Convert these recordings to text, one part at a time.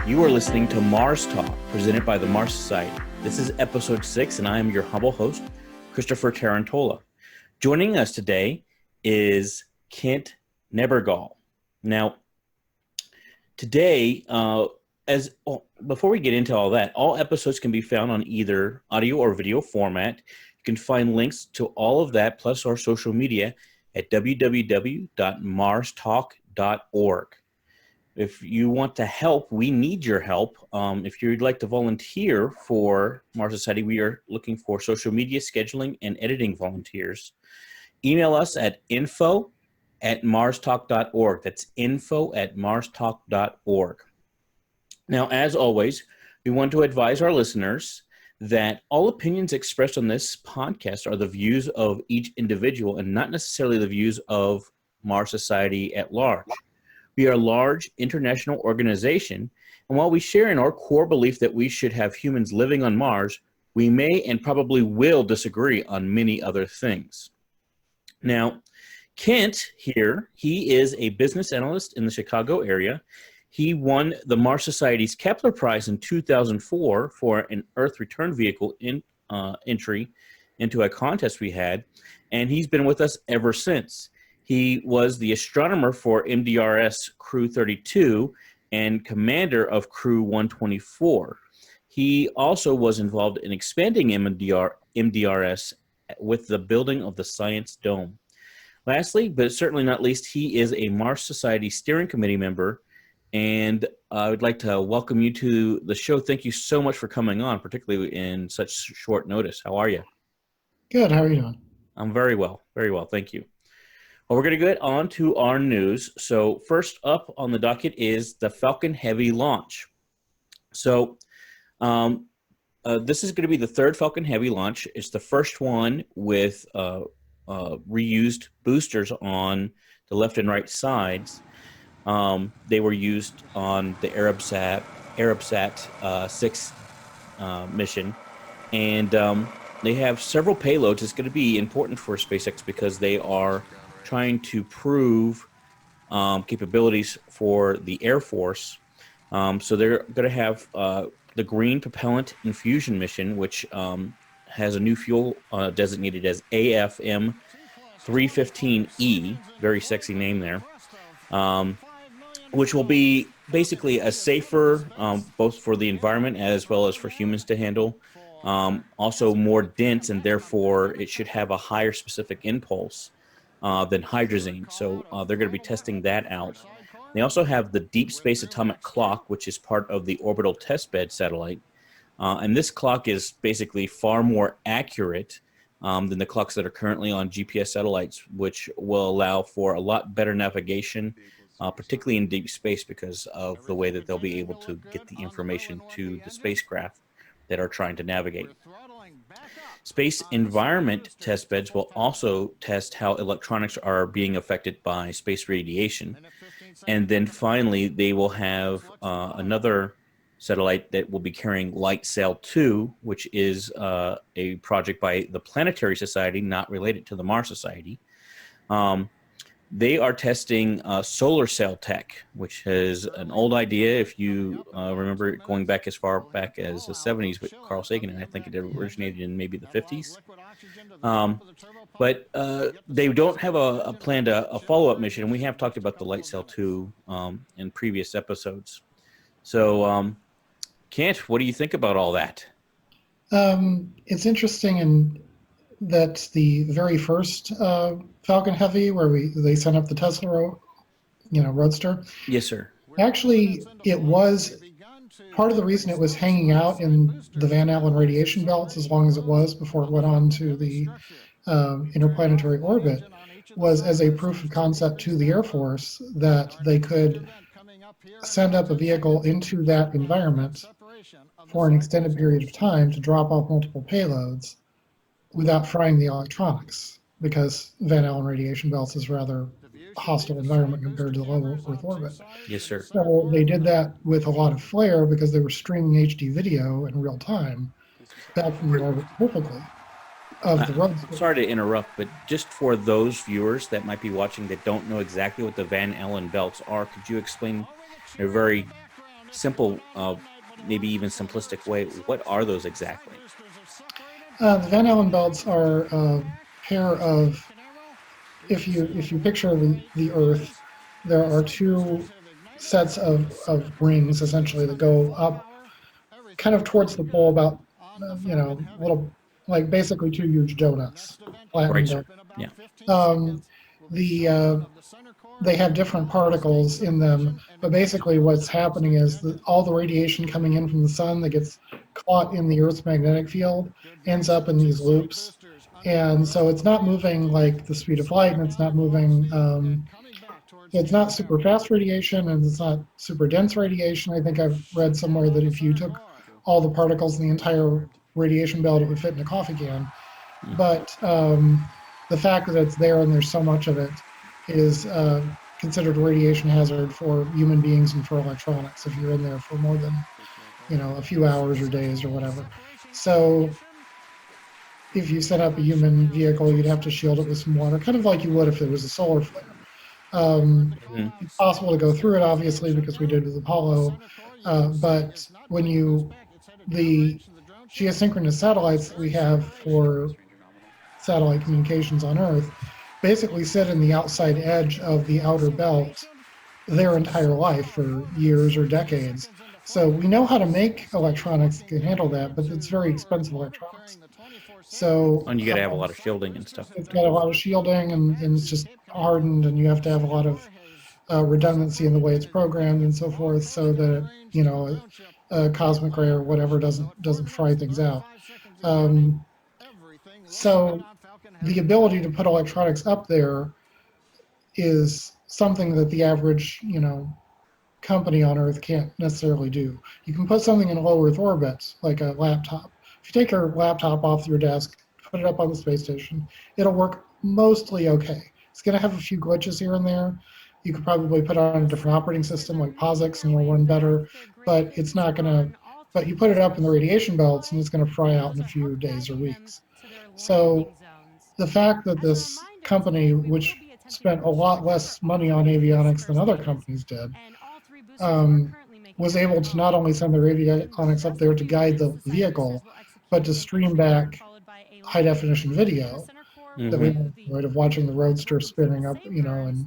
You are listening to Mars Talk, presented by the Mars Society. This is episode 6, and I am your humble host, Christopher Tarantola. Joining us today is Kent Nebergall. Now, today, before we get into all that, all episodes can be found on either audio or video format. You can find links to all of that, plus our social media, at www.marstalk.org. If you want to help, we need your help. If you'd like to volunteer for Mars Society, we are looking for social media scheduling and editing volunteers. Email us at info@marstalk.org. That's info@marstalk.org. Now, as always, we want to advise our listeners that all opinions expressed on this podcast are the views of each individual and not necessarily the views of Mars Society at large. We are a large international organization, and while we share in our core belief that we should have humans living on Mars, we may and probably will disagree on many other things. Now, Kent here, he is a business analyst in the Chicago area. He won the Mars Society's Kepler Prize in 2004 for an Earth return vehicle entry into a contest we had, and he's been with us ever since. He was the astronomer for MDRS Crew 32 and commander of Crew 124. He also was involved in expanding MDRS with the building of the Science Dome. Lastly, but certainly not least, he is a Mars Society Steering Committee member, and I would like to welcome you to the show. Thank you so much for coming on, particularly in such short notice. How are you? Good. How are you doing? I'm very well. Very well. Thank you. Well, we're going to get on to our news. So first up on the docket is the Falcon Heavy Launch. So this is going to be the third Falcon Heavy launch. It's the first one with reused boosters on the left and right sides. They were used on the Arabsat 6 mission, and they have several payloads. It's going to be important for SpaceX because they are trying to prove capabilities for the Air Force. So they're going to have the Green Propellant Infusion mission, which has a new fuel designated as AFM 315E, very sexy name there, which will be basically a safer, both for the environment as well as for humans to handle, also more dense, and therefore it should have a higher specific impulse than hydrazine. So they're going to be testing that out. They also have the Deep Space Atomic Clock, which is part of the Orbital Testbed satellite. And this clock is basically far more accurate than the clocks that are currently on GPS satellites, which will allow for a lot better navigation, particularly in deep space, because of the way that they'll be able to get the information to the spacecraft that are trying to navigate. Space environment test beds will also test how electronics are being affected by space radiation. And then finally, they will have another satellite that will be carrying LightSail 2, which is a project by the Planetary Society, not related to the Mars Society. They are testing solar cell tech, which is an old idea. If you remember it going back as far back as the 70s with Carl Sagan, and I think it originated in maybe the 50s. But they don't have a planned a follow-up mission, and we have talked about the LightSail 2 in previous episodes. So, Kent, what do you think about all that? It's interesting in that the very first Falcon Heavy, where they sent up the Tesla, Roadster. Yes, sir. Actually, it was part of the reason it was hanging out in the Van Allen radiation belts as long as it was before it went on to the interplanetary orbit, was as a proof of concept to the Air Force that they could send up a vehicle into that environment for an extended period of time to drop off multiple payloads without frying the electronics, because Van Allen radiation belts is rather hostile environment compared to the low Earth orbit. Yes, sir. So they did that with a lot of flare because they were streaming HD video in real time back from the orbit perfectly of the Roadster. Sorry to interrupt, but just for those viewers that might be watching that don't know exactly what the Van Allen belts are, could you explain in a very simple, maybe even simplistic way, what are those exactly? The Van Allen belts are a pair of, if you picture the Earth, there are two sets of rings essentially that go up kind of towards the pole about, little, like basically two huge donuts, Right, flattened sir. donuts. Yeah. The They have different particles in them, but basically what's happening is that all the radiation coming in from the sun that gets caught in the Earth's magnetic field ends up in these loops. And so it's not moving like the speed of light, and it's not moving, it's not super fast radiation, and it's not super dense radiation. I think I've read somewhere that if you took all the particles in the entire radiation belt, it would fit in a coffee can. But the fact that it's there and there's so much of it is considered a radiation hazard for human beings and for electronics if you're in there for more than, a few hours or days or whatever. So if you set up a human vehicle, you'd have to shield it with some water, kind of like you would if it was a solar flare. Mhm. It's possible to go through it, obviously, because we did with Apollo. But the geosynchronous satellites that we have for satellite communications on Earth basically sit in the outside edge of the outer belt their entire life for years or decades. So we know how to make electronics that can handle that, but it's very expensive electronics. So And you got to have a lot of shielding and stuff like it's that. got a lot of shielding, and it's just hardened, and you have to have a lot of redundancy in the way it's programmed and so forth, so that a cosmic ray or whatever doesn't fry things out. Um, so the ability to put electronics up there is something that the average, company on Earth can't necessarily do. You can put something in low Earth orbit, like a laptop. If you take your laptop off your desk, put it up on the space station, it'll work mostly okay. It's going to have a few glitches here and there. You could probably put on a different operating system like POSIX and it'll run better, but it's not going to. But you put it up in the radiation belts and it's going to fry out in a few days or weeks. So the fact that this company, which spent a lot less money on avionics than other companies did, was able to not only send their avionics up there to guide the vehicle, but to stream back high definition video that we enjoyed of watching the roadster spinning up, and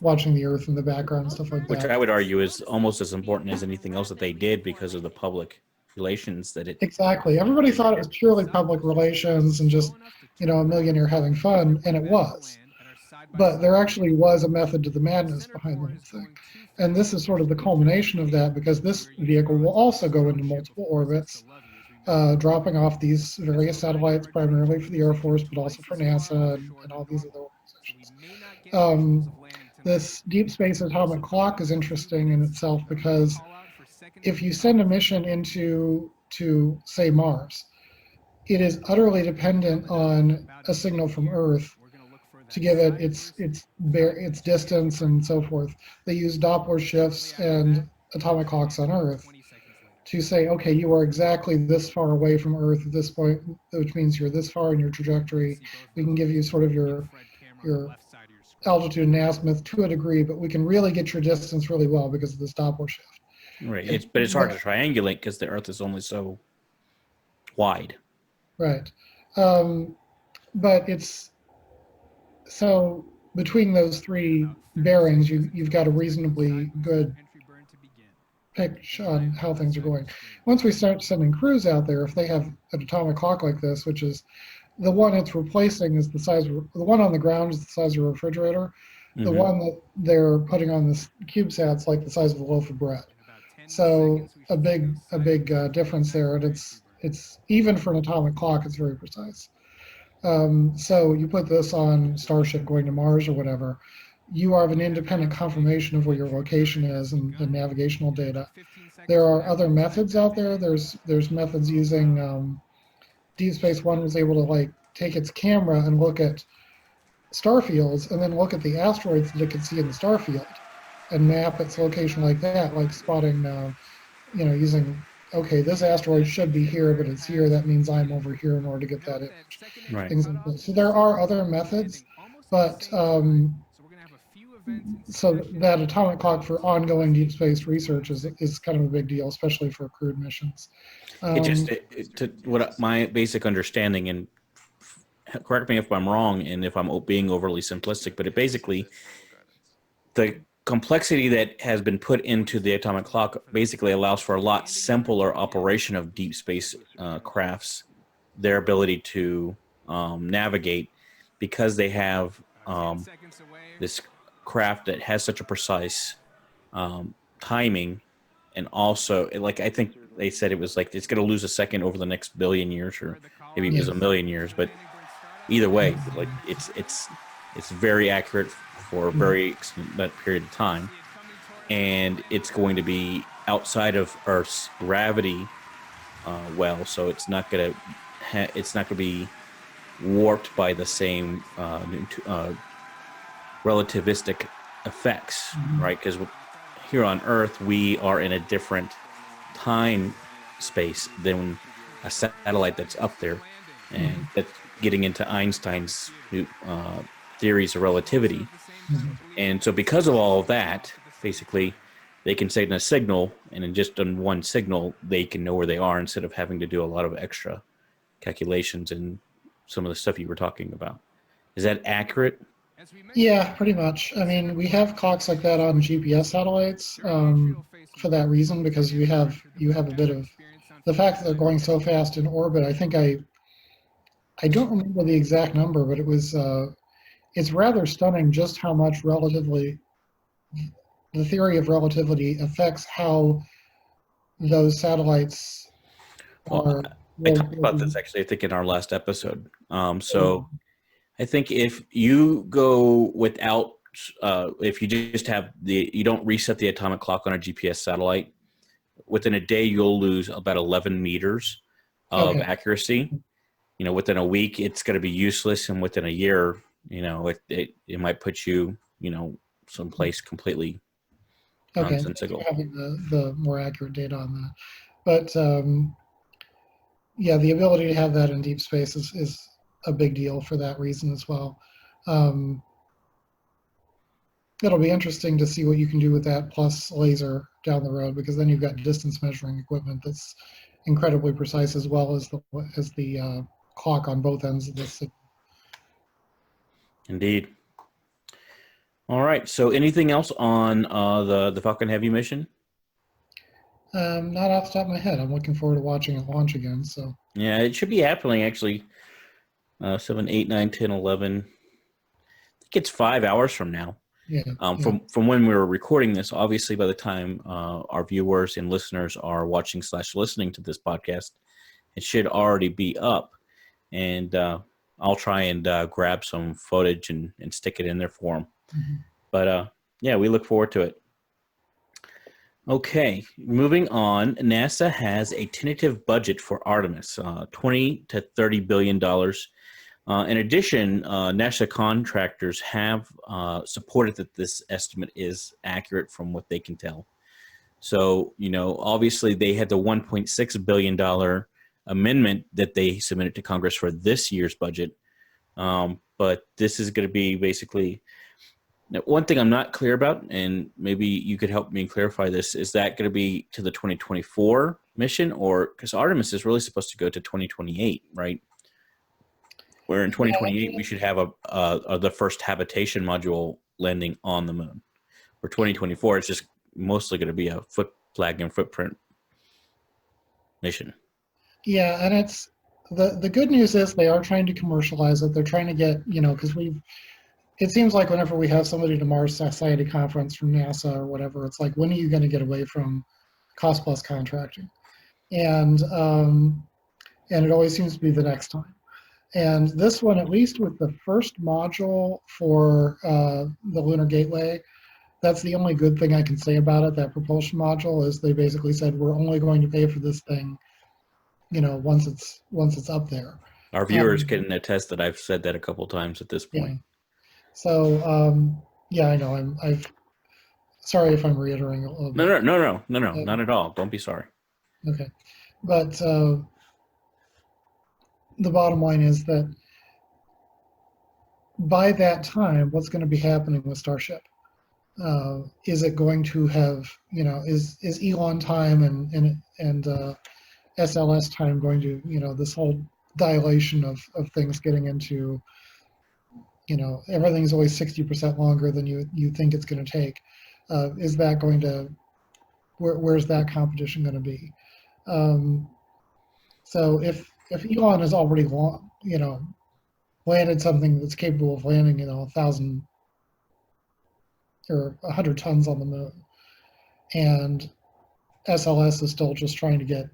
watching the Earth in the background, stuff like Which that. I would argue is almost as important as anything else that they did because of the public relations that it. Exactly. Everybody thought it was purely public relations and just, a millionaire having fun, and it was. But there actually was a method to the madness behind the whole thing. And this is sort of the culmination of that, because this vehicle will also go into multiple orbits, dropping off these various satellites primarily for the Air Force, but also for NASA and all these other organizations. This deep space atomic clock is interesting in itself because if you send a mission into, to say, Mars, it is utterly dependent on a signal from Earth to give it its distance and so forth. They use Doppler shifts and atomic clocks on Earth to say, okay, you are exactly this far away from Earth at this point, which means you're this far in your trajectory. We can give you sort of your altitude and azimuth to a degree, but we can really get your distance really well because of this Doppler shift. Right. But it's hard to triangulate because the Earth is only so wide. Right. But it's so between those three bearings, you've got a reasonably good picture on how things are going. Once we start sending crews out there, if they have an atomic clock like this, which is the one it's replacing is the size of, the one on the ground is the size of a refrigerator. The one that they're putting on this CubeSat's like the size of a loaf of bread. So a big difference there, and it's even for an atomic clock, it's very precise. So you put this on Starship going to Mars or whatever, you have an independent confirmation of where your location is and the navigational data. There are other methods out there. There's methods using Deep Space One was able to like take its camera and look at star fields and then look at the asteroids that it could see in the star field and map its location like that, like spotting, using, okay, this asteroid should be here, but it's here. That means I'm over here in order to get that image. Right. Things like that. So there are other methods, but so that atomic clock for ongoing deep space research is kind of a big deal, especially for crewed missions. To what my basic understanding, and correct me if I'm wrong and if I'm being overly simplistic, but it basically, the complexity that has been put into the atomic clock basically allows for a lot simpler operation of deep space crafts, their ability to navigate, because they have this craft that has such a precise timing, and also, like, I think they said it was like it's going to lose a second over the next billion years, or maybe it was a million years, but either way, like it's very accurate for a very extended period of time, and it's going to be outside of Earth's gravity well, so it's not going to be warped by the same relativistic effects, right? Because here on Earth, we are in a different time space than a satellite that's up there, and that's getting into Einstein's theories of relativity. And so because of all of that, basically, they can send a signal, and in just on one signal, they can know where they are instead of having to do a lot of extra calculations and some of the stuff you were talking about. Is that accurate? Yeah, pretty much. I mean, we have clocks like that on GPS satellites for that reason, because you have a bit of the fact that they're going so fast in orbit. I think I don't remember the exact number, but it's rather stunning just how much the theory of relativity affects how those satellites Well, are. I talked about this actually, I think, in our last episode. So I think if you go without, if you just have you don't reset the atomic clock on a GPS satellite, within a day you'll lose about 11 meters of accuracy. Within a week it's going to be useless, and within a year, it might put you, someplace completely nonsensical. Having the more accurate data on that, but yeah, the ability to have that in deep space is a big deal for that reason as well. It'll be interesting to see what you can do with that plus laser down the road, because then you've got distance measuring equipment that's incredibly precise, as well as the clock on both ends of the signal. Indeed. All right. So, anything else on the Falcon Heavy mission? Not off the top of my head. I'm looking forward to watching it launch again. So yeah, it should be happening actually. 7, 8, 9, 10, 11. I think it's 5 hours from now. Yeah. From when we were recording this, obviously, by the time our viewers and listeners are watching / listening to this podcast, it should already be up. And I'll try and grab some footage and stick it in there for them. But yeah, we look forward to it. Okay, moving on. NASA has a tentative budget for Artemis, $20 to $30 billion. In addition, NASA contractors have supported that this estimate is accurate from what they can tell. So, obviously they had the $1.6 billion amendment that they submitted to Congress for this year's budget. But this is going to be basically, now, one thing I'm not clear about, and maybe you could help me clarify this, is that going to be to the 2024 mission, or because Artemis is really supposed to go to 2028, right? Where in 2028 we should have the first habitation module landing on the moon. For 2024, it's just mostly going to be a foot flag and footprint mission. Yeah, and it's the good news is they are trying to commercialize it. They're trying to get, because it seems like whenever we have somebody to Mars Society conference from NASA or whatever, it's like, when are you going to get away from cost plus contracting? And it always seems to be the next time. And this one, at least with the first module for the Lunar Gateway, that's the only good thing I can say about it. That propulsion module is they basically said, we're only going to pay for this thing, once it's up there. Our viewers can attest that I've said that a couple times at this point. Yeah. So, yeah, I know. I've sorry if I'm reiterating a little bit. No, not at all. Don't be sorry. Okay, but the bottom line is that by that time, what's going to be happening with Starship? is it going to have, is Elon time and SLS time going to, this whole dilation of things getting into, everything's always 60% longer than you think it's going to take. Is that going to, where's that competition going to be? So if Elon has already, landed something that's capable of landing, 1,000 or 100 tons on the moon, and SLS is still just trying to get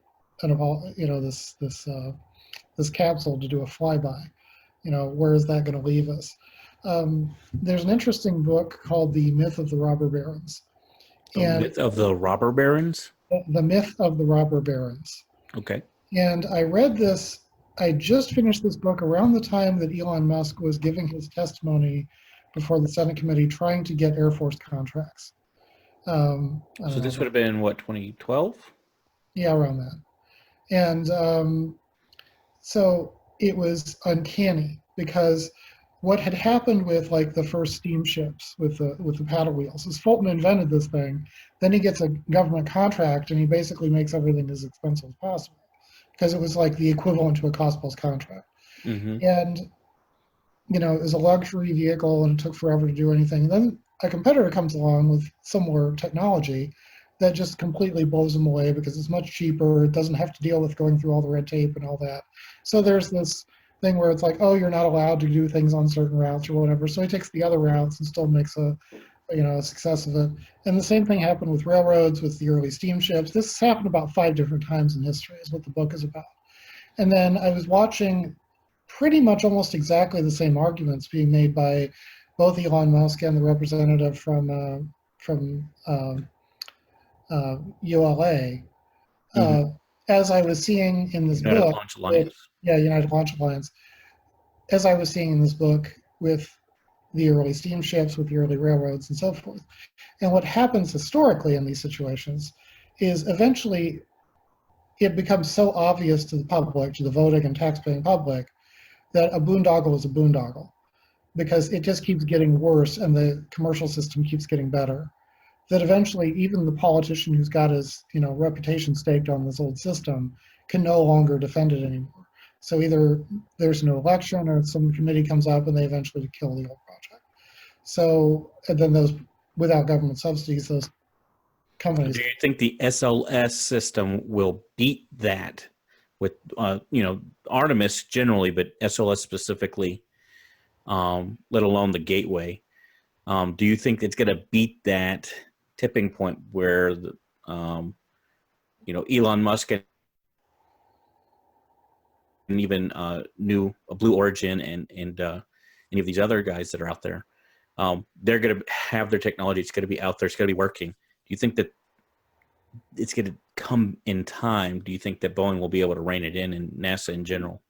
this capsule to do a flyby, where is that going to leave us? There's an interesting book called The Myth of the Robber Barons. The Myth of the Robber Barons? The Myth of the Robber Barons. Okay. And I read this, I just finished this book around the time that Elon Musk was giving his testimony before the Senate committee trying to get Air Force contracts. So this would have been, what, 2012? Yeah, around that. And so it was uncanny because what had happened with like the first steamships with the paddle wheels is Fulton invented this thing, then he gets a government contract and he basically makes everything as expensive as possible because it was like the equivalent to a cost plus contract. Mm-hmm. And it was a luxury vehicle and it took forever to do anything. And then a competitor comes along with similar technology that just completely blows them away because it's much cheaper. It doesn't have to deal with going through all the red tape and all that. So there's this thing where it's like, oh, you're not allowed to do things on certain routes or whatever. So he takes the other routes and still makes a success of it. And the same thing happened with railroads, with the early steamships. This has happened about 5 different times in history is what the book is about. And then I was watching pretty much almost exactly the same arguments being made by both Elon Musk and the representative from ULA, as I was seeing in this United book. Launch Alliance. United Launch Alliance. As I was seeing in this book with the early steamships, with the early railroads, and so forth. And what happens historically in these situations is eventually it becomes so obvious to the public, to the voting and taxpaying public, that a boondoggle is a boondoggle because it just keeps getting worse and the commercial system keeps getting better. That eventually even the politician who's got his reputation staked on this old system can no longer defend it anymore. So either there's no election or some committee comes up and they eventually kill the old project. So, and then those, without government subsidies, those companies. Do you think the SLS system will beat that with, Artemis generally, but SLS specifically, let alone the gateway? Do you think it's going to beat that tipping point where, Elon Musk and even Blue Origin and any of these other guys that are out there, they're going to have their technology. It's going to be out there. It's going to be working. Do you think that it's going to come in time? Do you think that Boeing will be able to rein it in and NASA in general?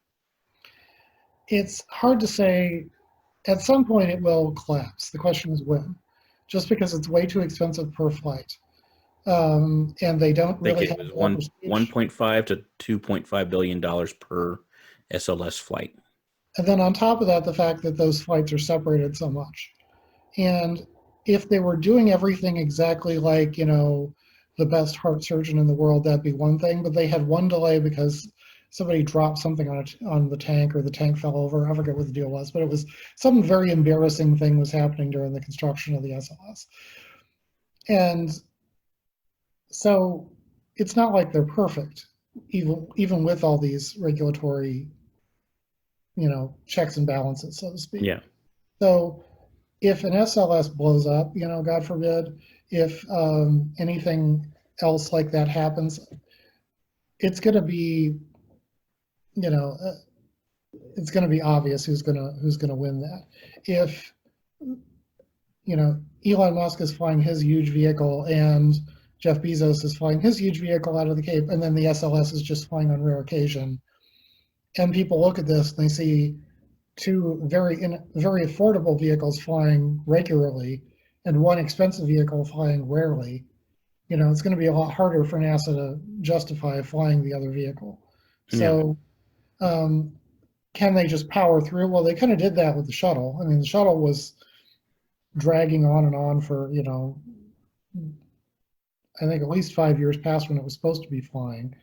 It's hard to say. At some point it will collapse. The question is when. Just because it's way too expensive per flight. And they don't really have it was $1.5 to $2.5 billion per SLS flight. And then on top of that, the fact that those flights are separated so much. And if they were doing everything exactly like, the best heart surgeon in the world, that'd be one thing. But they had one delay because somebody dropped something on the tank or the tank fell over. I forget what the deal was, but it was some very embarrassing thing was happening during the construction of the SLS. And so it's not like they're perfect, even with all these regulatory, checks and balances, so to speak. Yeah. So if an SLS blows up, God forbid, if anything else like that happens, it's going to be, it's going to be obvious who's going to win that. If Elon Musk is flying his huge vehicle and Jeff Bezos is flying his huge vehicle out of the Cape, and then the SLS is just flying on rare occasion, and people look at this and they see two very affordable vehicles flying regularly and one expensive vehicle flying rarely, it's going to be a lot harder for NASA to justify flying the other vehicle. So can they just power through? Well, they kind of did that with the shuttle. I mean, the shuttle was dragging on and on for, I think at least 5 years past when it was supposed to be flying.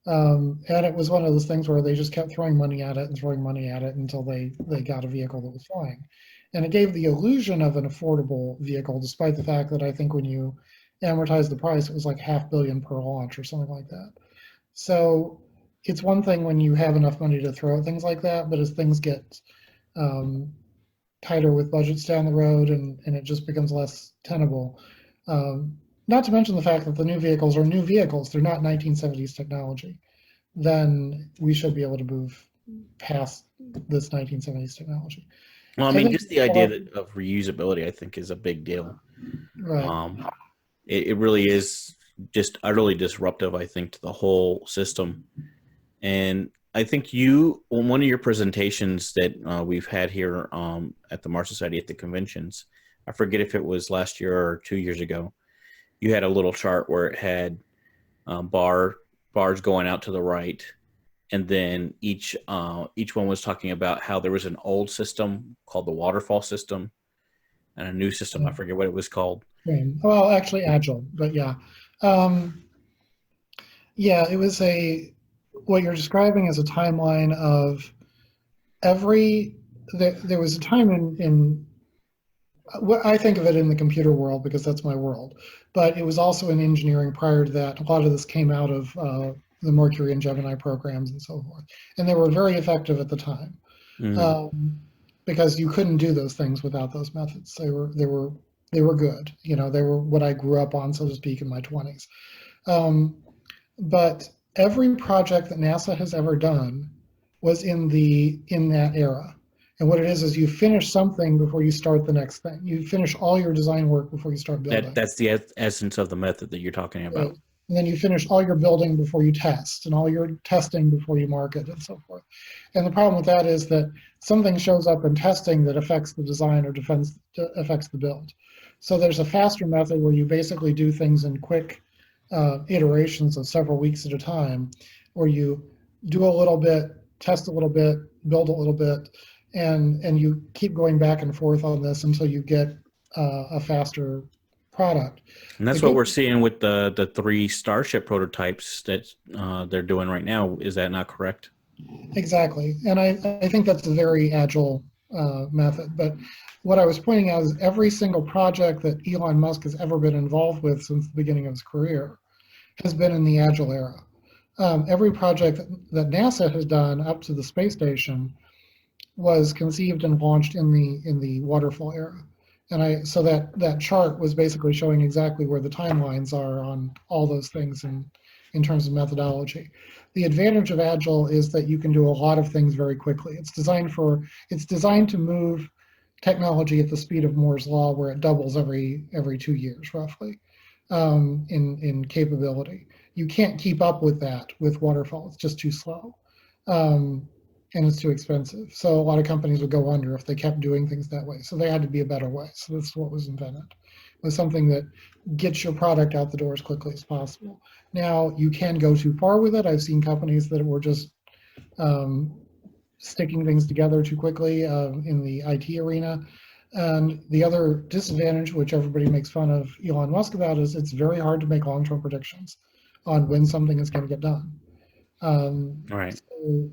And it was one of those things where they just kept throwing money at it and throwing money at it until they got a vehicle that was flying. And it gave the illusion of an affordable vehicle, despite the fact that I think when you amortize the price, it was like $500 million per launch or something like that. So it's one thing when you have enough money to throw at things like that, but as things get um, tighter with budgets down the road and it just becomes less tenable, not to mention the fact that the new vehicles are new vehicles, they're not 1970s technology, then we should be able to move past this 1970s technology. Well, I I mean, think, just the idea of reusability, I think, is a big deal. right. Um, it really is just utterly disruptive, I think, to the whole system. And I think on one of your presentations that we've had here at the Mars Society at the conventions, I forget if it was last year or 2 years ago, you had a little chart where it had bars going out to the right, and then each one was talking about how there was an old system called the waterfall system and a new system. I forget what it was called. Well, actually agile, but yeah. Um, yeah, it was what you're describing as a timeline of there was a time in what I think of it in the computer world because that's my world, but it was also in engineering prior to that. A lot of this came out of the Mercury and Gemini programs and so forth, and they were very effective at the time because you couldn't do those things without those methods. They were good. They were what I grew up on, so to speak, in my 20s. But every project that NASA has ever done was in that era. And what it is you finish something before you start the next thing. You finish all your design work before you start building. That's the essence of the method that you're talking about. Right. And then you finish all your building before you test, and all your testing before you market, and so forth. And the problem with that is that something shows up in testing that affects the design or affects the build. So there's a faster method where you basically do things in quick iterations of several weeks at a time, where you do a little bit, test a little bit, build a little bit, and you keep going back and forth on this until you get a faster product. And that's what we're seeing with the 3 Starship prototypes that they're doing right now. Is that not correct? Exactly. And I think that's a very agile method. But what I was pointing out is every single project that Elon Musk has ever been involved with since the beginning of his career has been in the agile era. Every project that NASA has done up to the space station was conceived and launched in the waterfall era. And so that chart was basically showing exactly where the timelines are on all those things in terms of methodology. The advantage of Agile is that you can do a lot of things very quickly. It's designed to move technology at the speed of Moore's law, where it doubles every 2 years roughly in capability. You can't keep up with that with waterfall. It's just too slow. And it's too expensive. So a lot of companies would go under if they kept doing things that way. So they had to be a better way. So that's what was invented. It was something that gets your product out the door as quickly as possible. Now, you can go too far with it. I've seen companies that were just sticking things together too quickly in the IT arena. And the other disadvantage, which everybody makes fun of Elon Musk about, is it's very hard to make long-term predictions on when something is going to get done. Right. So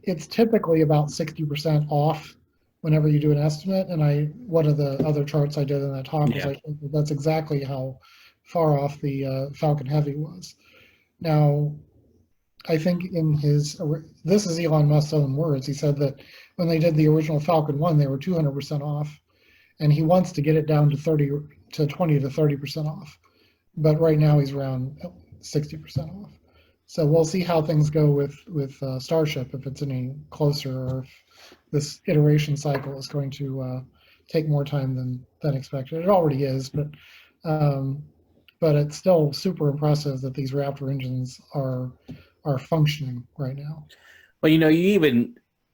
it's typically about 60% off whenever you do an estimate. And one of the other charts I did in that talk was that's exactly how far off the Falcon Heavy was. Now, I think this is Elon Musk's own words. He said that when they did the original Falcon 1, they were 200% off, and he wants to get it down to 20 to 30% off. But right now he's around 60% off. So we'll see how things go with Starship, if it's any closer, or if this iteration cycle is going to take more time than expected. It already is, but it's still super impressive that these Raptor engines are functioning right now. Well,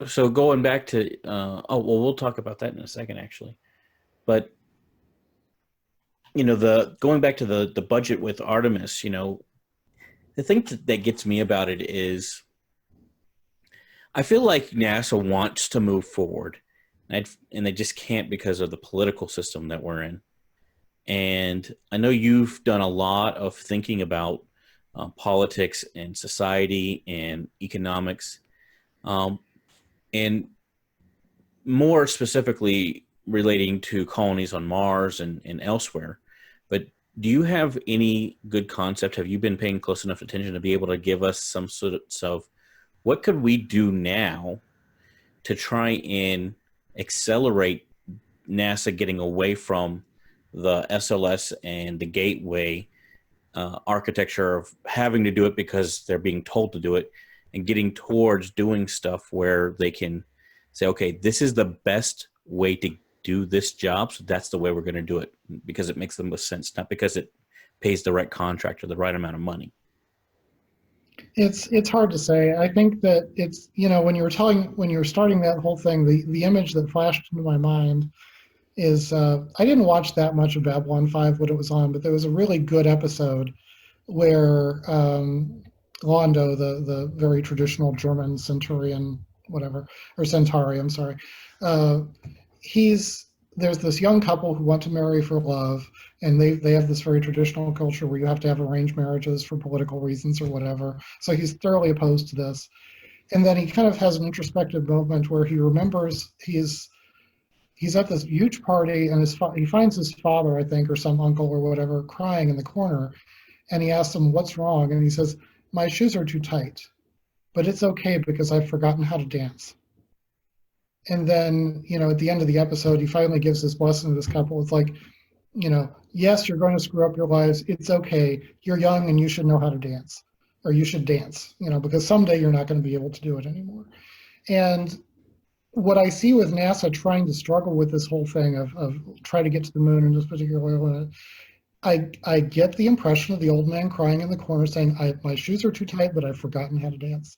so going back to we'll talk about that in a second, actually. But going back to the budget with Artemis, the thing that gets me about it is I feel like NASA wants to move forward, and they just can't because of the political system that we're in. And I know you've done a lot of thinking about politics and society and economics, um, and more specifically relating to colonies on Mars and elsewhere. But do you have any good concept? Have you been paying close enough attention to be able to give us some sort of what could we do now to try and accelerate NASA getting away from the SLS and the gateway architecture of having to do it because they're being told to do it, and getting towards doing stuff where they can say, okay, this is the best way to do this job, so that's the way we're going to do it because it makes the most sense, not because it pays the right contractor the right amount of money. It's hard to say. I think that it's, when you were starting that whole thing, the image that flashed into my mind is I didn't watch that much of Babylon 5 when it was on, but there was a really good episode where Londo, the very traditional German centurion, whatever, or Centauri, I'm sorry, there's this young couple who want to marry for love, and they have this very traditional culture where you have to have arranged marriages for political reasons or whatever. So he's thoroughly opposed to this. And then he kind of has an introspective moment where he remembers he's at this huge party, and he finds his father, I think, or some uncle or whatever, crying in the corner. And he asks him, "What's wrong?" And he says, "My shoes are too tight, but it's okay because I've forgotten how to dance." And then, at the end of the episode, he finally gives this blessing to this couple. It's like, yes, you're going to screw up your lives. It's okay. You're young and you should know how to dance, or you should dance, because someday you're not going to be able to do it anymore. And what I see with NASA trying to struggle with this whole thing of try to get to the moon in this particular limit, I get the impression of the old man crying in the corner saying, my shoes are too tight, but I've forgotten how to dance.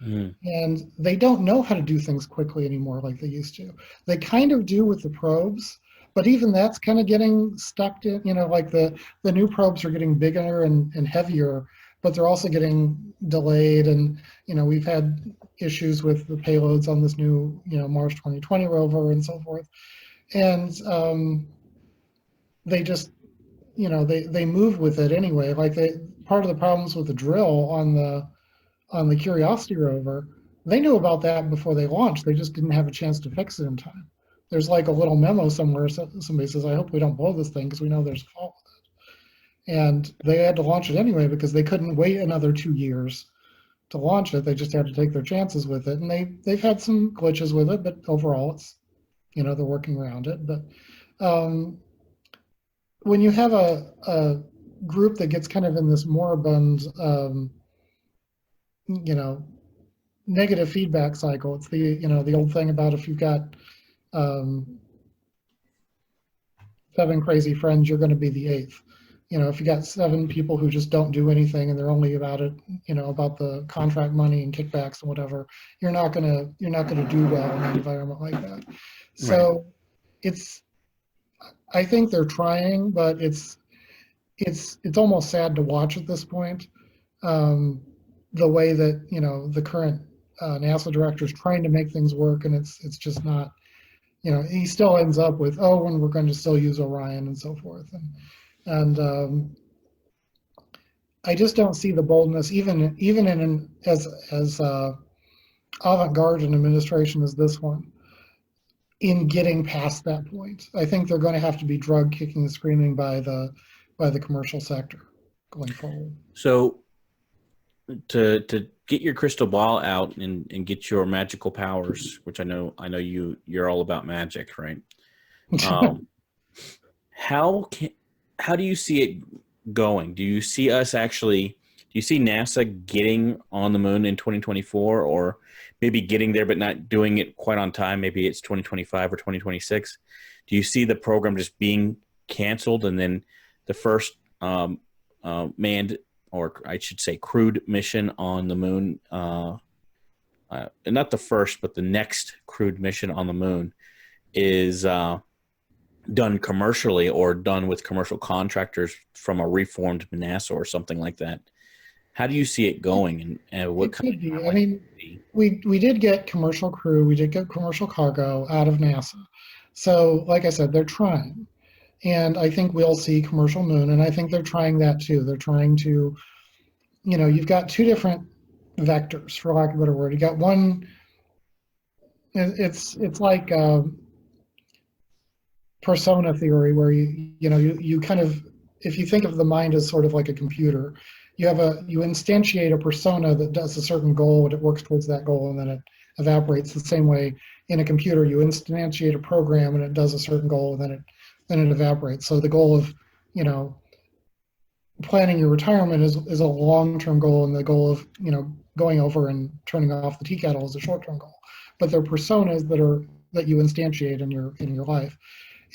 Mm. And they don't know how to do things quickly anymore like they used to. They kind of do with the probes, but even that's kind of getting stuck in, like the new probes are getting bigger and heavier, but they're also getting delayed. And, we've had issues with the payloads on this new, Mars 2020 rover and so forth. And they just, they move with it anyway. Like part of the problems with the drill on the Curiosity rover, they knew about that before they launched. They just didn't have a chance to fix it in time. There's like a little memo somewhere. Somebody says, "I hope we don't blow this thing because we know there's a fault with it." And they had to launch it anyway because they couldn't wait another 2 years to launch it. They just had to take their chances with it. And they've had some glitches with it, but overall it's, they're working around it. But when you have a group that gets kind of in this moribund, negative feedback cycle, it's the old thing about if you've got 7 crazy friends, you're going to be the 8th. If you got 7 people who just don't do anything and they're only about it, about the contract money and kickbacks and whatever, you're not gonna do well in an environment like that. So I think they're trying, but it's almost sad to watch at this point. The way that the current NASA director is trying to make things work, and it's just not. He still ends up with, when we're going to still use Orion and so forth, and I just don't see the boldness, even in as avant-garde an administration as this one, in getting past that point. I think they're going to have to be drug kicking and screaming by the commercial sector going forward. So to get your crystal ball out and get your magical powers, which I know you're all about magic, right? How do you see it going? Do you see NASA getting on the moon in 2024, or maybe getting there but not doing it quite on time? Maybe it's 2025 or 2026. Do you see the program just being canceled, and then the first manned, or I should say crewed mission on the moon, not the first, but the next crewed mission on the moon is done commercially or done with commercial contractors from a reformed NASA or something like that? How do you see it going, and what It kind could of be. I timeline do mean, you see? we did get commercial crew, we did get commercial cargo out of NASA. So, like I said, they're trying. And I think we'll see commercial moon, and I think they're trying that too. They're trying to, you've got two different vectors, for lack of a better word. You got one, it's like persona theory, where you kind of, if you think of the mind as sort of like a computer, you instantiate a persona that does a certain goal and it works towards that goal, and then it evaporates. The same way in a computer, you instantiate a program and it does a certain goal, and then it evaporates. So the goal of, you know, planning your retirement is a long-term goal, and the goal of, going over and turning off the tea kettle is a short-term goal. But they're personas that you instantiate in your life.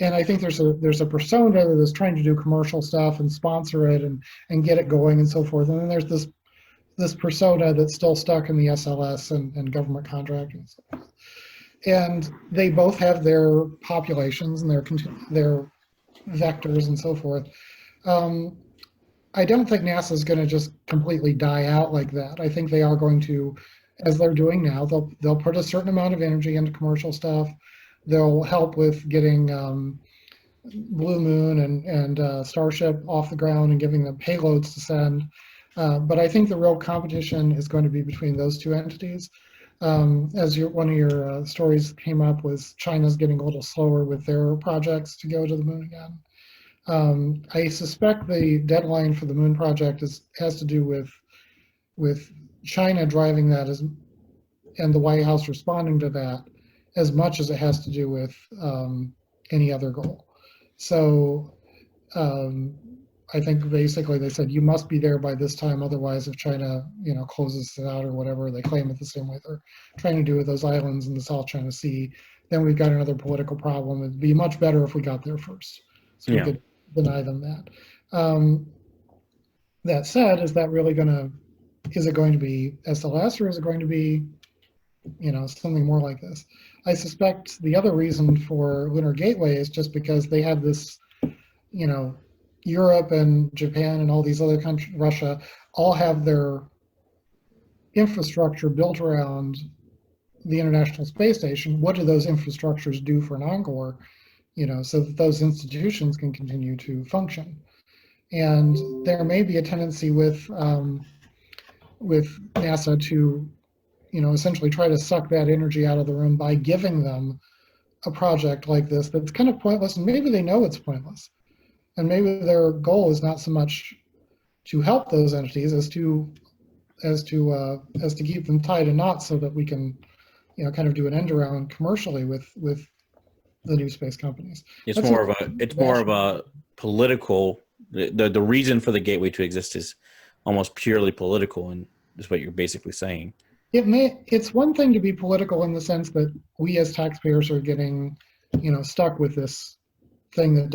And I think there's a persona that is trying to do commercial stuff and sponsor it and get it going and so forth. And then there's this persona that's still stuck in the SLS and government contracting. And they both have their populations and their vectors and so forth. I don't think NASA is going to just completely die out like that. I think they are going to, as they're doing now, they'll put a certain amount of energy into commercial stuff. They'll help with getting Blue Moon and Starship off the ground and giving them payloads to send. But I think the real competition is going to be between those two entities. As one of your stories came up, was China's getting a little slower with their projects to go to the moon again. I suspect the deadline for the moon project has to do with China driving that, and the White House responding to that, as much as it has to do with any other goal. So I think basically they said you must be there by this time, otherwise if China closes it out or whatever, they claim it the same way they're trying to do with those islands in the South China Sea, then we've got another political problem. It'd be much better if we got there first, so we could deny them that. That said, is it going to be SLS, or is it going to be something more like this? I suspect the other reason for Lunar Gateway is just because they had this, Europe and Japan and all these other countries, Russia, all have their infrastructure built around the International Space Station. What do those infrastructures do for an encore, so that those institutions can continue to function? And there may be a tendency with NASA to, essentially try to suck that energy out of the room by giving them a project like this that's kind of pointless, and maybe they know it's pointless. And maybe their goal is not so much to help those entities as to keep them tied in knots, so that we can, kind of do an end around commercially with the new space companies. It's more of a political. The reason for the gateway to exist is almost purely political, and is what you're basically saying. It's one thing to be political in the sense that we as taxpayers are getting, stuck with this thing that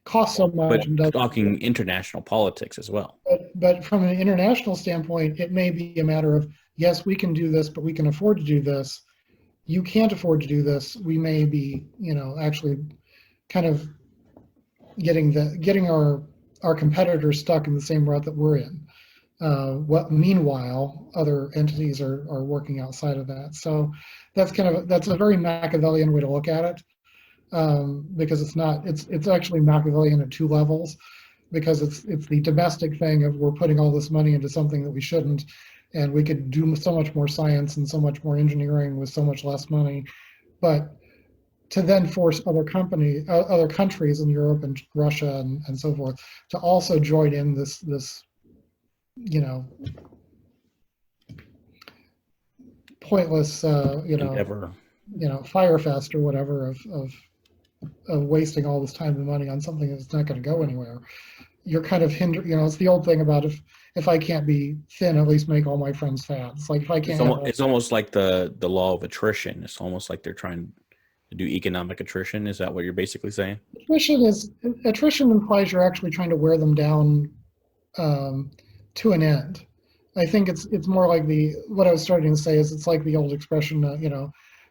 costs so much. But talking international politics as well. But from an international standpoint, it may be a matter of, yes, we can do this, but we can afford to do this. You can't afford to do this. We may be, actually kind of getting our competitors stuck in the same rut that we're in. Meanwhile, other entities are working outside of that. So that's a very Machiavellian way to look at it. Because it's actually Machiavellian at two levels, because it's the domestic thing of, we're putting all this money into something that we shouldn't, and we could do so much more science and so much more engineering with so much less money. But to then force other countries in Europe and Russia and so forth to also join in this pointless endeavor, firefest or whatever of wasting all this time and money on something that's not going to go anywhere. You're kind of it's the old thing about, if I can't be thin, at least make all my friends fat. It's like, if I can't, it's almost like the law of attrition. It's almost like they're trying to do economic attrition. Is that what you're basically saying? Attrition implies you're actually trying to wear them down to an end. I think it's more like what I was starting to say is, it's like the old expression,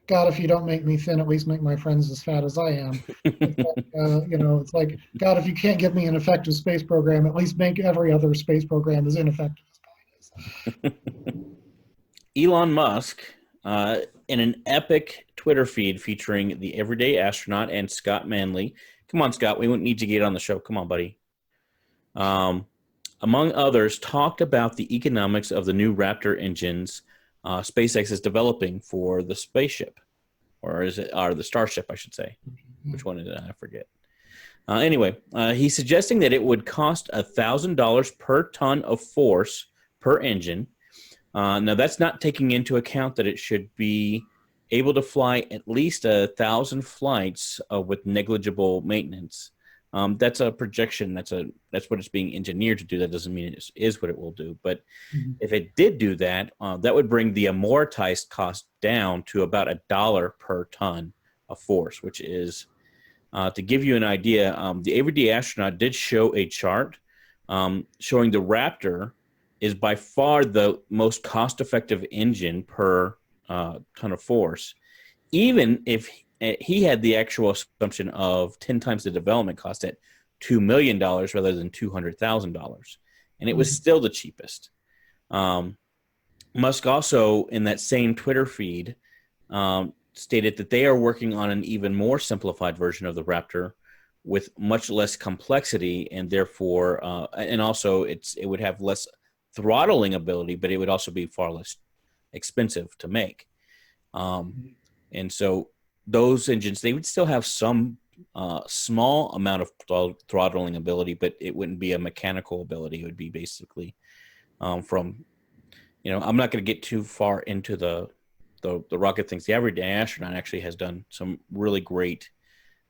God, if you don't make me thin, at least make my friends as fat as I am. It's like, it's like, God, if you can't give me an effective space program, at least make every other space program as ineffective as mine is. Elon Musk, in an epic Twitter feed featuring the everyday astronaut and Scott Manley. Come on, Scott, we wouldn't need to get on the show. Come on, buddy. Among others, talked about the economics of the new Raptor engines SpaceX is developing for the spaceship, or the Starship, I should say. Which one is it? I forget. Anyway, he's suggesting that it would cost $1,000 per ton of force per engine. Now, that's not taking into account that it should be able to fly at least 1,000 flights with negligible maintenance. That's a projection. That's what it's being engineered to do. That doesn't mean it is what it will do. But if it did do that, that would bring the amortized cost down to about $1 per ton of force, which is, to give you an idea, the everyday astronaut did show a chart showing the Raptor is by far the most cost-effective engine per ton of force, even if he had the actual assumption of 10 times the development cost at $2 million rather than $200,000. And it was still the cheapest. Musk also, in that same Twitter feed, stated that they are working on an even more simplified version of the Raptor with much less complexity, and therefore, and also it would have less throttling ability, but it would also be far less expensive to make. And so those engines, they would still have some small amount of throttling ability, but it wouldn't be a mechanical ability. It would be basically from, I'm not going to get too far into the rocket things. The everyday astronaut actually has done some really great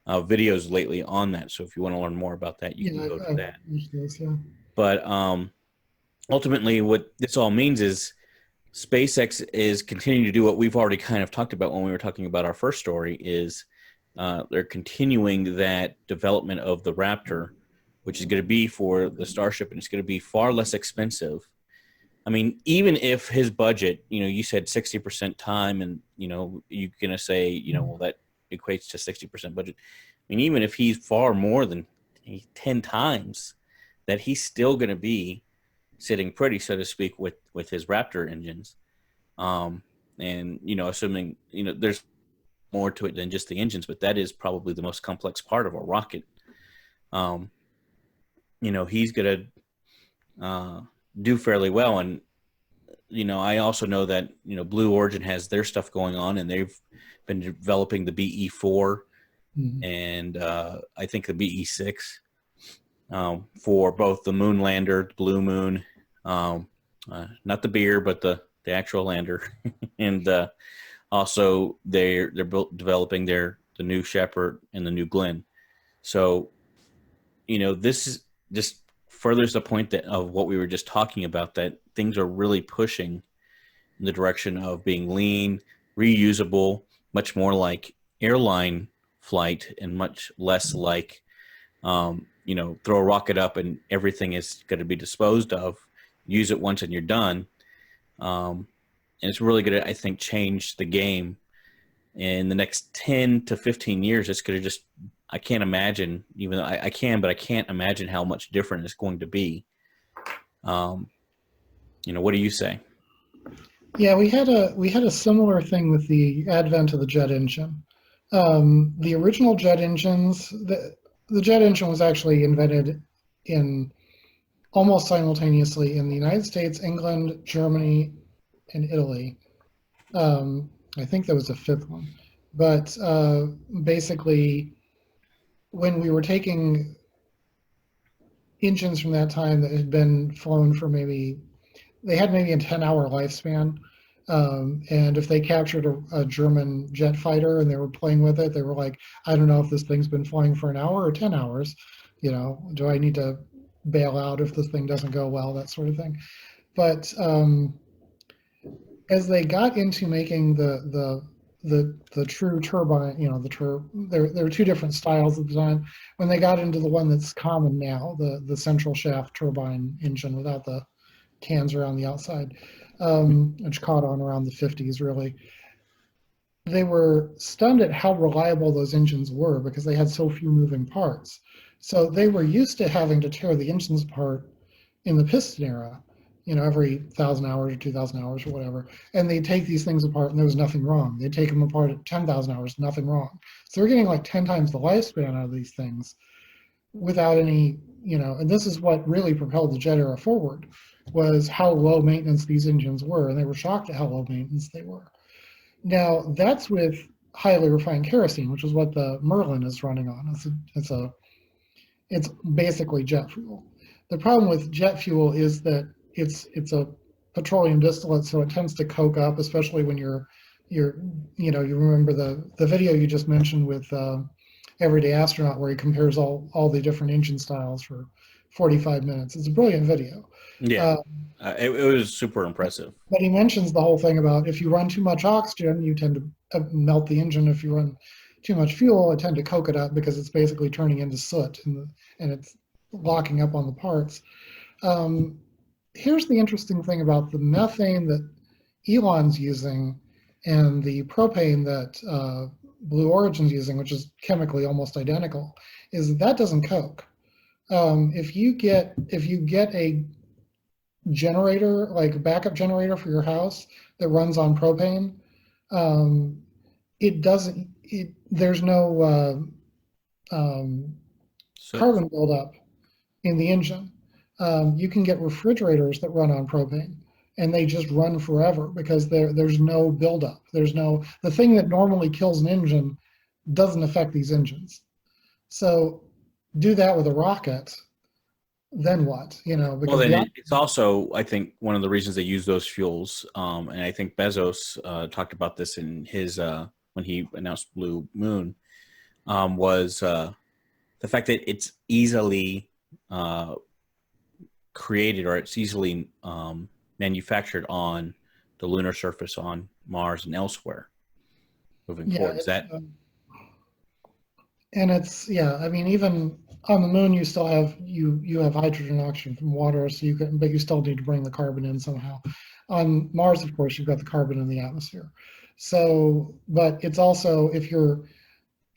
videos lately on that. So if you want to learn more about that, you can go to that. Yeah. But ultimately, what this all means is SpaceX is continuing to do what we've already kind of talked about when we were talking about our first story, is they're continuing that development of the Raptor, which is going to be for the Starship, and it's going to be far less expensive. I mean, even if his budget, you said 60% time, and, you're going to say, well, that equates to 60% budget. I mean, even if he's far more than 10 times, that he's still going to be sitting pretty, so to speak, with his Raptor engines. And, assuming, there's more to it than just the engines, but that is probably the most complex part of a rocket. He's going to do fairly well. And, I also know that, Blue Origin has their stuff going on, and they've been developing the BE-4 and I think the BE-6 for both the moon lander, Blue Moon, not the beer, but the actual lander. And also they're developing the new Shepard and the new Glenn. So, this is just furthers the point of what we were just talking about, that things are really pushing in the direction of being lean, reusable, much more like airline flight, and much less like, throw a rocket up and everything is going to be disposed of. Use it once and you're done. And it's really going to, I think, change the game in the next 10 to 15 years. It's going to just, I can't imagine, even though I can, but I can't imagine how much different it's going to be. What do you say? Yeah, we had a similar thing with the advent of the jet engine. The original jet engines, the jet engine was actually invented in almost simultaneously in the United States, England, Germany, and Italy. I think there was a fifth one. But basically, when we were taking engines from that time that had been flown for they had maybe a 10-hour lifespan. And if they captured a German jet fighter and they were playing with it, they were like, I don't know if this thing's been flying for an hour or 10 hours. Do I need to bail out if this thing doesn't go well, that sort of thing. But as they got into making the true turbine, there were two different styles of design. When they got into the one that's common now, the central shaft turbine engine without the cans around the outside, which caught on around the 50s, really. they were stunned at how reliable those engines were because they had so few moving parts. So they were used to having to tear the engines apart in the piston era, every 1,000 hours or 2,000 hours or whatever. And they'd take these things apart and there was nothing wrong. They'd take them apart at 10,000 hours, nothing wrong. So they're getting like 10 times the lifespan out of these things without any, and this is what really propelled the jet era forward, was how low maintenance these engines were. And they were shocked at how low maintenance they were. Now, that's with highly refined kerosene, which is what the Merlin is running on. It's basically jet fuel. The problem with jet fuel is that it's a petroleum distillate, so it tends to coke up, especially when you remember the video you just mentioned with Everyday Astronaut, where he compares all the different engine styles for 45 minutes. It's a brilliant video. Yeah, it was super impressive. But he mentions the whole thing about if you run too much oxygen, you tend to melt the engine. If you run too much fuel, it tend to coke it up because it's basically turning into soot and it's locking up on the parts. Here's the interesting thing about the methane that Elon's using and the propane that Blue Origin's using, which is chemically almost identical, is that doesn't coke. If you get a generator, like a backup generator for your house that runs on propane, there's no carbon buildup in the engine. You can get refrigerators that run on propane and they just run forever because there's no buildup. The thing that normally kills an engine doesn't affect these engines. So do that with a rocket, then what? Well, then it's also, I think, one of the reasons they use those fuels, and I think Bezos talked about this in his when he announced Blue Moon, was the fact that it's easily created or it's easily manufactured on the lunar surface on Mars and elsewhere. Moving forward, is that? And it's I mean, even on the moon, you still have you have hydrogen and oxygen from water, so but you still need to bring the carbon in somehow. On Mars, of course, you've got the carbon in the atmosphere. So, but it's also, if you're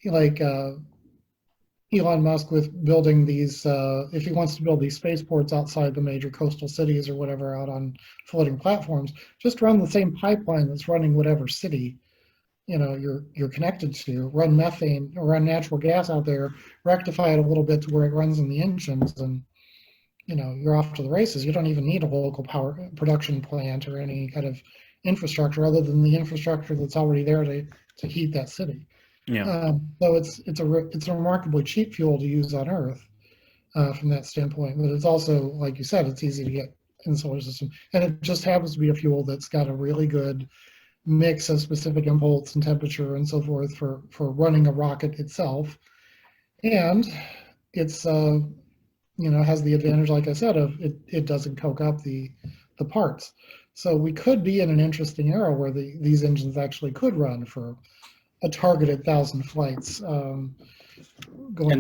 like Elon Musk with building these, if he wants to build these spaceports outside the major coastal cities or whatever out on floating platforms, just run the same pipeline that's running whatever city you're connected to, run methane or run natural gas out there, rectify it a little bit to where it runs in the engines, and you're off to the races. You don't even need a local power production plant or any kind of infrastructure other than the infrastructure that's already there to heat that city. Yeah. So it's a remarkably cheap fuel to use on Earth from that standpoint, but it's also, like you said, it's easy to get in the solar system, and it just happens to be a fuel that's got a really good mix of specific impulse and temperature and so forth for running a rocket itself. And it's has the advantage, like I said, of it doesn't coke up the parts. So we could be in an interesting era where these engines actually could run for a targeted 1,000 flights. And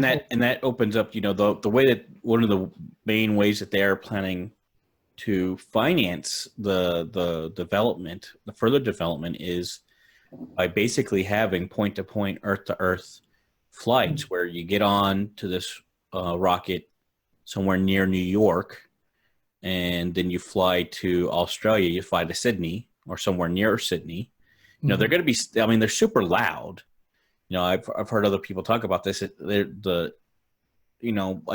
that opens up, the way that one of the main ways that they are planning to finance the development, the further development, is by basically having point-to-point, Earth-to-Earth flights where you get on to this rocket somewhere near New York, and then you fly to Australia, you fly to Sydney or somewhere near Sydney. They're going to be, they're super loud. I've heard other people talk about this. An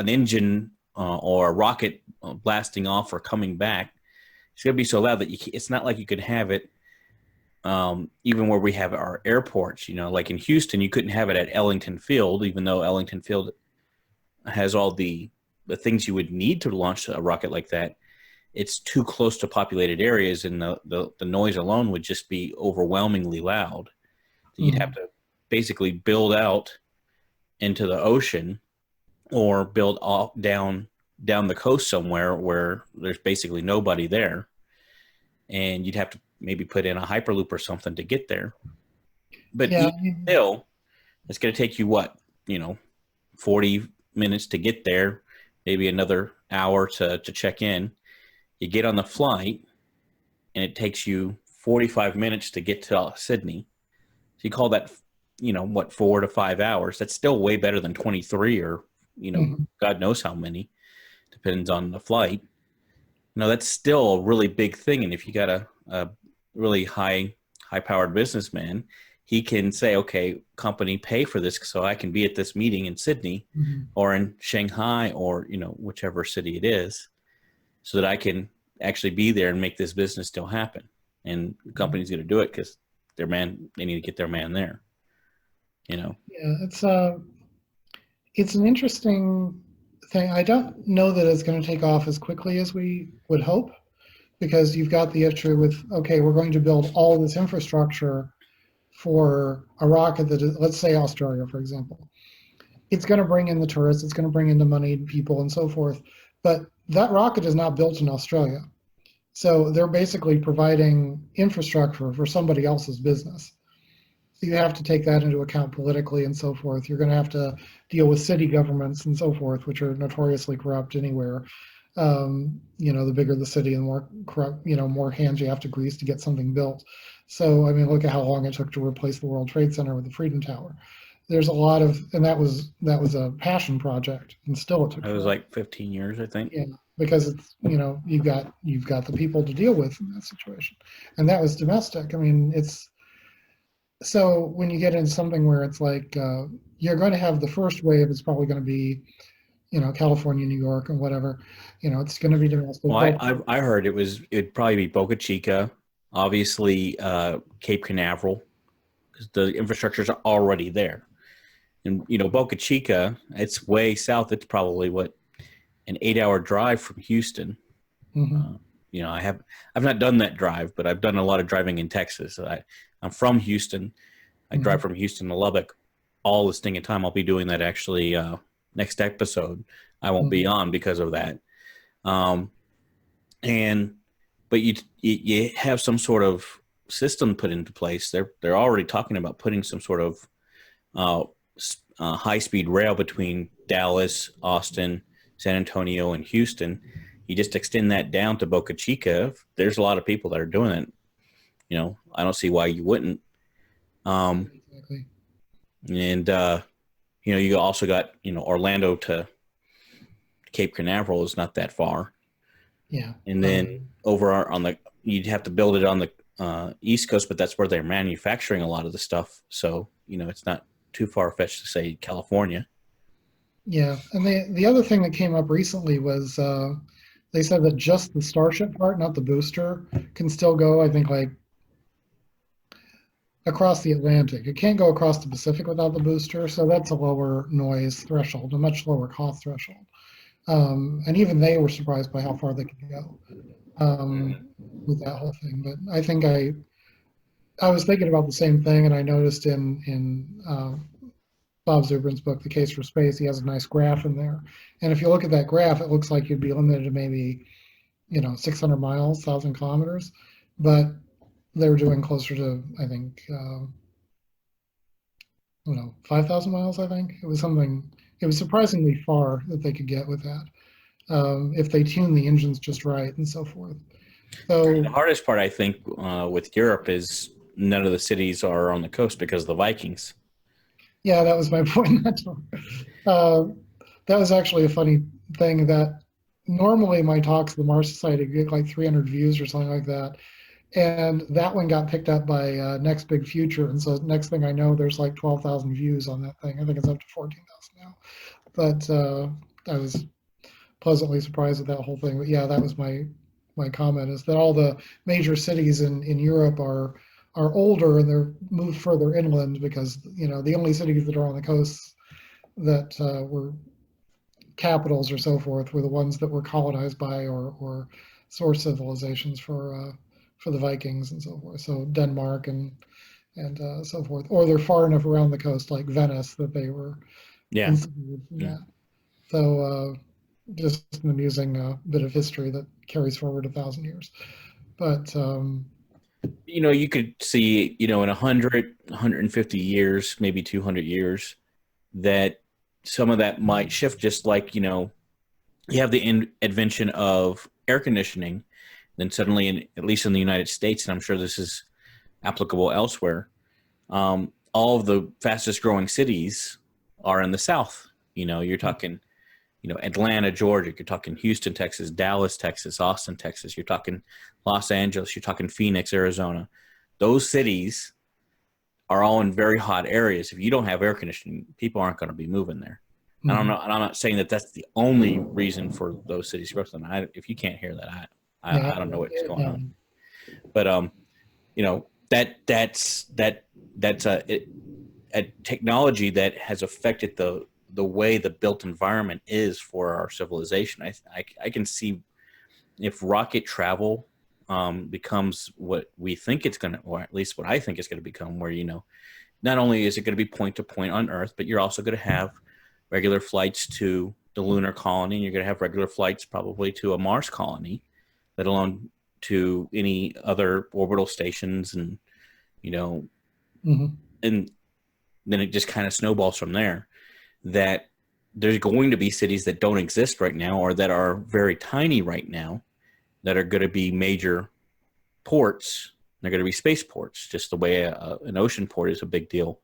engine or a rocket blasting off or coming back, it's going to be so loud that it's not like you could have it even where we have our airports. Like in Houston, you couldn't have it at Ellington Field, even though Ellington Field has all the things you would need to launch a rocket like that. It's too close to populated areas, and the noise alone would just be overwhelmingly loud. You'd have to basically build out into the ocean or build off down the coast somewhere where there's basically nobody there, and you'd have to maybe put in a hyperloop or something to get there. But still, it's going to take you 40 minutes to get there, maybe another hour to check in. You get on the flight, and it takes you 45 minutes to get to Sydney. you call that, what, 4 to 5 hours? That's still way better than 23 or, Mhm. God knows how many, depends on the flight. That's still a really big thing. And if you got a really high powered businessman, he can say, okay, company, pay for this so I can be at this meeting in Sydney Mhm. or in Shanghai or, whichever city it is, so that I can actually be there and make this business still happen. And the company's going to do it because they need to get their man there, Yeah, it's an interesting thing. I don't know that it's going to take off as quickly as we would hope, because you've got the issue with, okay, we're going to build all this infrastructure for a rocket that is, let's say Australia, for example. It's going to bring in the tourists, it's going to bring in the money, people, and so forth. But that rocket is not built in Australia. So they're basically providing infrastructure for somebody else's business. You have to take that into account politically and so forth. You're going to have to deal with city governments and so forth, which are notoriously corrupt anywhere. The bigger the city, the more corrupt, more hands you have to grease to get something built. So, I mean, look at how long it took to replace the World Trade Center with the Freedom Tower. There's a lot of, and that was a passion project, and still it took it was forever. like 15 years, I think. Yeah, because it's, you've got the people to deal with in that situation, and that was domestic. I mean, it's so when you get into something where it's like you're going to have the first wave, it's probably going to be, California, New York, and whatever. It's going to be domestic. Well, I heard it'd probably be Boca Chica, obviously Cape Canaveral, because the infrastructure's already there. And Boca Chica, it's way south. It's probably an 8-hour drive from Houston. Mhm. I've not done that drive, but I've done a lot of driving in Texas. I'm from Houston. I drive Mhm. from Houston to Lubbock all this thing in time. I'll be doing that actually next episode. I won't be Mhm. on because of that. Um, and but you have some sort of system put into place. They're already talking about putting some sort of uh, high speed rail between Dallas, Austin, San Antonio, and Houston. You just extend that down to Boca Chica. There's a lot of people that are doing it. I don't see why you wouldn't. Exactly. And you also got Orlando to Cape Canaveral is not that far, Yeah. and then on the you'd have to build it on the East Coast, but that's where they're manufacturing a lot of the stuff. So it's not too far fetched to say California. Yeah, and the other thing that came up recently was they said that just the Starship part, not the booster, can still go, I think, like across the Atlantic. It can't go across the Pacific without the booster, so that's a lower noise threshold, a much lower cost threshold. And even they were surprised by how far they could go with that whole thing. But I think I was thinking about the same thing, and I noticed in Bob Zubrin's book, The Case for Space, he has a nice graph in there. And if you look at that graph, it looks like you'd be limited to maybe 600 miles, 1,000 kilometers, but they were doing closer to, I think, I don't know, 5,000 miles, I think. It was surprisingly far that they could get with that if they tune the engines just right and so forth. The So, hardest part, I think, with Europe is none of the cities are on the coast because of the Vikings. yeah, that was my point. Uh, that was actually a funny thing that normally my talks at the Mars Society get like 300 views or something like that. And that one got picked up by Next Big Future. And so next thing I know, there's like 12,000 views on that thing. I think it's up to 14,000 now. But I was pleasantly surprised with that whole thing. But yeah, that was my comment, is that all the major cities in Europe are older and they're moved further inland, because the only cities that are on the coasts that were capitals or so forth were the ones that were colonized by or source civilizations for the Vikings and so forth. So Denmark and so forth, or they're far enough around the coast, like Venice, that they were Yeah. instituted from Yeah. that. So just an amusing bit of history that carries forward 1,000 years. But You could see, in 100, 150 years, maybe 200 years, that some of that might shift, just like, you have the invention of air conditioning, then suddenly, at least in the United States, and I'm sure this is applicable elsewhere, all of the fastest growing cities are in the South. You're talking, Atlanta, Georgia. You're talking Houston, Texas, Dallas, Texas, Austin, Texas. You're talking Los Angeles. You're talking Phoenix, Arizona. Those cities are all in very hot areas. If you don't have air conditioning, people aren't going to be moving there. I don't know, and I'm not saying that that's the only reason for those cities. If you can't hear that, I don't know what's going on. But that's a technology that has affected the way the built environment is for our civilization. I can see if rocket travel becomes what we think it's going to, or at least what I think it's going to become, where not only is it going to be point to point on Earth, but you're also going to have regular flights to the lunar colony, and you're going to have regular flights probably to a Mars colony, let alone to any other orbital stations, and and then it just kind of snowballs from there. That there's going to be cities that don't exist right now, or that are very tiny right now, that are going to be major ports. They're going to be spaceports, just the way an ocean port is a big deal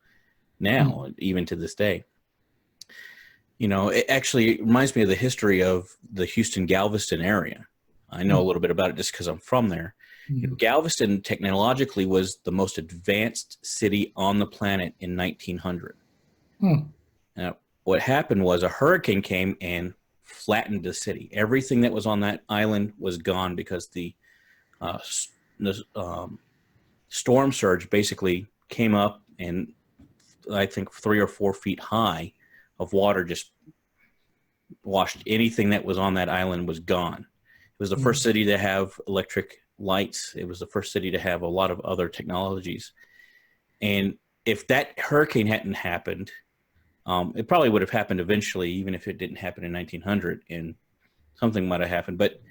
now, even to this day. It actually reminds me of the history of the Houston Galveston area. I know a little bit about it just because I'm from there. Galveston technologically was the most advanced city on the planet in 1900. Now, what happened was a hurricane came and flattened the city. Everything that was on that island was gone because the storm surge basically came up, and I think 3 or 4 feet high of water just washed anything that was on that island was gone. It was the first city to have electric lights. It was the first city to have a lot of other technologies. And if that hurricane hadn't happened, it probably would have happened eventually, even if it didn't happen in 1900, and something might have happened. But,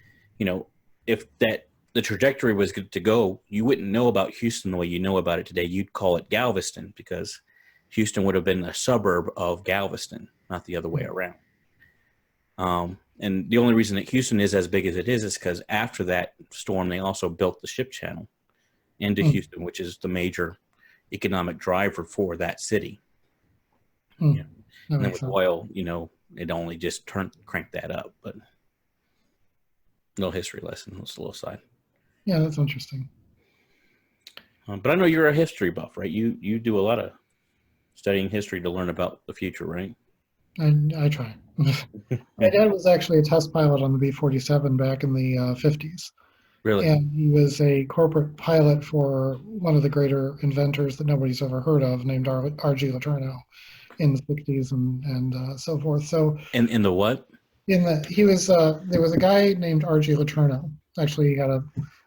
if the trajectory was good to go, you wouldn't know about Houston the way you know about it today. You'd call it Galveston, because Houston would have been a suburb of Galveston, not the other way around. And the only reason that Houston is as big as it is because after that storm, they also built the ship channel into Houston, which is the major economic driver for that city. And then with oil, it only just cranked that up. But little history lesson, just a little side. Yeah, that's interesting. But I know you're a history buff, right? You do a lot of studying history to learn about the future, right? And I try. My dad was actually a test pilot on the B-47 back in the 50s. Really? And he was a corporate pilot for one of the greater inventors that nobody's ever heard of, named R.G. Letourneau, in the 60s and so forth. So in the what? There was a guy named R.G. Letourneau. Actually, he had a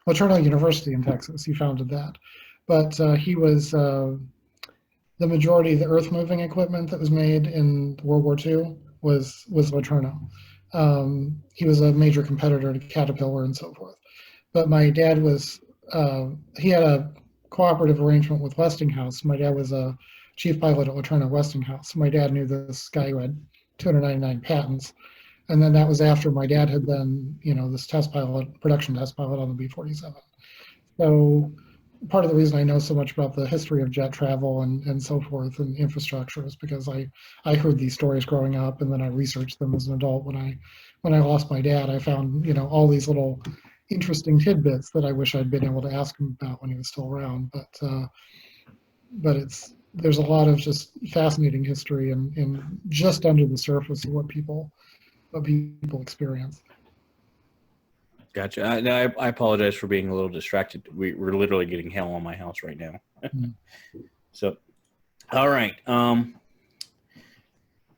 Letourneau University in Texas. He founded that. But he was the majority of the earth-moving equipment that was made in World War II was Letourneau. He was a major competitor to Caterpillar and so forth. But my dad he had a cooperative arrangement with Westinghouse. My dad was a chief pilot at Letourneau Westinghouse. My dad knew this guy who had 299 patents. And then that was after my dad had been, this production test pilot on the B-47. So part of the reason I know so much about the history of jet travel and so forth and infrastructure is because I heard these stories growing up, and then I researched them as an adult. When I lost my dad, I found, all these little interesting tidbits that I wish I'd been able to ask him about when he was still around. But there's a lot of just fascinating history and just under the surface of what people experience. Gotcha. I apologize for being a little distracted. We're literally getting hell on my house right now. So, all right.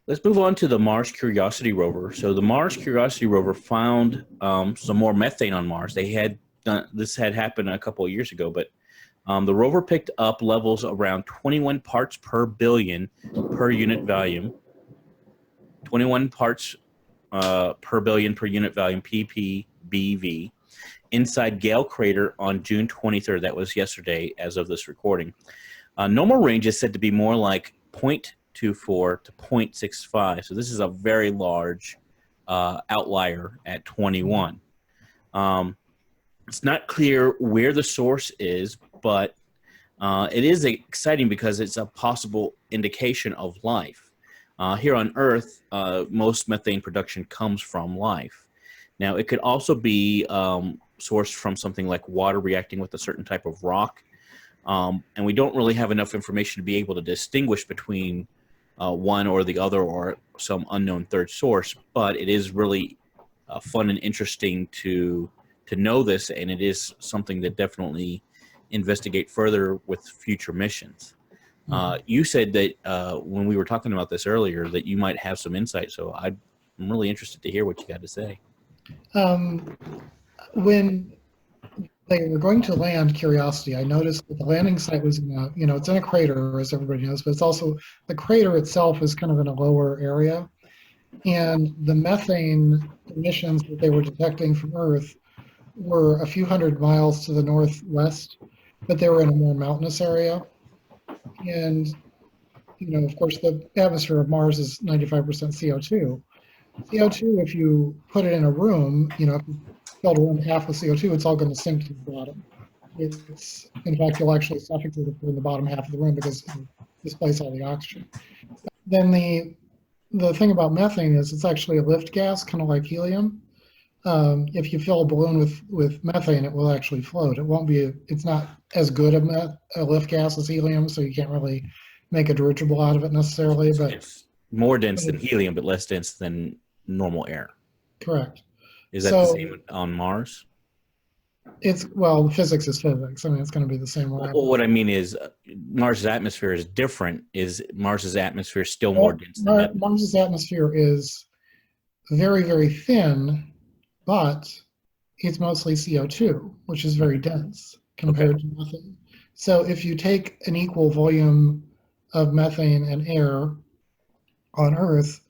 Let's move on to the Mars Curiosity rover. So the Mars Curiosity rover found some more methane on Mars. This had happened a couple of years ago, but the rover picked up levels around 21 parts per billion per unit volume. 21 parts per billion per unit volume, ppBV, inside Gale Crater on June 23rd. That was yesterday as of this recording. Normal range is said to be more like 0.24 to 0.65. So this is a very large outlier at 21. It's not clear where the source is, but It is exciting because it's a possible indication of life. Here on Earth, most methane production comes from life. Now, it could also be sourced from something like water reacting with a certain type of rock. And we don't really have enough information to be able to distinguish between one or the other or some unknown third source. But it is really fun and interesting to know this, and it is something that definitely investigate further with future missions. You said that when we were talking about this earlier that you might have some insight, so I'm really interested to hear what you got to say. When they were going to land Curiosity, I noticed that the landing site was in a, it's in a crater, as everybody knows, but it's also, the crater itself is kind of in a lower area. And the methane emissions that they were detecting from Earth were a few hundred miles to the northwest, but they were in a more mountainous area. And, of course, the atmosphere of Mars is 95% CO2. CO2, if you put it in a room, if you filled a room half with CO2, it's all going to sink to the bottom. In fact, you'll actually suffocate in the bottom half of the room because it displaces all the oxygen. Then the thing about methane is it's actually a lift gas, kind of like helium. If you fill a balloon with methane, it will actually float. It's not as good a lift gas as helium, so you can't really make a dirigible out of it necessarily. But it's more dense than helium, but less dense than normal air. Correct. Is that the same on Mars? Well, physics is physics. I mean, it's going to be the same way. Well, what I mean is Mars's atmosphere is different. Is Mars's atmosphere still more dense than that? Mars's atmosphere is very, very thin, but it's mostly CO2, which is very dense compared to methane. So if you take an equal volume of methane and air on Earth,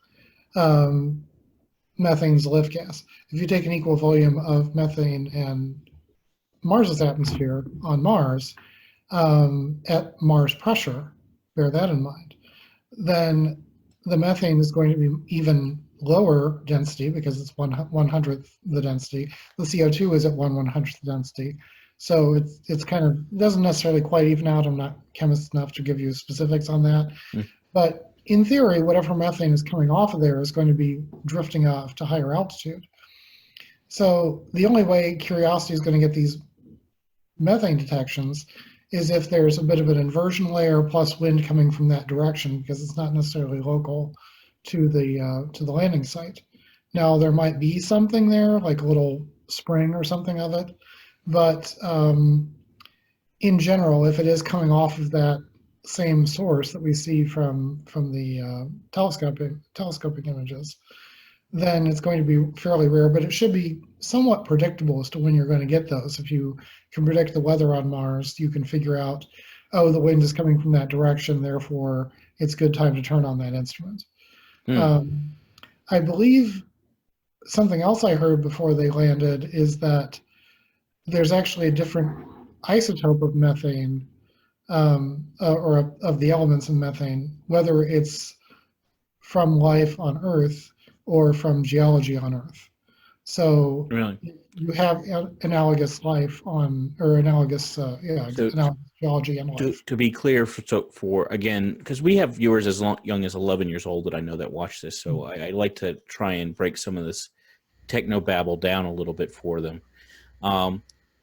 methane's a lift gas. If you take an equal volume of methane and Mars's atmosphere on Mars, at Mars pressure, bear that in mind, then the methane is going to be even lower density because it's 1/100th the density. The CO2 is at 1/100th the density. So it's kind of, doesn't necessarily quite even out. I'm not chemist enough to give you specifics on that. But in theory, whatever methane is coming off of there is going to be drifting off to higher altitude. So the only way Curiosity is going to get these methane detections is if there's a bit of an inversion layer plus wind coming from that direction, because it's not necessarily local to the landing site. Now there might be something there, like a little spring or something of it, but in general, if it is coming off of that same source that we see from the telescopic images, then it's going to be fairly rare, but it should be somewhat predictable as to when you're going to get those. If you can predict the weather on Mars, you can figure out, oh, the wind is coming from that direction, therefore it's good time to turn on that instrument. I believe something else I heard before they landed is that there's actually a different isotope of methane, or of the elements in methane, whether it's from life on Earth or from geology on Earth. So really? You have analogous life on, or analogous, analogous geology and life. To be clear, for again, because we have viewers as young as 11 years old that I know that watch this, so I like to try and break some of this techno-babble down a little bit for them.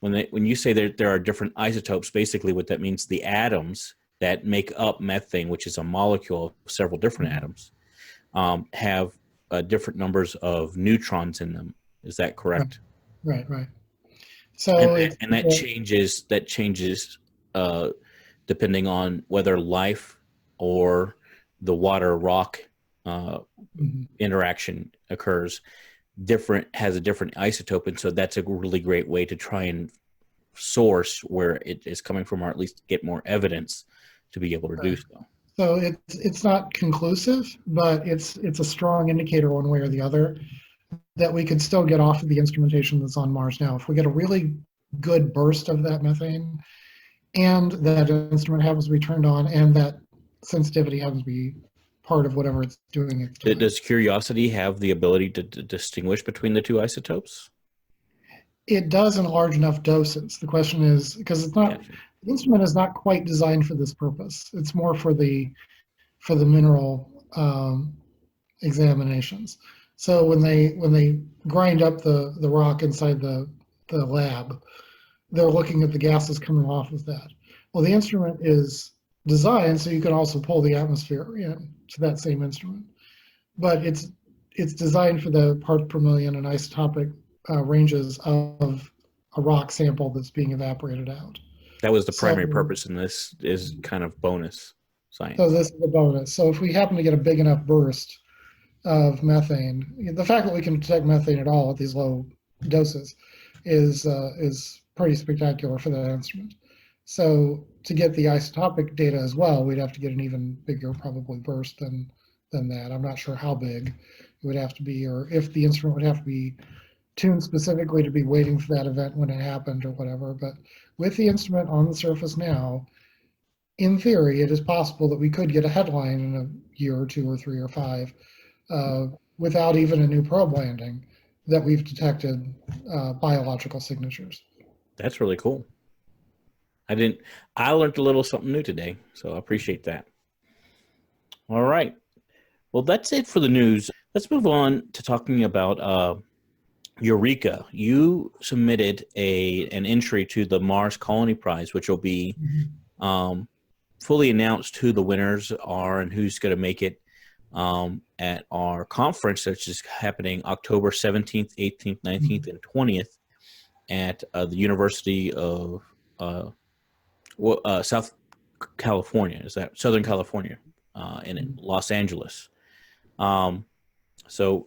When you say that there are different isotopes, basically what that means, the atoms that make up methane, which is a molecule of several different atoms, have different numbers of neutrons in them. Is that correct? Right. So that changes depending on whether life or the water rock interaction occurs. Has a different isotope, and so that's a really great way to try and source where it is coming from, or at least get more evidence to be able to do so. So it's not conclusive, but it's a strong indicator one way or the other that we could still get off of the instrumentation that's on Mars now. If we get a really good burst of that methane, and that instrument happens to be turned on, and that sensitivity happens to be part of whatever it's doing. Does Curiosity have the ability to distinguish between the two isotopes? It does in large enough doses. The question is, because it's not, The instrument is not quite designed for this purpose. It's more for the mineral examinations. So when they grind up the rock inside the lab, they're looking at the gases coming off of that. Well, the instrument is designed so you can also pull the atmosphere in to that same instrument, but it's designed for the parts per million and isotopic ranges of a rock sample that's being evaporated out. That was the So, primary purpose, and this is kind of bonus science. so this is the bonus. So if we happen to get a big enough burst of methane, the fact that we can detect methane at all at these low doses is pretty spectacular for that instrument. So to get the isotopic data as well, we'd have to get an even bigger probably burst than that. I'm not sure how big it would have to be, or if the instrument would have to be tuned specifically to be waiting for that event when it happened or whatever. But with the instrument on the surface now, in theory, it is possible that we could get a headline in a year or two or three or five without even a new probe landing that we've detected biological signatures. That's really cool. I learned a little something new today, so I appreciate that. All right. Well, that's it for the news. Let's move on to talking about Eureka. You submitted an entry to the Mars Colony Prize, which will be fully announced who the winners are and who's going to make it at our conference, which is happening October 17th, 18th, 19th, and 20th at the University of South California. Is that Southern California in Los Angeles? So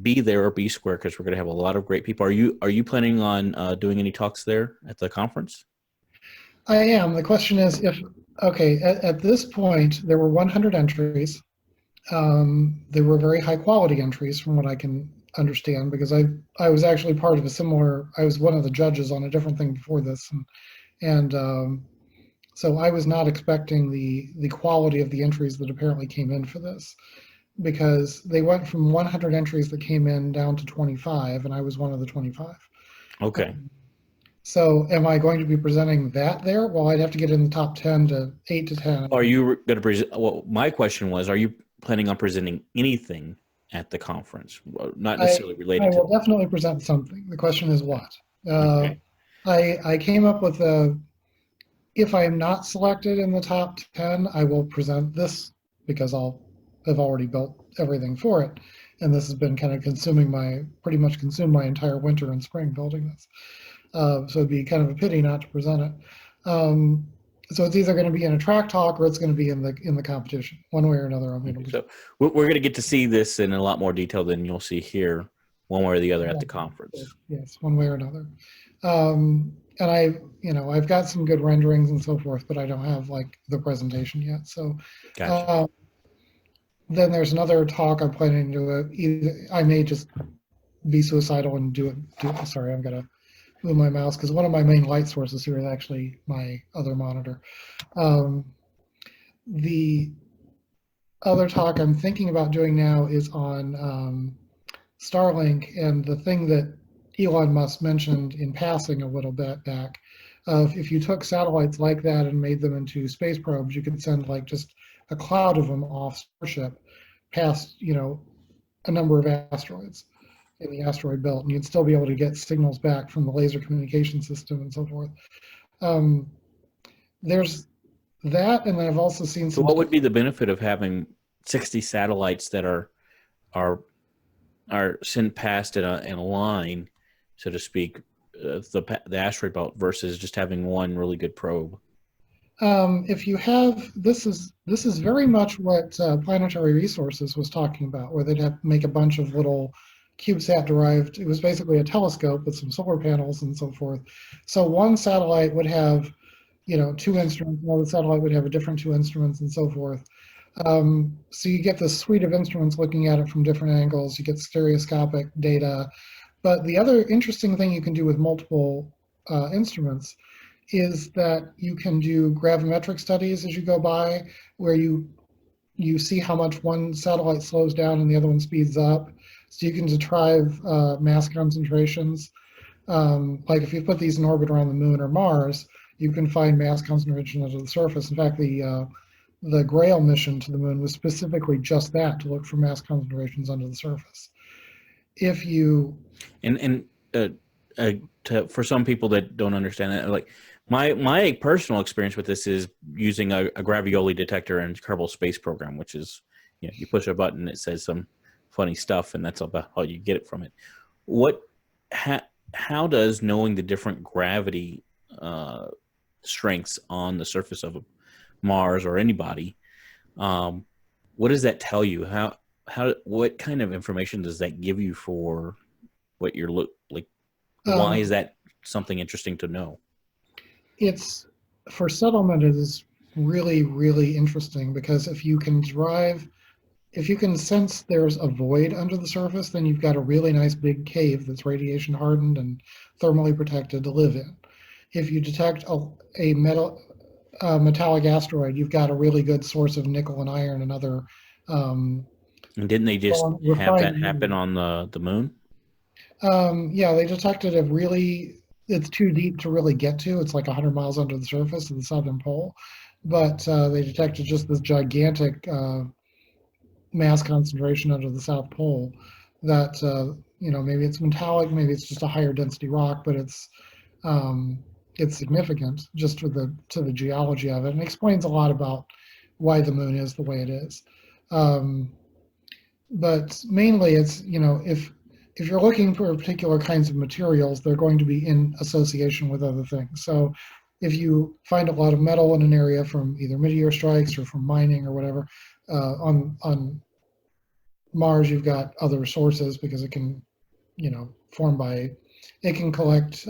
be there or be square, because we're going to have a lot of great people. Are you planning on doing any talks there at the conference? I am. The question is at this point, there were 100 entries. They were very high quality entries from what I can understand, because I was actually part of I was one of the judges on a different thing before this. And so I was not expecting the quality of the entries that apparently came in for this, because they went from 100 entries that came in down to 25, and I was one of the 25. Okay. So am I going to be presenting that there? Well, I'd have to get in the top 10 to 8 to 10. Are you going to present? Well, my question was, are you planning on presenting anything at the conference? Not necessarily related to. I will definitely present something. The question is what? Okay. I came up with if I am not selected in the top 10, I will present this, because I've already built everything for it. And this has been kind of pretty much consumed my entire winter and spring building this. So it'd be kind of a pity not to present it. So it's either going to be in a track talk or it's going to be in the competition, one way or another. So we're going to get to see this in a lot more detail than you'll see here, one way or the other at the conference. Yes, one way or another. And I've got some good renderings and so forth, but I don't have like the presentation yet. So gotcha. Then there's another talk I'm planning to do. I may just be suicidal and do it. Sorry, I'm gonna move my mouse because one of my main light sources here is actually my other monitor. The other talk I'm thinking about doing now is on Starlink, and the thing that Elon Musk mentioned in passing a little bit back, if you took satellites like that and made them into space probes, you could send like just a cloud of them off Starship past, a number of asteroids in the asteroid belt, and you'd still be able to get signals back from the laser communication system and so forth. There's that, and then I've also seen some. So what would be the benefit of having 60 satellites that are sent past in a line, so to speak, the asteroid belt, versus just having one really good probe? If you have, this is very much what Planetary Resources was talking about, where they'd have to make a bunch of little CubeSat derived. It was basically a telescope with some solar panels and so forth. So one satellite would have, two instruments. Another satellite would have a different two instruments and so forth. So you get this suite of instruments looking at it from different angles. You get stereoscopic data. But the other interesting thing you can do with multiple instruments is that you can do gravimetric studies as you go by, where you see how much one satellite slows down and the other one speeds up. So you can deprive mass concentrations. Like if you put these in orbit around the moon or Mars, you can find mass concentration under the surface. In fact, the Grail mission to the moon was specifically just that, to look for mass concentrations under the surface. If you And for some people that don't understand that, like my personal experience with this is using a gravioli detector in Kerbal Space Program, which is, you push a button, it says some funny stuff, and that's about how you get it from it. How does knowing the different gravity strengths on the surface of Mars or anybody, what does that tell you? What kind of information does that give you for what you're like? Why is that something interesting to know? It's for settlement. It is really, really interesting because if you can sense there's a void under the surface, then you've got a really nice big cave that's radiation hardened and thermally protected to live in. If you detect a metallic asteroid, you've got a really good source of nickel and iron and other. And didn't they just have that happen on the moon? Yeah, they detected it's too deep to really get to. It's like 100 miles under the surface of the southern pole. But they detected just this gigantic mass concentration under the South Pole that, maybe it's metallic, maybe it's just a higher density rock, but it's significant just to the geology of it, and explains a lot about why the moon is the way it is. But mainly it's, if you're looking for particular kinds of materials, they're going to be in association with other things. So if you find a lot of metal in an area from either meteor strikes or from mining or whatever, on Mars, you've got other sources because it can, it can collect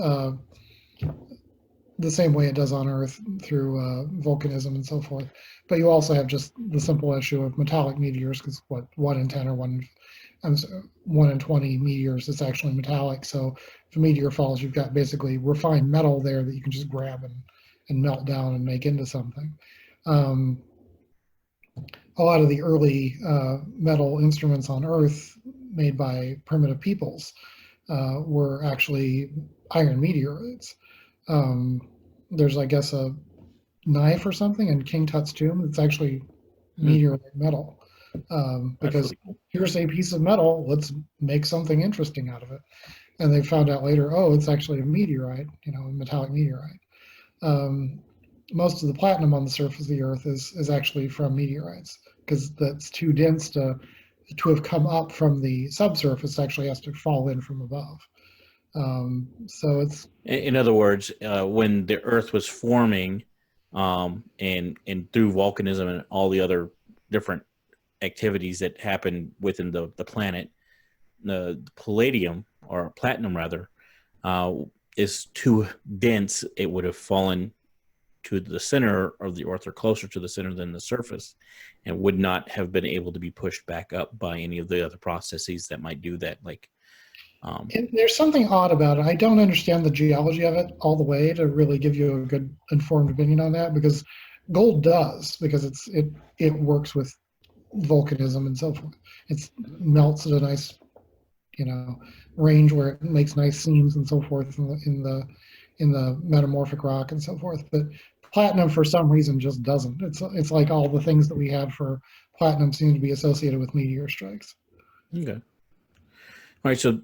the same way it does on Earth through volcanism and so forth. But you also have just the simple issue of metallic meteors, because 1 in 10 or 1 in 20 meteors is actually metallic. So if a meteor falls, you've got basically refined metal there that you can just grab and melt down and make into something. A lot of the early metal instruments on Earth made by primitive peoples were actually iron meteorites. There's, I guess, a knife or something in King Tut's tomb that's actually meteorite metal. Because really cool. Here's a piece of metal, let's make something interesting out of it. And they found out later, it's actually a meteorite, a metallic meteorite. Most of the platinum on the surface of the Earth is actually from meteorites, because that's too dense to have come up from the subsurface. It actually has to fall in from above. So it's, in other words, when the Earth was forming, and through volcanism and all the other different activities that happen within the planet, the palladium, or platinum rather, is too dense. It would have fallen to the center of the Earth, or closer to the center than the surface, and would not have been able to be pushed back up by any of the other processes that might do that. Like, there's something odd about it. I don't understand the geology of it all the way to really give you a good informed opinion on that, because gold does, because it works with volcanism and so forth. It melts at a nice, range where it makes nice seams and so forth in the metamorphic rock and so forth. But platinum, for some reason, just doesn't. It's like all the things that we have for platinum seem to be associated with meteor strikes. Okay. All right. So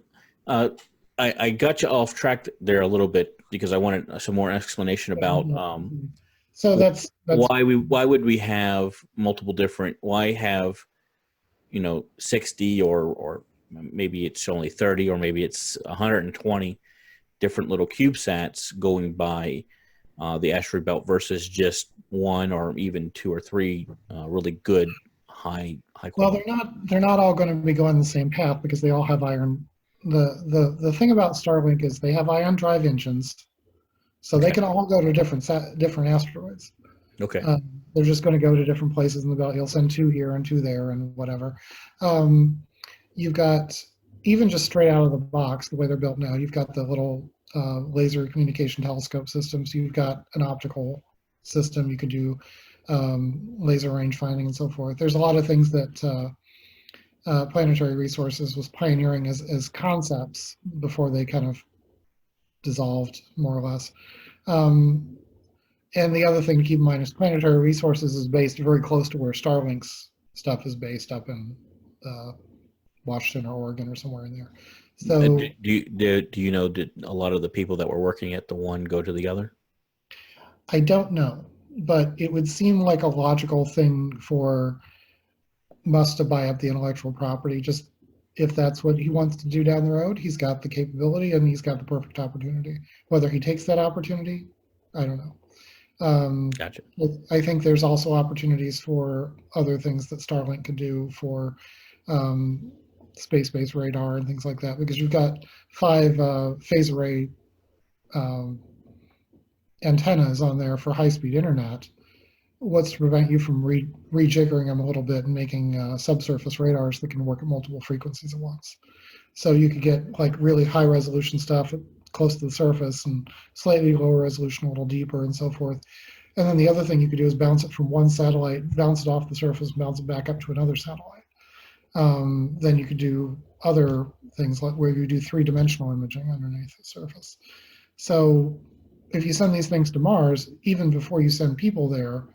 I got you off track there a little bit, because I wanted some more explanation about so that's why would we have multiple different, why have 60 or maybe it's only 30, or maybe it's 120 different little CubeSats going by the asteroid belt, versus just one or even 2 or 3 really good high quality. Well, they're not all going to be going the same path, because they all have iron. The thing about Starlink is they have ion drive engines, so they can all go to different asteroids. Okay. They're just going to go to different places in the belt. He'll send 2 here and 2 there and whatever. You've got, even just straight out of the box, the way they're built now, you've got the little laser communication telescope systems. You've got an optical system. You could do laser range finding and so forth. There's a lot of things that Planetary Resources was pioneering as concepts before they kind of dissolved, more or less. And the other thing to keep in mind is planetary resources is based very close to where Starlink's stuff is based, up in Washington or Oregon or somewhere in there. So Do you know, did a lot of the people that were working at the one go to the other? I don't know, but it would seem like a logical thing for Musk to buy up the intellectual property. Just if that's what he wants to do down the road, he's got the capability and he's got the perfect opportunity. Whether he takes that opportunity, I don't know. Gotcha. I think there's also opportunities for other things that Starlink could do for space-based radar and things like that, because you've got 5 phase array um, antennas on there for high-speed internet. What's to prevent you from rejiggering them a little bit and making subsurface radars that can work at multiple frequencies at once? So you could get like really high resolution stuff close to the surface and slightly lower resolution a little deeper and so forth. And then the other thing you could do is bounce it from one satellite, bounce it off the surface, bounce it back up to another satellite. Then you could do other things like where you do 3-dimensional imaging underneath the surface. So if you send these things to Mars, even before you send people there,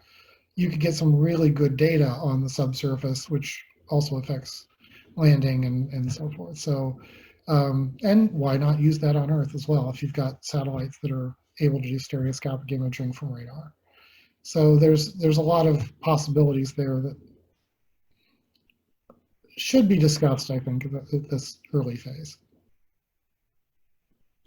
you could get some really good data on the subsurface, which also affects landing and so forth. So, and why not use that on Earth as well if you've got satellites that are able to do stereoscopic imaging from radar? So there's a lot of possibilities there that should be discussed, I think, at this early phase.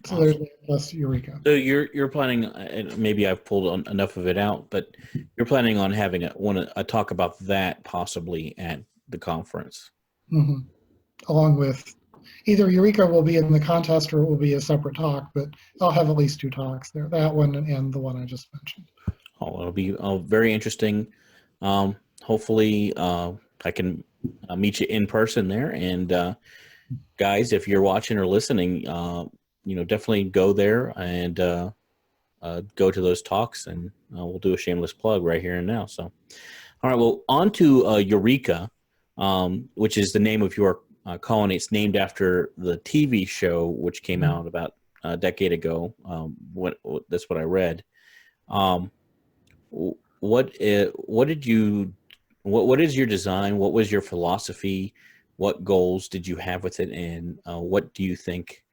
So Awesome. there's less Eureka. So you're planning, and maybe I've pulled enough of it out, but you're planning on having a talk about that possibly at the conference. Mm-hmm. Along with either Eureka will be in the contest or it will be a separate talk, but I'll have at least 2 talks there, that one and the one I just mentioned. Oh, it'll be very interesting. Hopefully, I can meet you in person there. And guys, if you're watching or listening, definitely go there and go to those talks, and we'll do a shameless plug right here and now. So, all right, well, on to Eureka, which is the name of your colony. It's named after the TV show, which came out about a decade ago. That's what I read. What is your design? What was your philosophy? What goals did you have with it? And what do you think?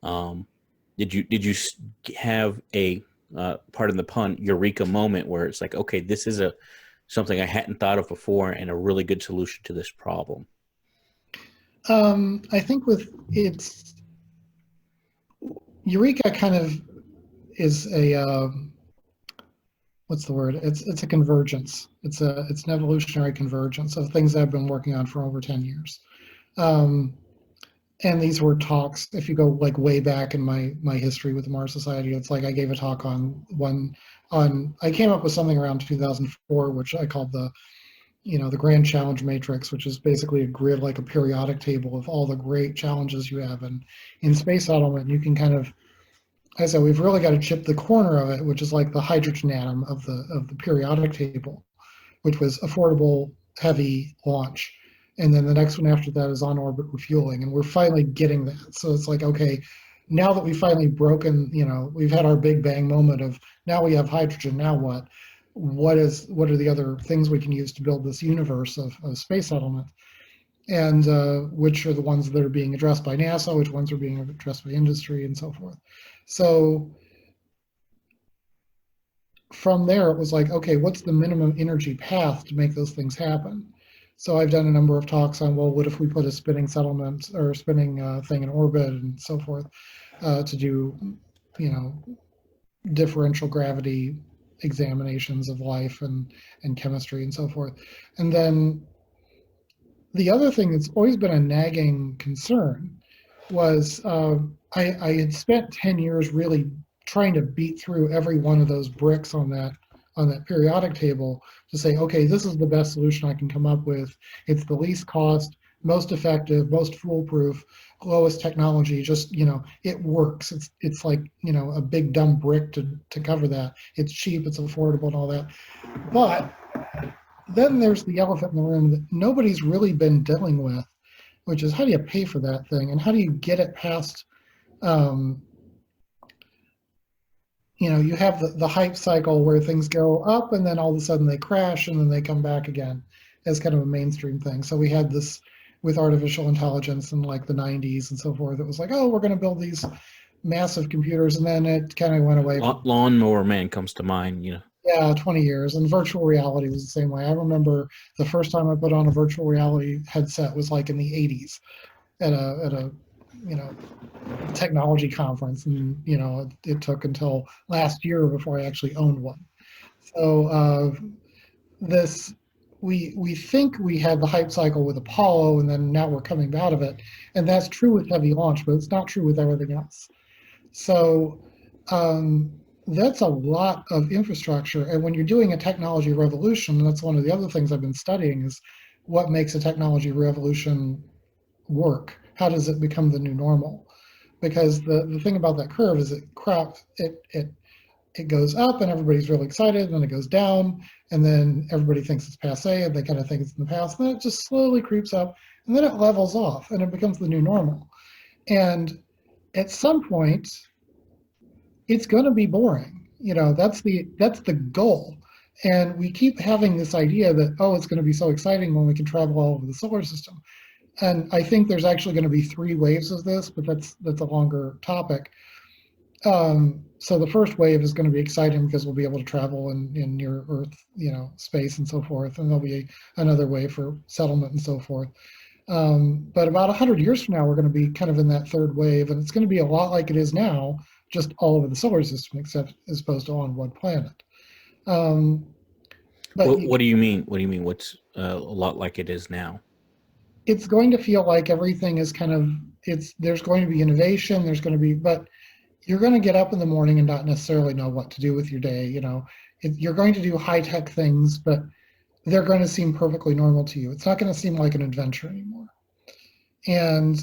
Did you have a pardon the pun, eureka moment where it's like, okay, this is something I hadn't thought of before and a really good solution to this problem? I think it's Eureka kind of is a what's the word? It's a convergence. It's an evolutionary convergence of things I've been working on for over 10 years. And these were talks. If you go like way back in my history with the Mars Society, it's like I gave a talk on I came up with something around 2004, which I called the Grand Challenge Matrix, which is basically a grid, like a periodic table of all the great challenges you have. And in space settlement, you can kind of, I said, we've really got to chip the corner of it, which is like the hydrogen atom of the periodic table, which was affordable, heavy launch. And then the next one after that is on-orbit refueling. And we're finally getting that. So it's like, okay, now that we've finally broken, we've had our big bang moment of now we have hydrogen, now what? What are the other things we can use to build this universe of space settlement? And which are the ones that are being addressed by NASA, which ones are being addressed by industry, and so forth. So from there, it was like, okay, what's the minimum energy path to make those things happen? So I've done a number of talks on, well, what if we put a spinning settlement or spinning thing in orbit and so forth to do, differential gravity examinations of life and chemistry and so forth. And then the other thing that's always been a nagging concern was I had spent 10 years really trying to beat through every one of those bricks on that periodic table to say, okay, this is the best solution I can come up with. It's the least cost, most effective, most foolproof, lowest technology. Just, it works. It's like, a big dumb brick to cover that. It's cheap, it's affordable and all that. But then there's the elephant in the room that nobody's really been dealing with, which is how do you pay for that thing? And how do you get it past, you have the hype cycle where things go up and then all of a sudden they crash and then they come back again as kind of a mainstream thing. So we had this with artificial intelligence in like the 90s and so forth. It was like, oh, we're going to build these massive computers, and then it kind of went away. Lawnmower Man comes to mind, Yeah, 20 years. And virtual reality was the same way. I remember the first time I put on a virtual reality headset was like in the 80s at a technology conference, and it took until last year before I actually owned one. So this we think we had the hype cycle with Apollo, and then now we're coming out of it, and that's true with heavy launch, but it's not true with everything else. So that's a lot of infrastructure, and when you're doing a technology revolution, that's one of the other things I've been studying is what makes a technology revolution work. How does it become the new normal? Because the thing about that curve is it goes up and everybody's really excited, and then it goes down, and then everybody thinks it's passe, and they kind of think it's in the past, and then it just slowly creeps up, and then it levels off, and it becomes the new normal. And at some point, it's going to be boring. That's the goal. And we keep having this idea that, oh, it's going to be so exciting when we can travel all over the solar system. And I think there's actually going to be 3 waves of this, but that's a longer topic. So the first wave is going to be exciting because we'll be able to travel in near Earth, space and so forth. And there'll be another wave for settlement and so forth. But about 100 years from now, we're going to be kind of in that 3rd wave, and it's going to be a lot like it is now, just all over the solar system, except as opposed to on one planet. But what do you mean? What do you mean? What's a lot like it is now? It's going to feel like everything is there's going to be innovation, but you're going to get up in the morning and not necessarily know what to do with your day. You're going to do high-tech things, but they're going to seem perfectly normal to you. It's not going to seem like an adventure anymore. And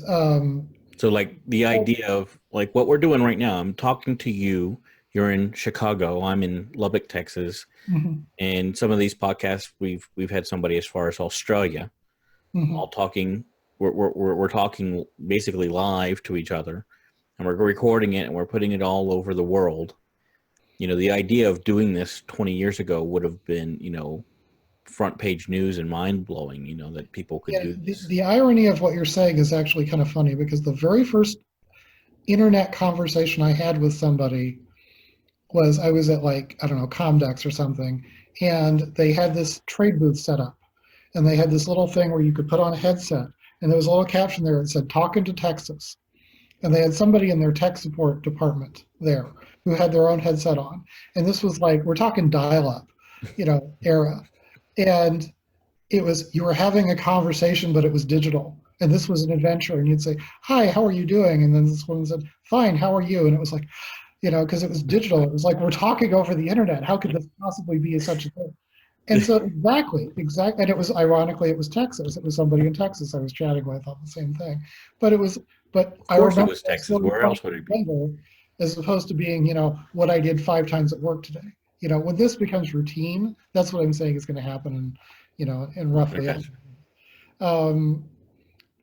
so like the idea of like what we're doing right now, I'm talking to you, you're in Chicago, I'm in Lubbock, Texas. Mm-hmm. And some of these podcasts, we've had somebody as far as Australia, mm-hmm. all talking. We're talking basically live to each other, and we're recording it, and we're putting it all over the world. The idea of doing this 20 years ago would have been, front page news and mind blowing. That people could do this. The irony of what you're saying is actually kind of funny, because the very first internet conversation I had with somebody was I was at, like, I don't know, Comdex or something, and they had this trade booth set up, and they had this little thing where you could put on a headset, and there was a little caption there that said "Talking to Texas," and they had somebody in their tech support department there who had their own headset on, and this was like, we're talking dial-up, era, and it was, you were having a conversation, but it was digital, and this was an adventure, and you'd say, "Hi, how are you doing?" And then this woman said, "Fine, how are you?" And it was like, because it was digital, it was like, we're talking over the internet. How could this possibly be such a thing? And so exactly. And it was, ironically, it was Texas. It was somebody in Texas I was chatting with on the same thing. But I remember it was Texas. Where else would it be? As opposed to being, what I did 5 times at work today. When this becomes routine, that's what I'm saying is going to happen in roughly.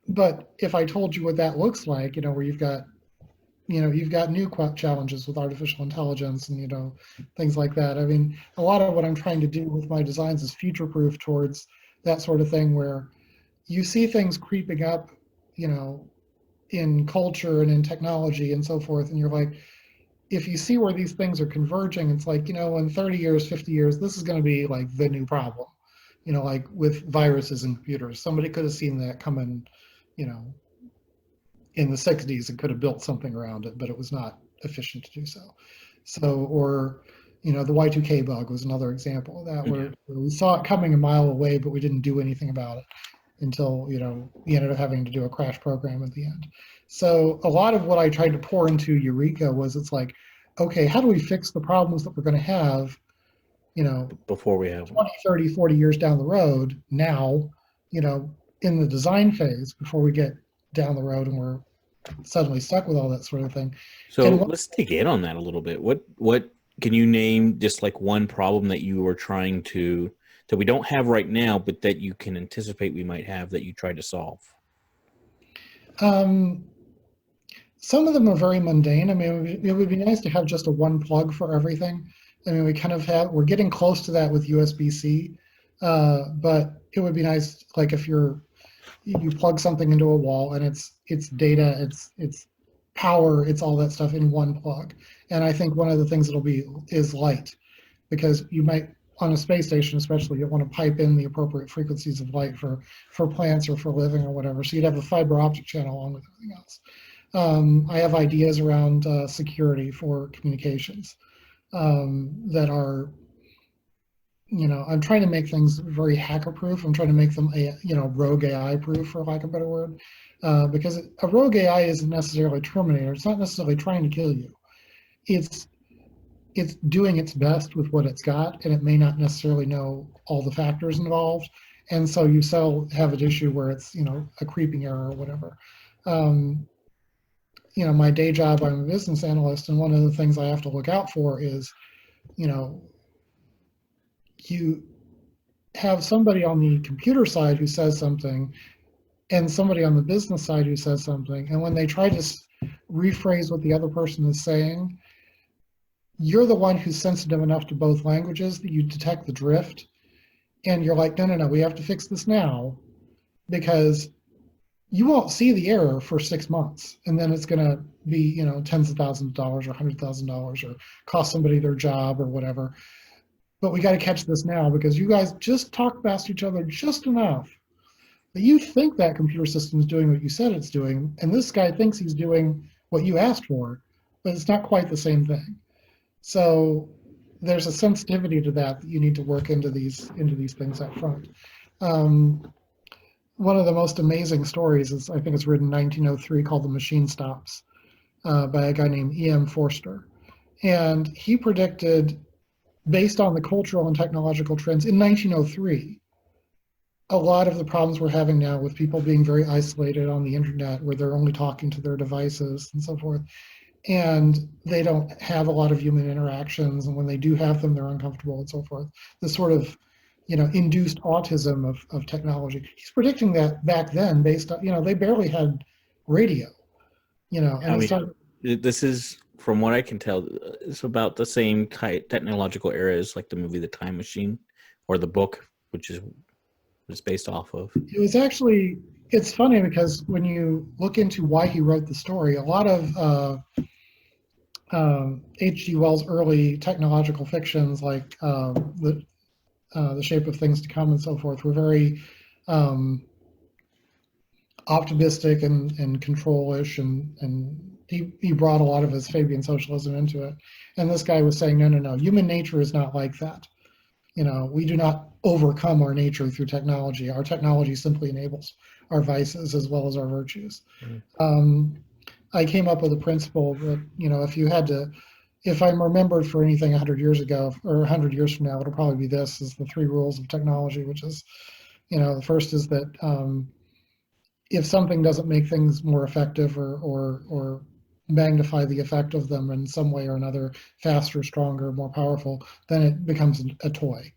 But if I told you what that looks like, where you've got new challenges with artificial intelligence and, things like that. I mean, a lot of what I'm trying to do with my designs is future-proof towards that sort of thing, where you see things creeping up, in culture and in technology and so forth, and you're like, if you see where these things are converging, it's like, in 30 years, 50 years, this is going to be like the new problem, like with viruses and computers. Somebody could have seen that coming, in the 60s and could have built something around it, but it was not efficient to do so. Or the Y2K bug was another example of that, where we saw it coming a mile away, but we didn't do anything about it until, we ended up having to do a crash program at the end. So a lot of what I tried to pour into Eureka was, it's like, okay, how do we fix the problems that we're going to have, before we have 20, 30, 40 years down the road now, in the design phase, before we get down the road and we're suddenly stuck with all that sort of thing. So let's dig in on that a little bit. What can you name, just like one problem that you were trying to, that we don't have right now, but that you can anticipate we might have, that you tried to solve? some of them are very mundane. I mean, it would be nice to have just a one plug for everything. I mean, we kind of we're getting close to that with USB-C, but it would be nice, like if you plug something into a wall and it's data, it's power, it's all that stuff in one plug. And I think one of the things it'll be is light, because you might, on a space station especially, you want to pipe in the appropriate frequencies of light for plants or for living or whatever. So you'd have a fiber optic channel along with everything else. I have ideas around security for communications that are, I'm trying to make things very hacker proof. I'm trying to make them, rogue AI proof, for lack of a better word, because a rogue AI isn't necessarily Terminator. It's not necessarily trying to kill you. It's doing its best with what it's got, and it may not necessarily know all the factors involved. And so you have an issue where it's, a creeping error or whatever. My day job, I'm a business analyst, and one of the things I have to look out for is, you have somebody on the computer side who says something and somebody on the business side who says something. And when they try to rephrase what the other person is saying, you're the one who's sensitive enough to both languages that you detect the drift. And you're like, no, we have to fix this now, because you won't see the error for 6 months. And then it's going to be, tens of thousands of dollars or $100,000 or cost somebody their job or whatever. But we got to catch this now, because you guys just talk past each other just enough that you think that computer system is doing what you said it's doing, and this guy thinks he's doing what you asked for, but it's not quite the same thing. So there's a sensitivity to that you need to work into these things up front. One of the most amazing stories is, I think it's written in 1903, called The Machine Stops, by a guy named E.M. Forster. And he predicted, based on the cultural and technological trends in 1903, a lot of the problems we're having now with people being very isolated on the internet, where they're only talking to their devices and so forth, and they don't have a lot of human interactions, and when they do have them, they're uncomfortable and so forth. This sort of, induced autism of technology. He's predicting that back then, based on, they barely had radio, and this is, from what I can tell, it's about the same technological era as like the movie The Time Machine, or the book, which is it's based off of. It was actually, it's funny because when you look into why he wrote the story, a lot of H.G. Wells' early technological fictions, like the Shape of Things to Come and so forth, were very optimistic and control-ish, and he brought a lot of his Fabian socialism into it. And this guy was saying, no, human nature is not like that. We do not overcome our nature through technology. Our technology simply enables our vices as well as our virtues. I came up with a principle that, if I'm remembered for anything 100 years ago or 100 years from now, it'll probably be this, is the 3 rules of technology, which is, the first is that if something doesn't make things more effective or magnify the effect of them in some way or another, faster, stronger, more powerful, then it becomes a toy.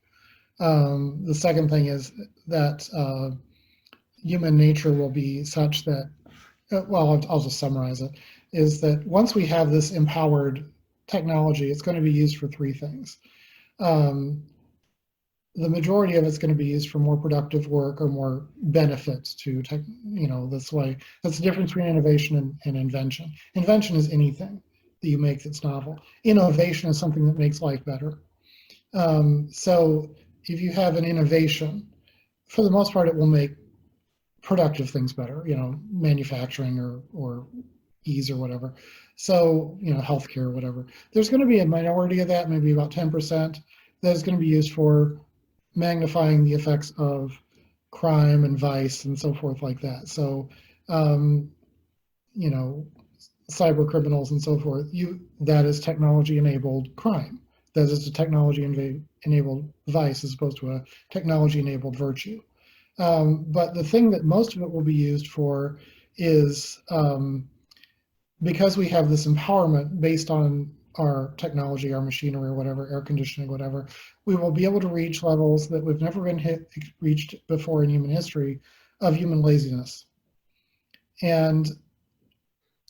The second thing is that human nature will be such that, I'll just summarize it, is that once we have this empowered technology, it's going to be used for 3 things. The majority of it's going to be used for more productive work or more benefits to tech, this way. That's the difference between innovation and invention. Invention is anything that you make that's novel. Innovation is something that makes life better. So if you have an innovation, for the most part, it will make productive things better, manufacturing or ease or whatever. So, healthcare or whatever. There's going to be a minority of that, maybe about 10%, that is going to be used for magnifying the effects of crime and vice and so forth like that. So, cyber criminals and so forth, that is technology-enabled crime. That is a technology-enabled vice as opposed to a technology-enabled virtue. But the thing that most of it will be used for is, because we have this empowerment based on our technology, our machinery, or whatever, air conditioning, whatever, we will be able to reach levels that we've never been reached before in human history of human laziness. And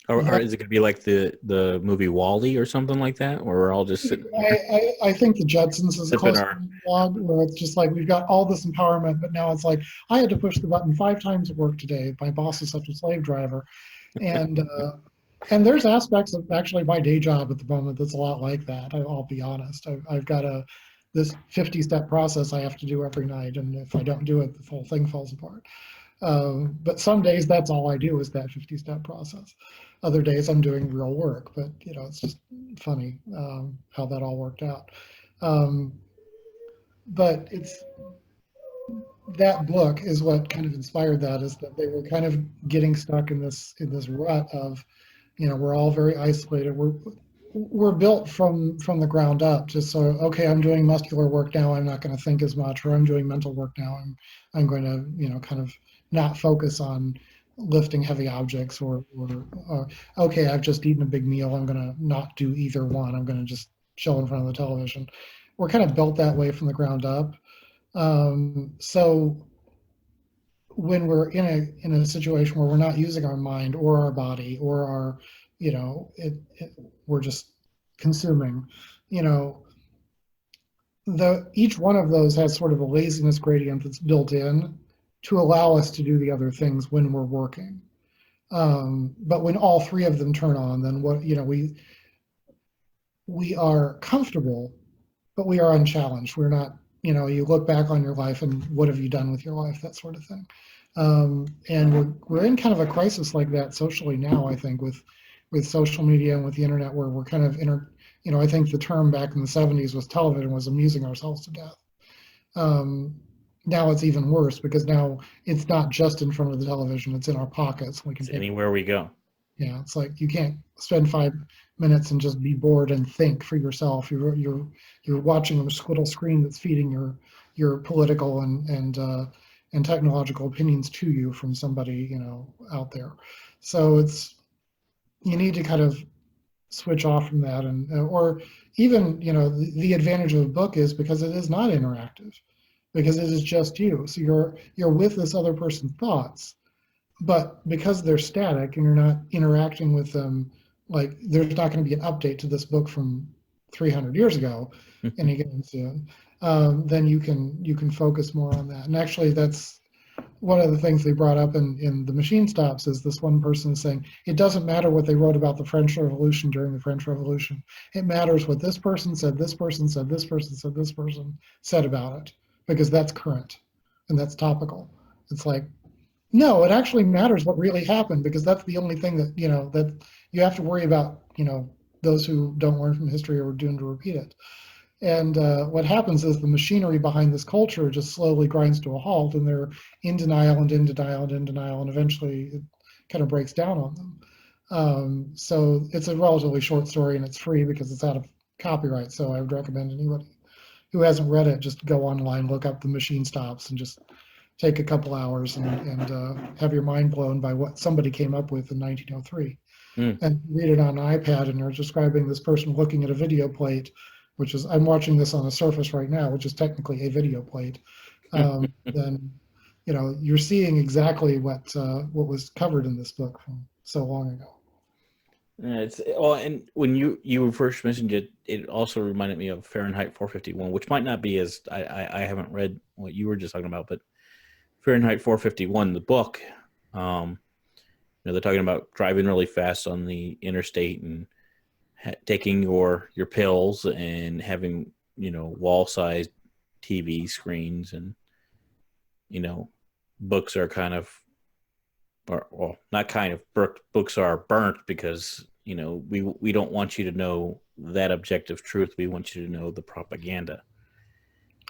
Or is it going to be like the movie Wall-E or something like that, where we're all just sitting there I think the Jetsons is sipping close to our? the log, where it's just like we've got all this empowerment, but now it's like I had to push the button 5 times at work today. My boss is such a slave driver, and there's aspects of actually my day job at the moment that's a lot like that. I'll be honest. I've got this 50-step process I have to do every night, and if I don't do it, the whole thing falls apart. But some days that's all I do is that 50-step process. Other days I'm doing real work, but it's just funny how that all worked out. Um, but it's that book is what kind of inspired that, is that they were kind of getting stuck in this rut of, we're all very isolated. We're built from the ground up, just so, okay, I'm doing muscular work now, I'm not going to think as much, or I'm doing mental work now, I'm going to kind of not focus on lifting heavy objects, or okay, I've just eaten a big meal, I'm going to not do either one, I'm going to just chill in front of the television. We're kind of built that way from the ground up. So when we're in a situation where we're not using our mind or our body or our, we're just consuming, you know, each one of those has sort of a laziness gradient that's built in to allow us to do the other things when we're working. But when all three of them turn on, then we are comfortable, but we are unchallenged. We're not, you look back on your life and what have you done with your life, that sort of thing. And we're in kind of a crisis like that socially now, I think, with social media and with the internet, where we're kind of I think the term back in the 70s was television was amusing ourselves to death. Now it's even worse, because now it's not just in front of the television, it's in our pockets. We can It's anywhere we go. Yeah, it's like you can't spend 5 minutes and just be bored and think for yourself. You're watching a little screen that's feeding your political and technological opinions to you from somebody out there. So you need to kind of switch off from that, and or even the advantage of a book is because it is not interactive, because it is just you. So you're with this other person's thoughts, but because they're static and you're not interacting with them, like there's not going to be an update to this book from 300 years ago anytime soon. Then you can focus more on that. And actually, that's one of the things they brought up in the machine stops, is this one person saying it doesn't matter what they wrote about the French Revolution during the French Revolution. It matters what this person said, this person said, this person said, this person said about it, because that's current and that's topical. It's like, no, it actually matters what really happened, because that's the only thing that that you have to worry about. Those who don't learn from history are doomed to repeat it. And what happens is the machinery behind this culture just slowly grinds to a halt, and they're in denial and in denial and in denial, and eventually it kind of breaks down on them. So it's a relatively short story, and it's free because it's out of copyright. So I would recommend anybody who hasn't read it just go online, look up the machine stops, and just take a couple hours and have your mind blown by what somebody came up with in 1903. And read it on an iPad, and you're describing this person looking at a video plate, which is, I'm watching this on a Surface right now, which is technically a video plate. Then you're seeing exactly what was covered in this book from so long ago. And when you first mentioned it, it also reminded me of Fahrenheit 451, which might not be as I haven't read what you were just talking about, but Fahrenheit 451, the book, they're talking about driving really fast on the interstate and taking your pills and having wall-sized TV screens, and books are kind of, or well, not kind of, books are burnt because we don't want you to know that objective truth. We want you to know the propaganda.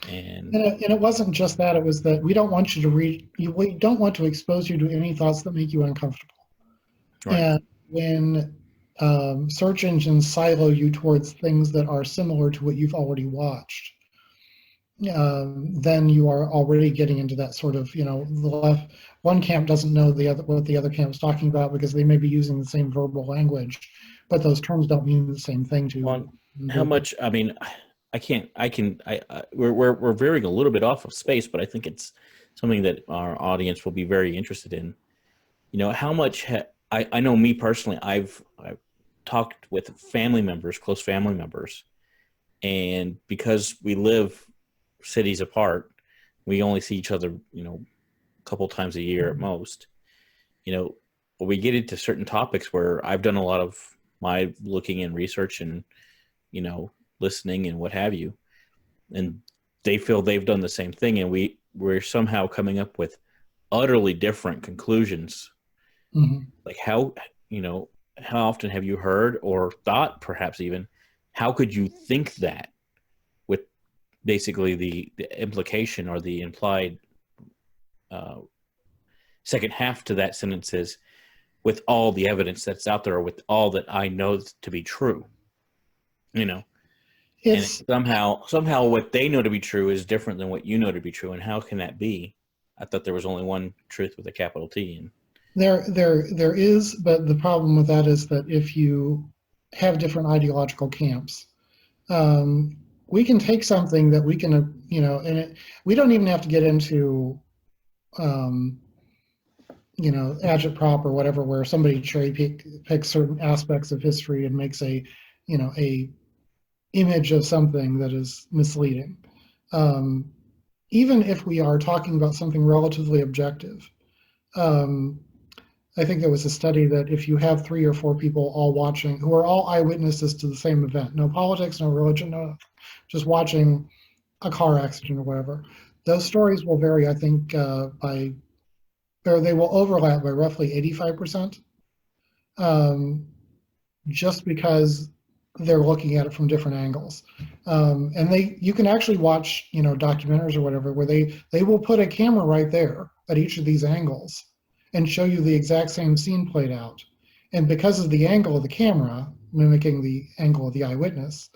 And it wasn't just that. It was that we don't want you to read. We don't want to expose you to any thoughts that make you uncomfortable. Right. And when search engines silo you towards things that are similar to what you've already watched, then you are already getting into that sort of, the left, one camp doesn't know what the other camp is talking about, because they may be using the same verbal language, but those terms don't mean the same thing to you. How much? I mean, we're veering a little bit off of space, but I think it's something that our audience will be very interested in. How much I know me personally, I've talked with family members, close family members, and because we live cities apart, we only see each other, a couple times a year at most. You know, we get into certain topics where I've done a lot of my looking and research and listening and what have you, and they feel they've done the same thing, and we're somehow coming up with utterly different conclusions. Mhm. Like how often have you heard or thought, perhaps even, how could you think that, with basically the implication or the implied uh, second half to that sentence is, with all the evidence that's out there, or with all that I know to be true, you know, and It's somehow what they know to be true is different than what you know to be true. And how can that be? I thought there was only one truth with a capital T. And there is, but the problem with that is that if you have different ideological camps, um, we can take something that we can, we don't even have to get into, um, agitprop or whatever, where somebody picks certain aspects of history and makes a image of something that is misleading. Um, Even if we are talking about something relatively objective, um, I think there was a study that if you have 3 or 4 people all watching, who are all eyewitnesses to the same event, no politics, no religion, no, just watching a car accident or whatever, those stories will vary, I think, or they will overlap by roughly 85%, um, just because they're looking at it from different angles. And you can actually watch, documentaries or whatever, where they will put a camera right there at each of these angles and show you the exact same scene played out. And because of the angle of the camera, mimicking the angle of the eyewitness,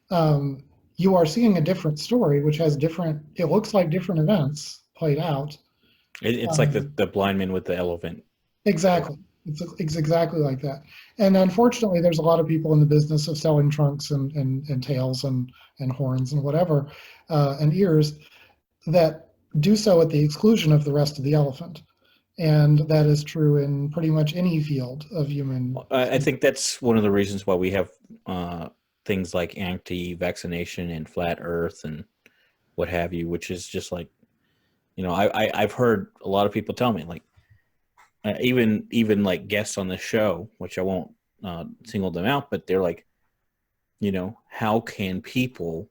um, you are seeing a different story, which has it looks like different events played out. it's like Um, the blind man with the elephant. exactly. It's exactly like that. And unfortunately, there's a lot of people in the business of selling trunks and tails and horns and whatever, and ears, that do so at the exclusion of the rest of the elephant. And that is true in pretty much any field of human. I think that's one of the reasons why we have things like anti-vaccination and flat Earth and what have you, which is just like, I've heard a lot of people tell me, like, even like guests on the show, which I won't single them out, but they're like, how can people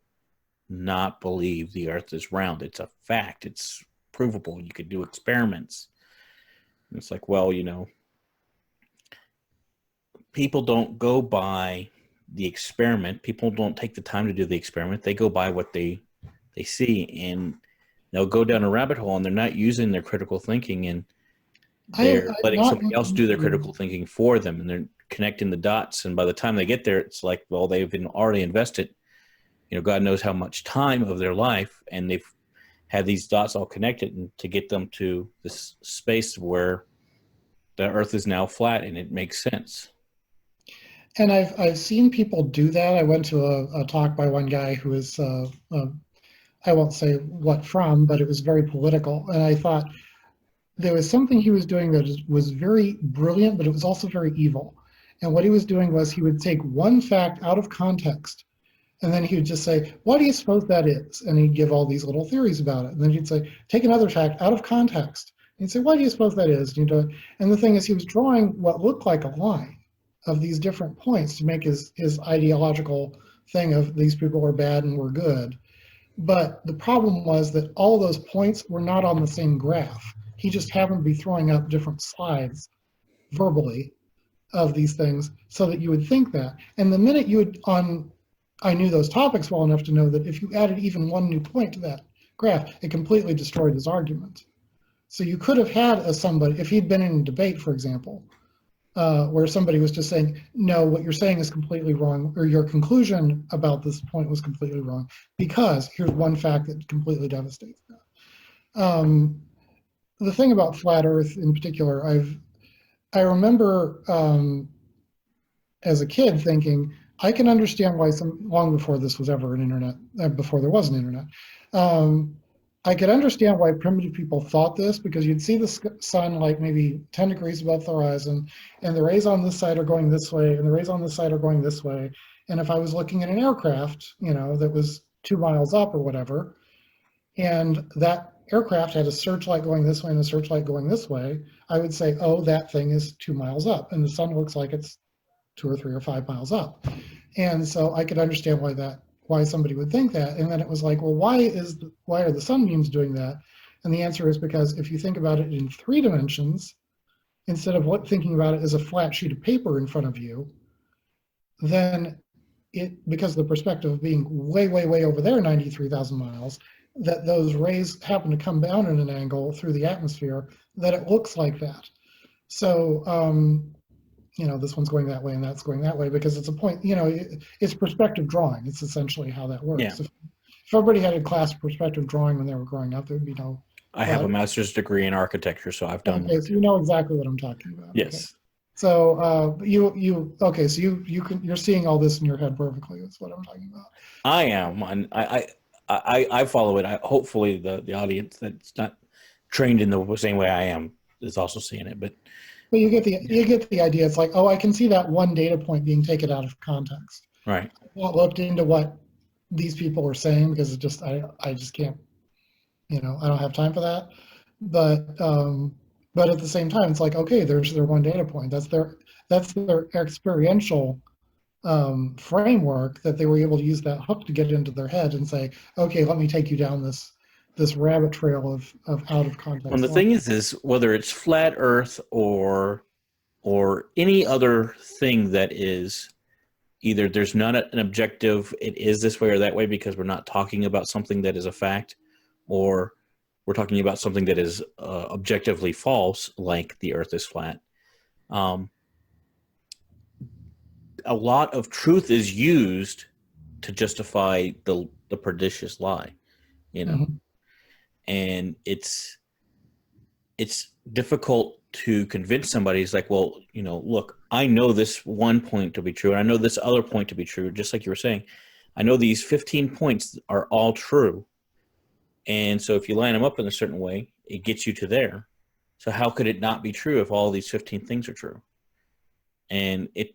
not believe the Earth is round? It's a fact. It's provable. You could do experiments. And it's like, well, people don't go by the experiment. People don't take the time to do the experiment. They go by what they see, and they'll go down a rabbit hole, and they're not using their critical thinking, and they're I'm letting not somebody else looking do their to. critical thinking for them, and they're connecting the dots. And by the time they get there, it's like, well, they've been already invested, God knows how much time of their life, and they've had these dots all connected, and to get them to this space where the Earth is now flat, and it makes sense. And I've seen people do that. I went to a talk by one guy who is, I won't say what from, but it was very political. And I thought there was something he was doing that was very brilliant, but it was also very evil. And what he was doing was he would take one fact out of context, and then he would just say, "What do you suppose that is?" And he'd give all these little theories about it. And then he'd say, "Take another fact out of context." And he'd say, "What do you suppose that is?" And the thing is, he was drawing what looked like a line of these different points to make his ideological thing of these people were bad and we're good. But the problem was that all those points were not on the same graph. He just happened to be throwing up different slides verbally of these things so that you would think that. And the minute I knew those topics well enough to know that if you added even one new point to that graph, it completely destroyed his argument. So you could have had somebody, if he'd been in a debate, for example, where somebody was just saying, no, what you're saying is completely wrong, or your conclusion about this point was completely wrong, because here's one fact that completely devastates that. The thing about flat Earth in particular, I remember as a kid thinking, I can understand why long before this was ever an internet, before there was an internet, um, I could understand why primitive people thought this, because you'd see the sun like maybe 10 degrees above the horizon, and the rays on this side are going this way, and the rays on this side are going this way. And if I was looking at an aircraft, that was 2 miles up or whatever, and that aircraft had a searchlight going this way and a searchlight going this way, I would say, oh, that thing is 2 miles up, and the sun looks like it's 2 or 3 or 5 miles up. And so I could understand why somebody would think that. And then it was like, well, why are the sunbeams doing that? And the answer is because if you think about it in 3 dimensions, instead of thinking about it as a flat sheet of paper in front of you, then because of the perspective of being way, way, way over there, 93,000 miles, that those rays happen to come down at an angle through the atmosphere, that it looks like that. So, this one's going that way and that's going that way, because it's a point, it's perspective drawing. It's essentially how that works. Yeah. If everybody had a class perspective drawing when they were growing up, there would be no. I have a master's degree in architecture, so I've done. Okay, so you know exactly what I'm talking about. Yes. Okay. So you're seeing all this in your head perfectly. That's what I'm talking about. I am, and I follow it. Hopefully the audience that's not trained in the same way I am is also seeing it, but you get the idea. It's like, oh, I can see that one data point being taken out of context. Right. I've not looked into what these people are saying, because I just can't, I don't have time for that. But at the same time, it's like, okay, there's their one data point. That's their experiential framework that they were able to use that hook to get into their head and say, okay, let me take you down this rabbit trail of out of context. Well, the thing is whether it's flat Earth or any other thing that is either there's not an objective, it is this way or that way, because we're not talking about something that is a fact, or we're talking about something that is objectively false, like the Earth is flat. A lot of truth is used to justify the pernicious lie, Mm-hmm. And it's difficult to convince somebody. It's like, well, look, I know this one point to be true, and I know this other point to be true, just like you were saying. I know these 15 points are all true. And so if you line them up in a certain way, it gets you to there. So how could it not be true if all these 15 things are true? And it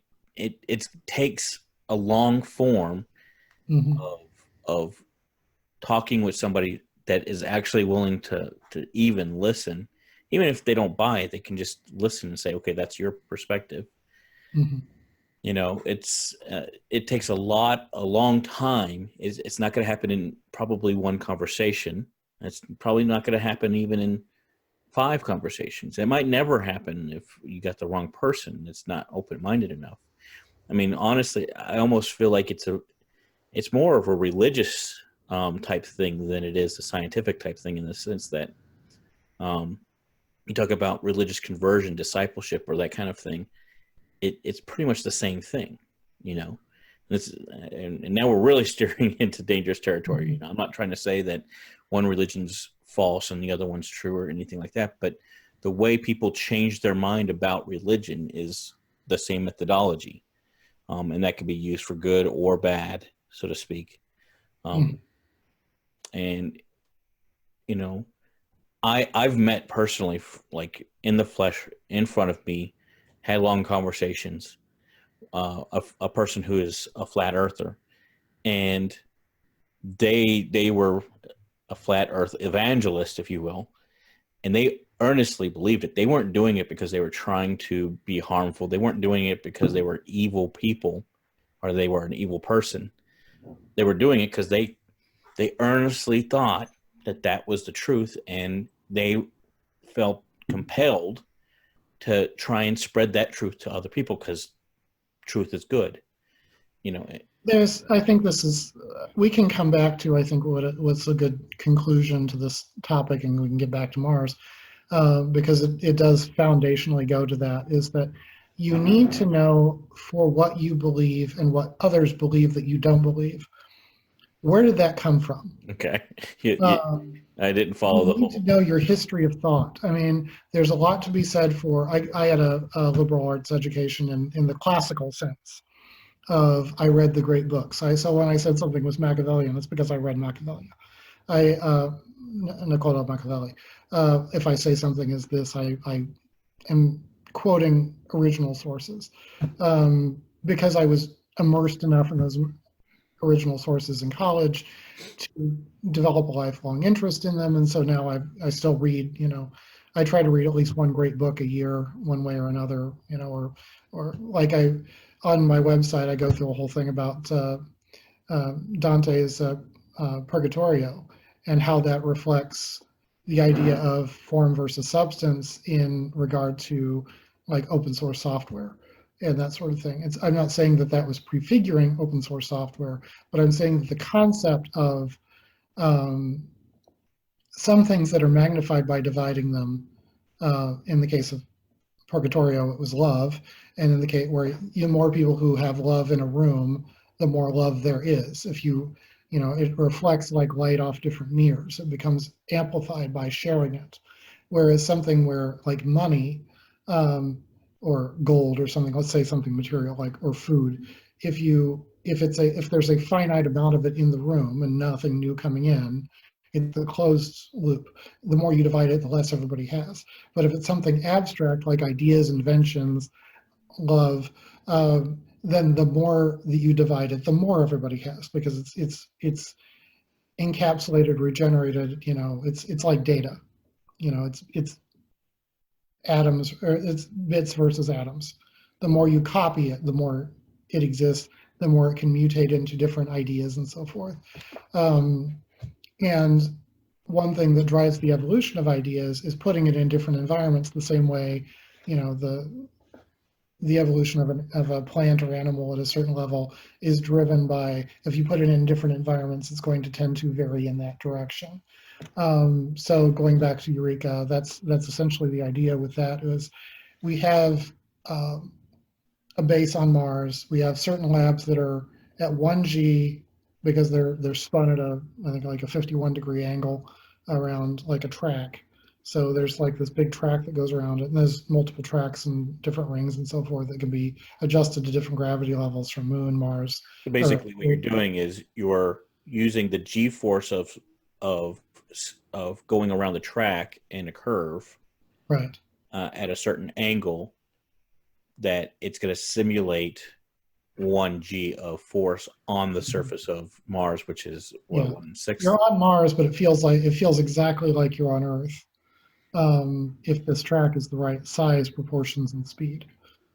takes a long form Mm-hmm. of talking with somebody that is actually willing to even listen. Even if they don't buy it, they can just listen and say, okay, that's your perspective. Mm-hmm. It takes a long time. It's not going to happen in probably one conversation. It's probably not going to happen even in 5 conversations. It might never happen if you got the wrong person. It's not open-minded enough. I mean, honestly, I almost feel like it's more of a religious type thing than it is a scientific type thing, in the sense that you talk about religious conversion, discipleship, or that kind of thing. It's pretty much the same thing, and now we're really steering into dangerous territory. I'm not trying to say that one religion's false and the other one's true or anything like that, but the way people change their mind about religion is the same methodology, and that can be used for good or bad, so to speak. And I've met personally, like in the flesh, in front of me, had long conversations, a person who is a flat earther, and they were a flat earth evangelist, if you will, and they earnestly believed it. They weren't doing it because they were trying to be harmful. They weren't doing it because they were evil people or they were an evil person. They were doing it because they earnestly thought that was the truth, and they felt compelled to try and spread that truth to other people because truth is good. I think this is, we can come back to, I think, what's a good conclusion to this topic, and we can get back to Mars, because it does foundationally go to that, is that you need to know for what you believe and what others believe that you don't believe. Where did that come from? Okay. I didn't follow the whole. You need to know your history of thought. I mean, there's a lot to be said for, I had a liberal arts education in the classical sense of, I read the great books. So when I said something was Machiavellian, it's because I read Machiavelli. Niccolo Machiavelli. If I say something is this, I am quoting original sources, because I was immersed enough in those original sources in college to develop a lifelong interest in them. And so now I still read, I try to read at least one great book a year, one way or another, or like on my website, I go through a whole thing about Dante's Purgatorio and how that reflects the idea of form versus substance in regard to like open source software and that sort of thing. I'm not saying that that was prefiguring open source software, but I'm saying that the concept of some things that are magnified by dividing them, in the case of Purgatorio, it was love, and in the case where more people who have love in a room, the more love there is. If it reflects like light off different mirrors. It becomes amplified by sharing it. Whereas something where like money, or gold or something, let's say something material like, or food, if there's a finite amount of it in the room and nothing new coming in, it's a closed loop. The more you divide it, the less everybody has. But if it's something abstract like ideas, inventions, love, then the more that you divide it, the more everybody has, because it's encapsulated, regenerated. It's like data. It's atoms, or it's bits versus atoms. The more you copy it, the more it exists, the more it can mutate into different ideas and so forth. And one thing that drives the evolution of ideas is putting it in different environments the same way, the evolution of a plant or animal at a certain level is driven by, if you put it in different environments, it's going to tend to vary in that direction. So going back to Eureka, that's essentially the idea with that is we have a base on Mars. We have certain labs that are at 1G because they're spun at I think like a 51-degree angle around like a track. So there's like this big track that goes around it, and there's multiple tracks and different rings and so forth that can be adjusted to different gravity levels from Moon, Mars. So basically, what you're doing is you're using the G-force of going around the track in a curve, right, at a certain angle, that it's going to simulate 1G of force on the surface of Mars, which is what, 1/6. You're on Mars, but it feels exactly like you're on Earth. If this track is the right size, proportions, and speed.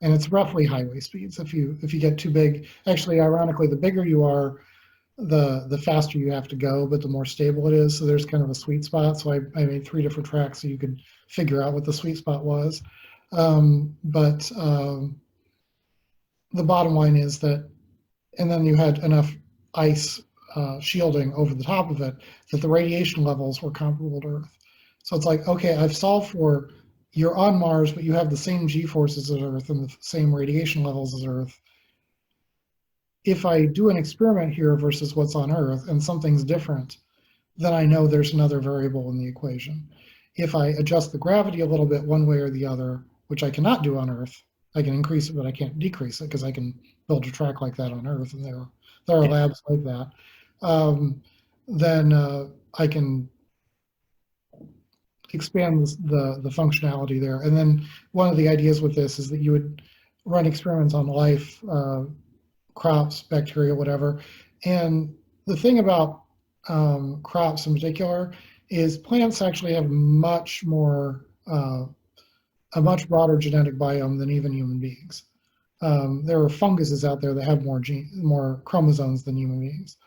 And it's roughly highway speeds. If you get too big, actually, ironically, the bigger you are, the faster you have to go, but the more stable it is. So there's kind of a sweet spot. So I made 3 different tracks so you could figure out what the sweet spot was. But the bottom line is that, and then you had enough ice shielding over the top of it that the radiation levels were comparable to Earth. So it's like, okay, I've solved for, you're on Mars, but you have the same G-forces as Earth and the same radiation levels as Earth. If I do an experiment here versus what's on Earth and something's different, then I know there's another variable in the equation. If I adjust the gravity a little bit one way or the other, which I cannot do on Earth, I can increase it, but I can't decrease it because I can build a track like that on Earth, and there are labs like that. Then I can expand the functionality there. And then one of the ideas with this is that you would run experiments on life, crops, bacteria, whatever. And the thing about crops in particular is plants actually have much more, a much broader genetic biome than even human beings. There are funguses out there that have more chromosomes than human beings,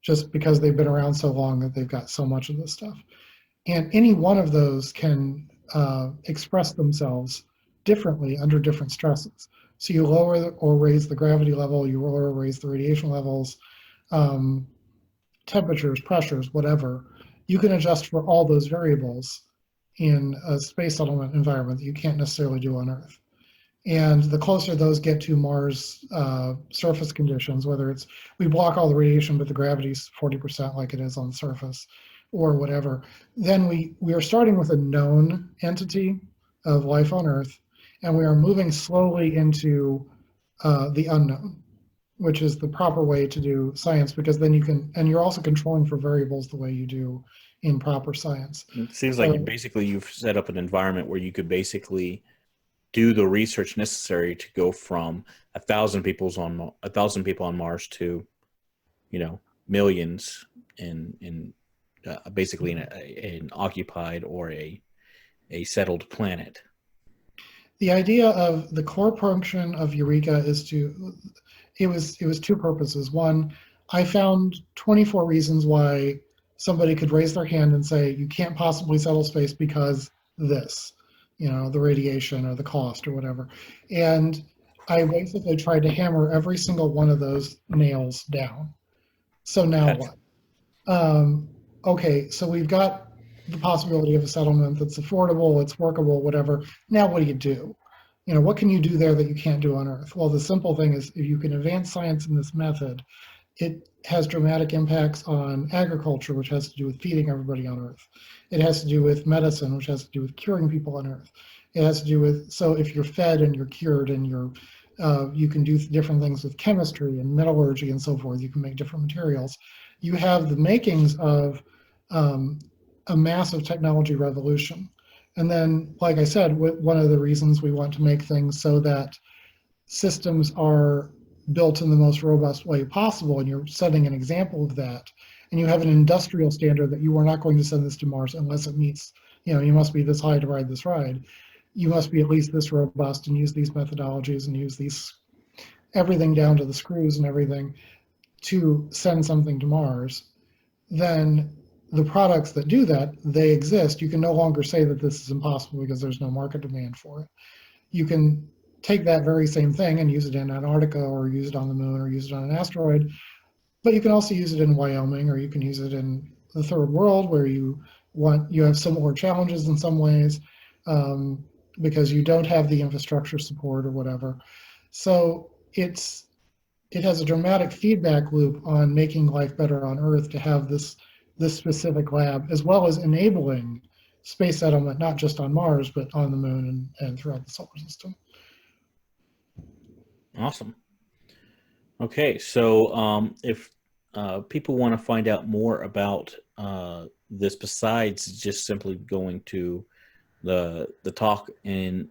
just because they've been around so long that they've got so much of this stuff. And any one of those can express themselves differently under different stresses. So you lower or raise the gravity level, you lower or raise the radiation levels, temperatures, pressures, whatever. You can adjust for all those variables in a space settlement environment that you can't necessarily do on Earth. And the closer those get to Mars surface conditions, whether it's we block all the radiation, but the gravity's 40% like it is on the surface, or whatever, then we are starting with a known entity of life on Earth, and we are moving slowly into the unknown. which is the proper way to do science, because then you can, and you're also controlling for variables the way you do in proper science. It seems like So you've set up an environment where you could basically do the research necessary to go from 1,000 people on Mars to, millions in basically an occupied or a settled planet. the idea of the core function of Eureka is it was two purposes. One, I found 24 reasons why somebody could raise their hand and say, you can't possibly settle space because this, the radiation or the cost or whatever. And I basically tried to hammer every single one of those nails down. So now Gotcha. what? Okay, so we've got the possibility of a settlement that's affordable, it's workable, whatever. Now what do you do? What can you do there that you can't do on Earth? Well, the simple thing is if you can advance science in this method, it has dramatic impacts on agriculture, which has to do with feeding everybody on Earth. It has to do with medicine, which has to do with curing people on Earth. It has to do with, so if you're fed and you're cured and you can do different things with chemistry and metallurgy and so forth, you can make different materials. You have the makings of a massive technology revolution. And then, like I said, one of the reasons we want to make things so that systems are built in the most robust way possible, and you're setting an example of that, and you have an industrial standard that you are not going to send this to Mars unless it meets, you must be this high to ride this ride. You must be at least this robust and use these methodologies and use these, everything down to the screws and everything to send something to Mars. Then the products that do that, they exist. You can no longer say that this is impossible because there's no market demand for it. You can take that very same thing and use it in Antarctica or use it on the moon or use it on an asteroid, but you can also use it in Wyoming, or you can use it in the third world where you have similar challenges in some ways because you don't have the infrastructure support or whatever. So it has a dramatic feedback loop on making life better on Earth to have this specific lab, as well as enabling space settlement, not just on Mars, but on the moon and throughout the solar system. Awesome. Okay, so if people want to find out more about this, besides just simply going to the talk in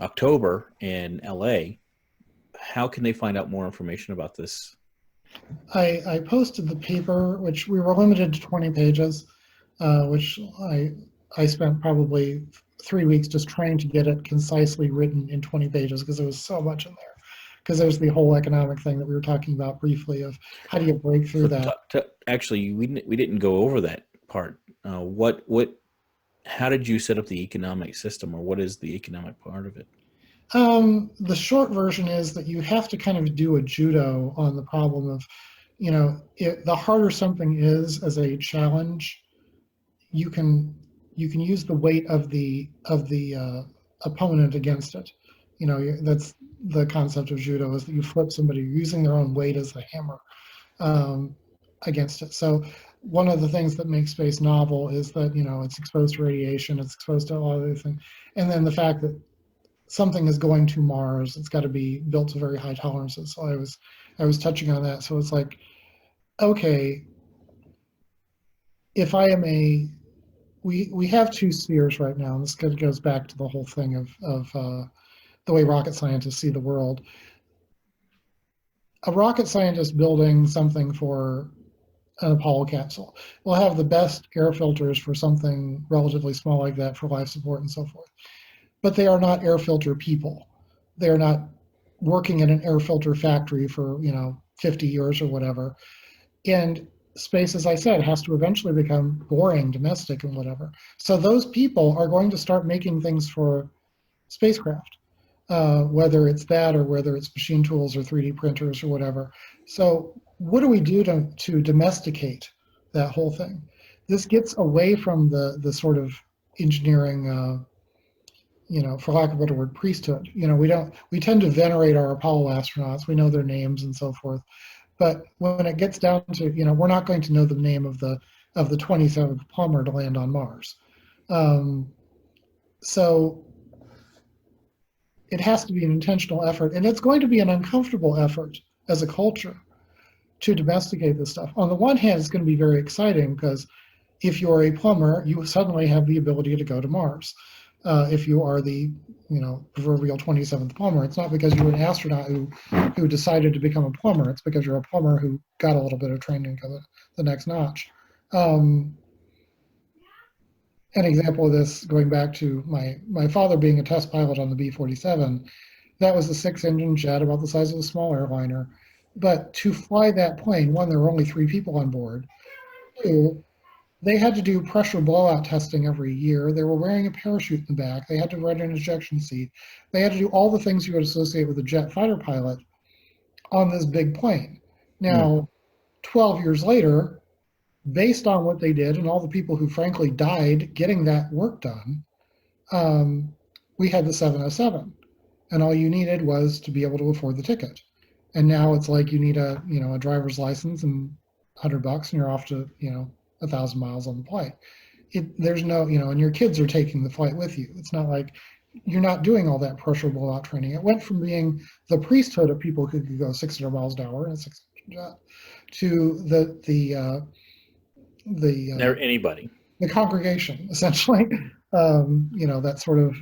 October in LA, how can they find out more information about this? I posted the paper, which we were limited to 20 pages, which I spent probably 3 weeks just trying to get it concisely written in 20 pages because there was so much in there. Because there's the whole economic thing that we were talking about briefly of how do you break through that. Actually, we didn't go over that part. How did you set up the economic system, or what is the economic part of it? The short version is that you have to kind of do a judo on the problem of, the harder something is as a challenge, you can use the weight of the opponent against it. That's the concept of judo, is that you flip somebody using their own weight as a hammer against it. So one of the things that makes space novel is that it's exposed to radiation, it's exposed to a lot of other things, and then the fact that something is going to Mars, it's got to be built to very high tolerances. So I was touching on that. So it's like, okay, if I am we have two spheres right now, and this goes back to the whole thing of the way rocket scientists see the world. A rocket scientist building something for an Apollo capsule will have the best air filters for something relatively small like that for life support and so forth. But they are not air filter people. They are not working in an air filter factory for 50 years or whatever. And space, as I said, has to eventually become boring, domestic, and whatever. So those people are going to start making things for spacecraft, whether it's that or whether it's machine tools or 3D printers or whatever. So what do we do to domesticate that whole thing? This gets away from the sort of engineering for lack of a better word, priesthood. We tend to venerate our Apollo astronauts. We know their names and so forth. But when it gets down to, we're not going to know the name of the 27th plumber to land on Mars. So it has to be an intentional effort, and it's going to be an uncomfortable effort as a culture to domesticate this stuff. On the one hand, it's going to be very exciting because if you're a plumber, you suddenly have the ability to go to Mars. If you are the proverbial 27th plumber, it's not because you're an astronaut who decided to become a plumber. It's because you're a plumber who got a little bit of training to go the next notch. An example of this, going back to my father being a test pilot on the B-47, that was a 6-engine jet about the size of a small airliner. But to fly that plane, one, there were only 3 people on board. 2, they had to do pressure blowout testing every year. They were wearing a parachute in the back. They had to ride an ejection seat. They had to do all the things you would associate with a jet fighter pilot on this big plane. Now, 12 years later, based on what they did and all the people who frankly died getting that work done, we had the 707. And all you needed was to be able to afford the ticket. And now it's like you need a driver's license and $100 and you're off to, 1,000 miles on the flight. There's no, and your kids are taking the flight with you. It's not like you're not doing all that pressure blowout training. It went from being the priesthood of people who could go 600 miles an hour in a 6-engine jet to anybody. The congregation, essentially. That sort of,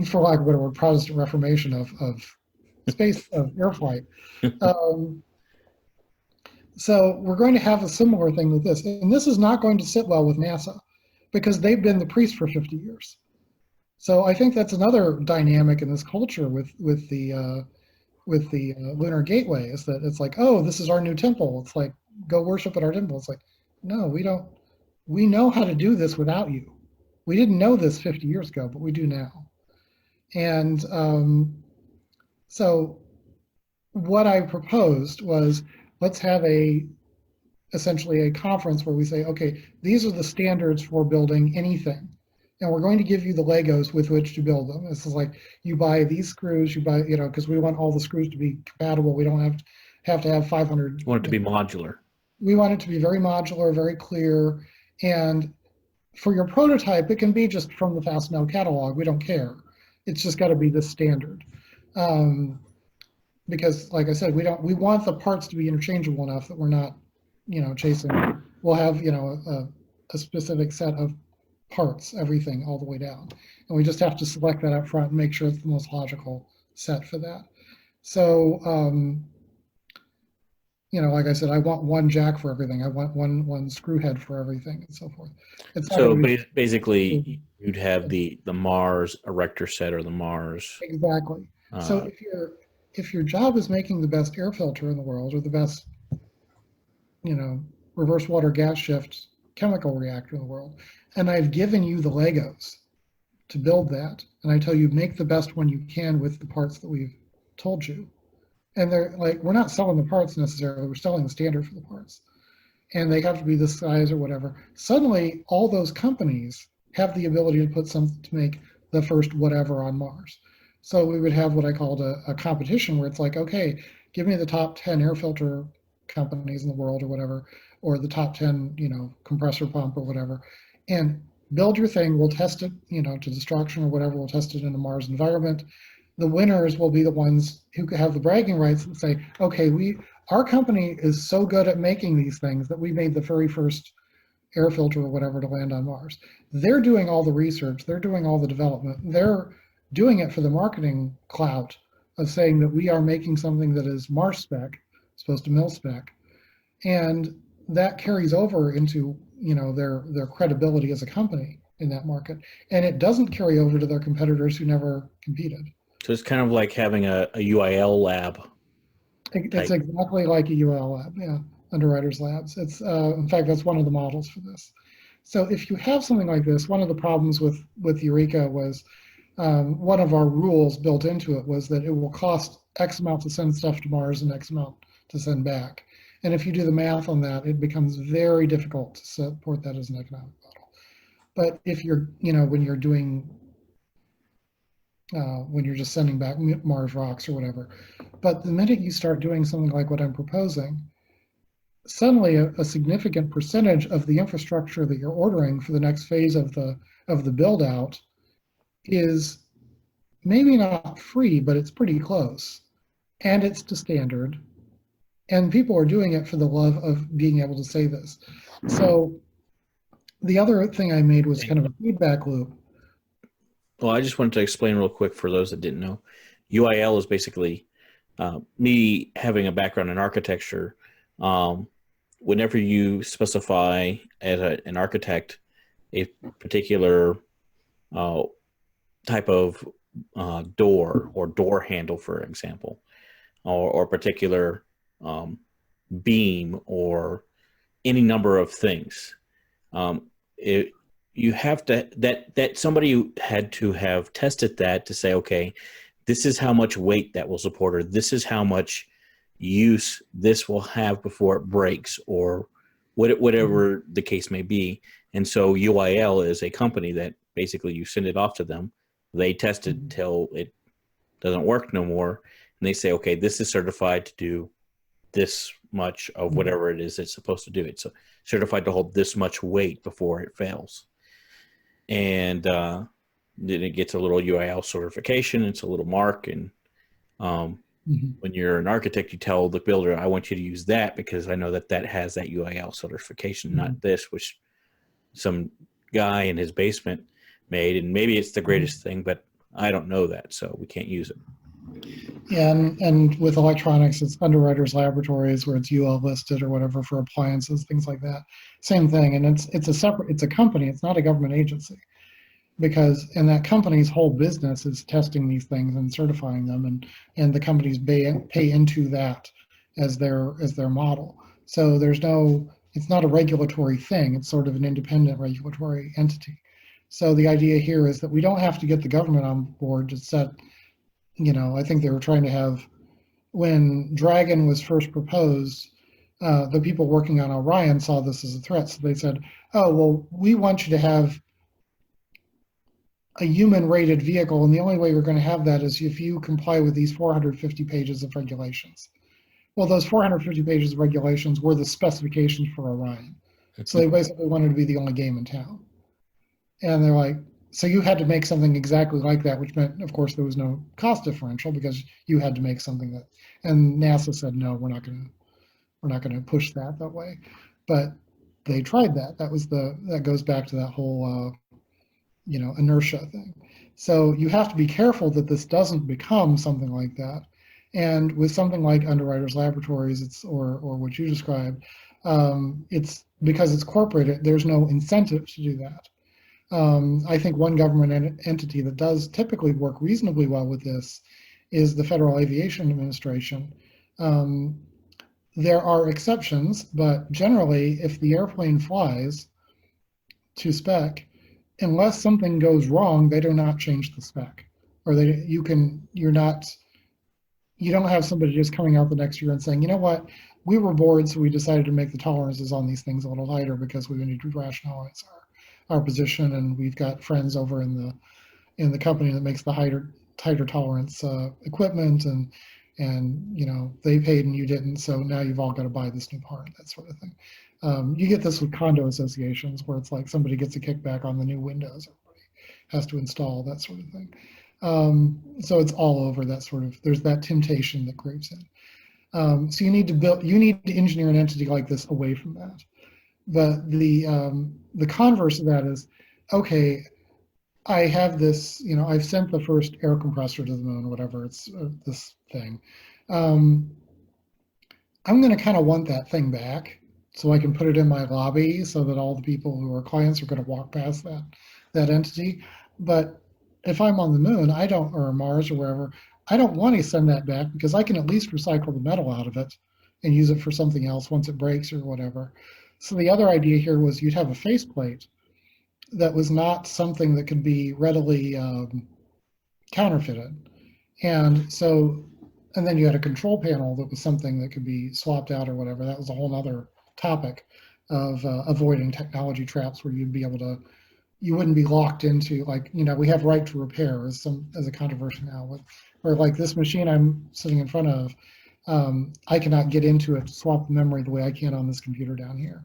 for lack of a better word, Protestant Reformation of space, of air flight. So we're going to have a similar thing with this. And this is not going to sit well with NASA because they've been the priest for 50 years. So I think that's another dynamic in this culture with the Lunar Gateway, is that it's like, oh, this is our new temple. It's like, go worship at our temple. It's like, no, we don't. We know how to do this without you. We didn't know this 50 years ago, but we do now. And so what I proposed was, let's have essentially a conference where we say, okay, these are the standards for building anything. And we're going to give you the Legos with which to build them. This is like, you buy these screws, you buy, because we want all the screws to be compatible. We don't have to have 500. We want it to be modular. We want it to be very modular, very clear. And for your prototype, it can be just from the Fastenal catalog. We don't care. It's just got to be the standard. Because like I said, we want the parts to be interchangeable enough that we're not, chasing. We'll have, a specific set of parts, everything all the way down. And we just have to select that up front and make sure it's the most logical set for that. So, like I said, I want one jack for everything. I want one screw head for everything and so forth. So basically you'd have the Mars erector set or the Mars. Exactly. So if your job is making the best air filter in the world or the best, reverse water gas shift chemical reactor in the world, and I've given you the Legos to build that, and I tell you, make the best one you can with the parts that we've told you. And they're like, we're not selling the parts necessarily, we're selling the standard for the parts. And they have to be this size or whatever. Suddenly, all those companies have the ability to put something to make the first whatever on Mars. So we would have what I called a competition where it's like, okay, give me the top 10 air filter companies in the world or whatever, or the top 10, compressor pump or whatever, and build your thing. We'll test it, to destruction or whatever. We'll test it in a Mars environment. The winners will be the ones who have the bragging rights and say, okay, our company is so good at making these things that we made the very first air filter or whatever to land on Mars. They're doing all the research. They're doing all the development. They're doing it for the marketing clout of saying that we are making something that is Mars spec, supposed to mil spec. And that carries over into, their credibility as a company in that market. And it doesn't carry over to their competitors who never competed. So it's kind of like having a UIL lab. It's exactly like a UIL lab, yeah, Underwriters Labs. It's in fact, that's one of the models for this. So if you have something like this, one of the problems with Eureka was one of our rules built into it was that it will cost X amount to send stuff to Mars and X amount to send back. And if you do the math on that, it becomes very difficult to support that as an economic model. But if you're, when you're doing, when you're just sending back Mars rocks or whatever, but the minute you start doing something like what I'm proposing, suddenly a significant percentage of the infrastructure that you're ordering for the next phase of the build out is maybe not free, but it's pretty close. And it's to standard. And people are doing it for the love of being able to say this. So the other thing I made was kind of a feedback loop. Well, I just wanted to explain real quick for those that didn't know. UIL is basically me having a background in architecture. Whenever you specify as an architect a particular type of door or door handle, for example, or particular beam or any number of things, it, you have to that somebody had to have tested that to say, okay, this is how much weight that will support, or this is how much use this will have before it breaks, or whatever the case may be. And so UIL is a company that basically you send it off to them. They test it till it doesn't work no more. And they say, okay, this is certified to do this much of whatever it is it's supposed to do. It's certified to hold this much weight before it fails. And then it gets a little UIL certification. It's a little mark. And when you're an architect, you tell the builder, I want you to use that because I know that that has that UIL certification, not this, which some guy in his basement made. And maybe it's the greatest thing, but I don't know that, so we can't use it. Yeah, and with electronics, it's Underwriters Laboratories where it's UL listed or whatever for appliances, things like that. Same thing, and it's a company. It's not a government agency, because and that company's whole business is testing these things and certifying them, and the companies pay into that as their model. So it's not a regulatory thing. It's sort of an independent regulatory entity. So the idea here is that we don't have to get the government on board to set. I think they were trying to have, when Dragon was first proposed, the people working on Orion saw this as a threat. So they said, oh, well, we want you to have a human-rated vehicle, and the only way we're going to have that is if you comply with these 450 pages of regulations. Well, those 450 pages of regulations were the specifications for Orion. So they basically wanted to be the only game in town. And they're like, so you had to make something exactly like that, which meant, of course, there was no cost differential because you had to make something that. And NASA said, no, we're not going to push that way. But they tried that. That goes back to that whole, inertia thing. So you have to be careful that this doesn't become something like that. And with something like Underwriters Laboratories, or what you described, it's because it's corporate. There's no incentive to do that. I think one government entity that does typically work reasonably well with this is the Federal Aviation Administration. There are exceptions, but generally, if the airplane flies to spec, unless something goes wrong, they do not change the spec. Or you don't have somebody just coming out the next year and saying, you know what, we were bored, so we decided to make the tolerances on these things a little lighter because we need to rationalize our position, and we've got friends over in the company that makes the tighter tolerance equipment, and they paid and you didn't, so now you've all got to buy this new part, that sort of thing. You get this with condo associations where it's like somebody gets a kickback on the new windows everybody has to install, that sort of thing. So it's all over that sort of. There's that temptation that creeps in. So you need to engineer an entity like this away from that. But the converse of that is, okay, I have this, I've sent the first air compressor to the moon, whatever, it's this thing. I'm going to kind of want that thing back so I can put it in my lobby so that all the people who are clients are going to walk past that entity. But if I'm on the moon, or Mars or wherever, I don't want to send that back because I can at least recycle the metal out of it and use it for something else once it breaks or whatever. So the other idea here was you'd have a faceplate that was not something that could be readily counterfeited. And then you had a control panel that was something that could be swapped out or whatever. That was a whole other topic of avoiding technology traps where you wouldn't be locked into, like, we have right to repair as a controversy now, where like this machine I'm sitting in front of, I cannot get into it to swap the memory the way I can on this computer down here.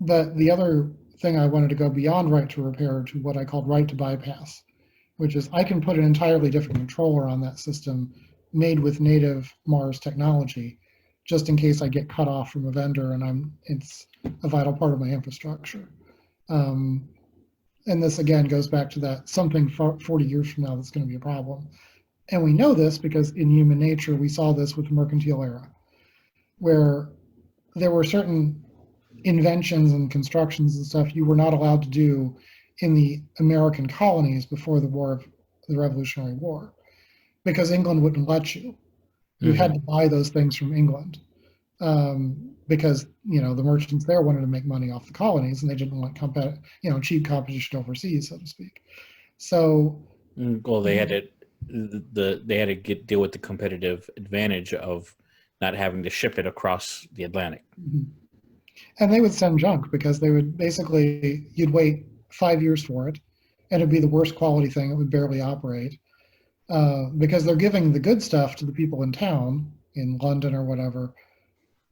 But the other thing I wanted to go beyond right to repair to what I called right to bypass. which is I can put an entirely different controller on that system made with native Mars technology, just in case I get cut off from a vendor and it's a vital part of my infrastructure. And this again goes back to that something 40 years from now that's going to be a problem. And we know this because in human nature, we saw this with the mercantile era, where there were certain inventions and constructions and stuff you were not allowed to do in the American colonies before the Revolutionary War, because England wouldn't let you. You had to buy those things from England, because the merchants there wanted to make money off the colonies, and they didn't want cheap competition overseas, so to speak. So, well, they had to deal with the competitive advantage of not having to ship it across the Atlantic. And they would send junk, because they would basically, you'd wait 5 years for it, and it'd be the worst quality thing. It would barely operate, because they're giving the good stuff to the people in town, in London or whatever,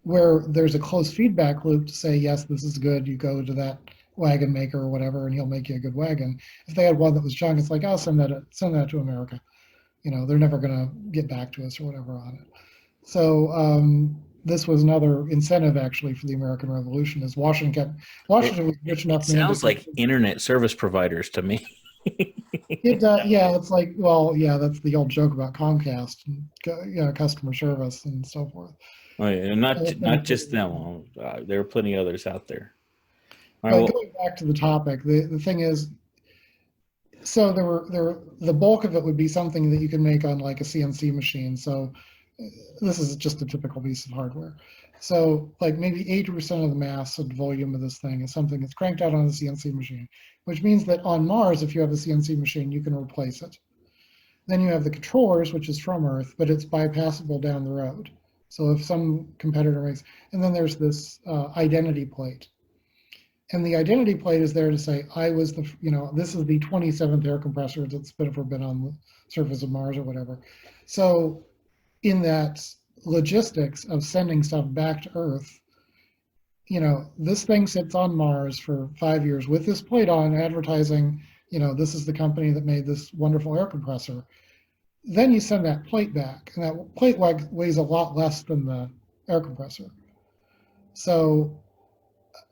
where there's a close feedback loop to say, yes, this is good. You go to that wagon maker or whatever, and he'll make you a good wagon. If they had one that was junk, it's like, I'll send that to America. They're never going to get back to us or whatever on it. So this was another incentive, actually, for the American Revolution, is Washington was rich enough. It sounds like internet service providers to me. Yeah, it's like, well, yeah, that's the old joke about Comcast and customer service and so forth. Oh, yeah, and not just them. There are plenty of others out there. But going back to the topic, the thing is, so the bulk of it would be something that you can make on like a CNC machine. So this is just a typical piece of hardware. So like maybe 80% of the mass and volume of this thing is something that's cranked out on a CNC machine, which means that on Mars, if you have a CNC machine, you can replace it. Then you have the controllers, which is from Earth, but it's bypassable down the road. So if some competitor makes, and then there's this identity plate. And the identity plate is there to say, I was this is the 27th air compressor that's ever been on the surface of Mars or whatever. So in that logistics of sending stuff back to Earth, this thing sits on Mars for 5 years with this plate on, advertising, this is the company that made this wonderful air compressor. Then you send that plate back, and that plate weighs a lot less than the air compressor. So,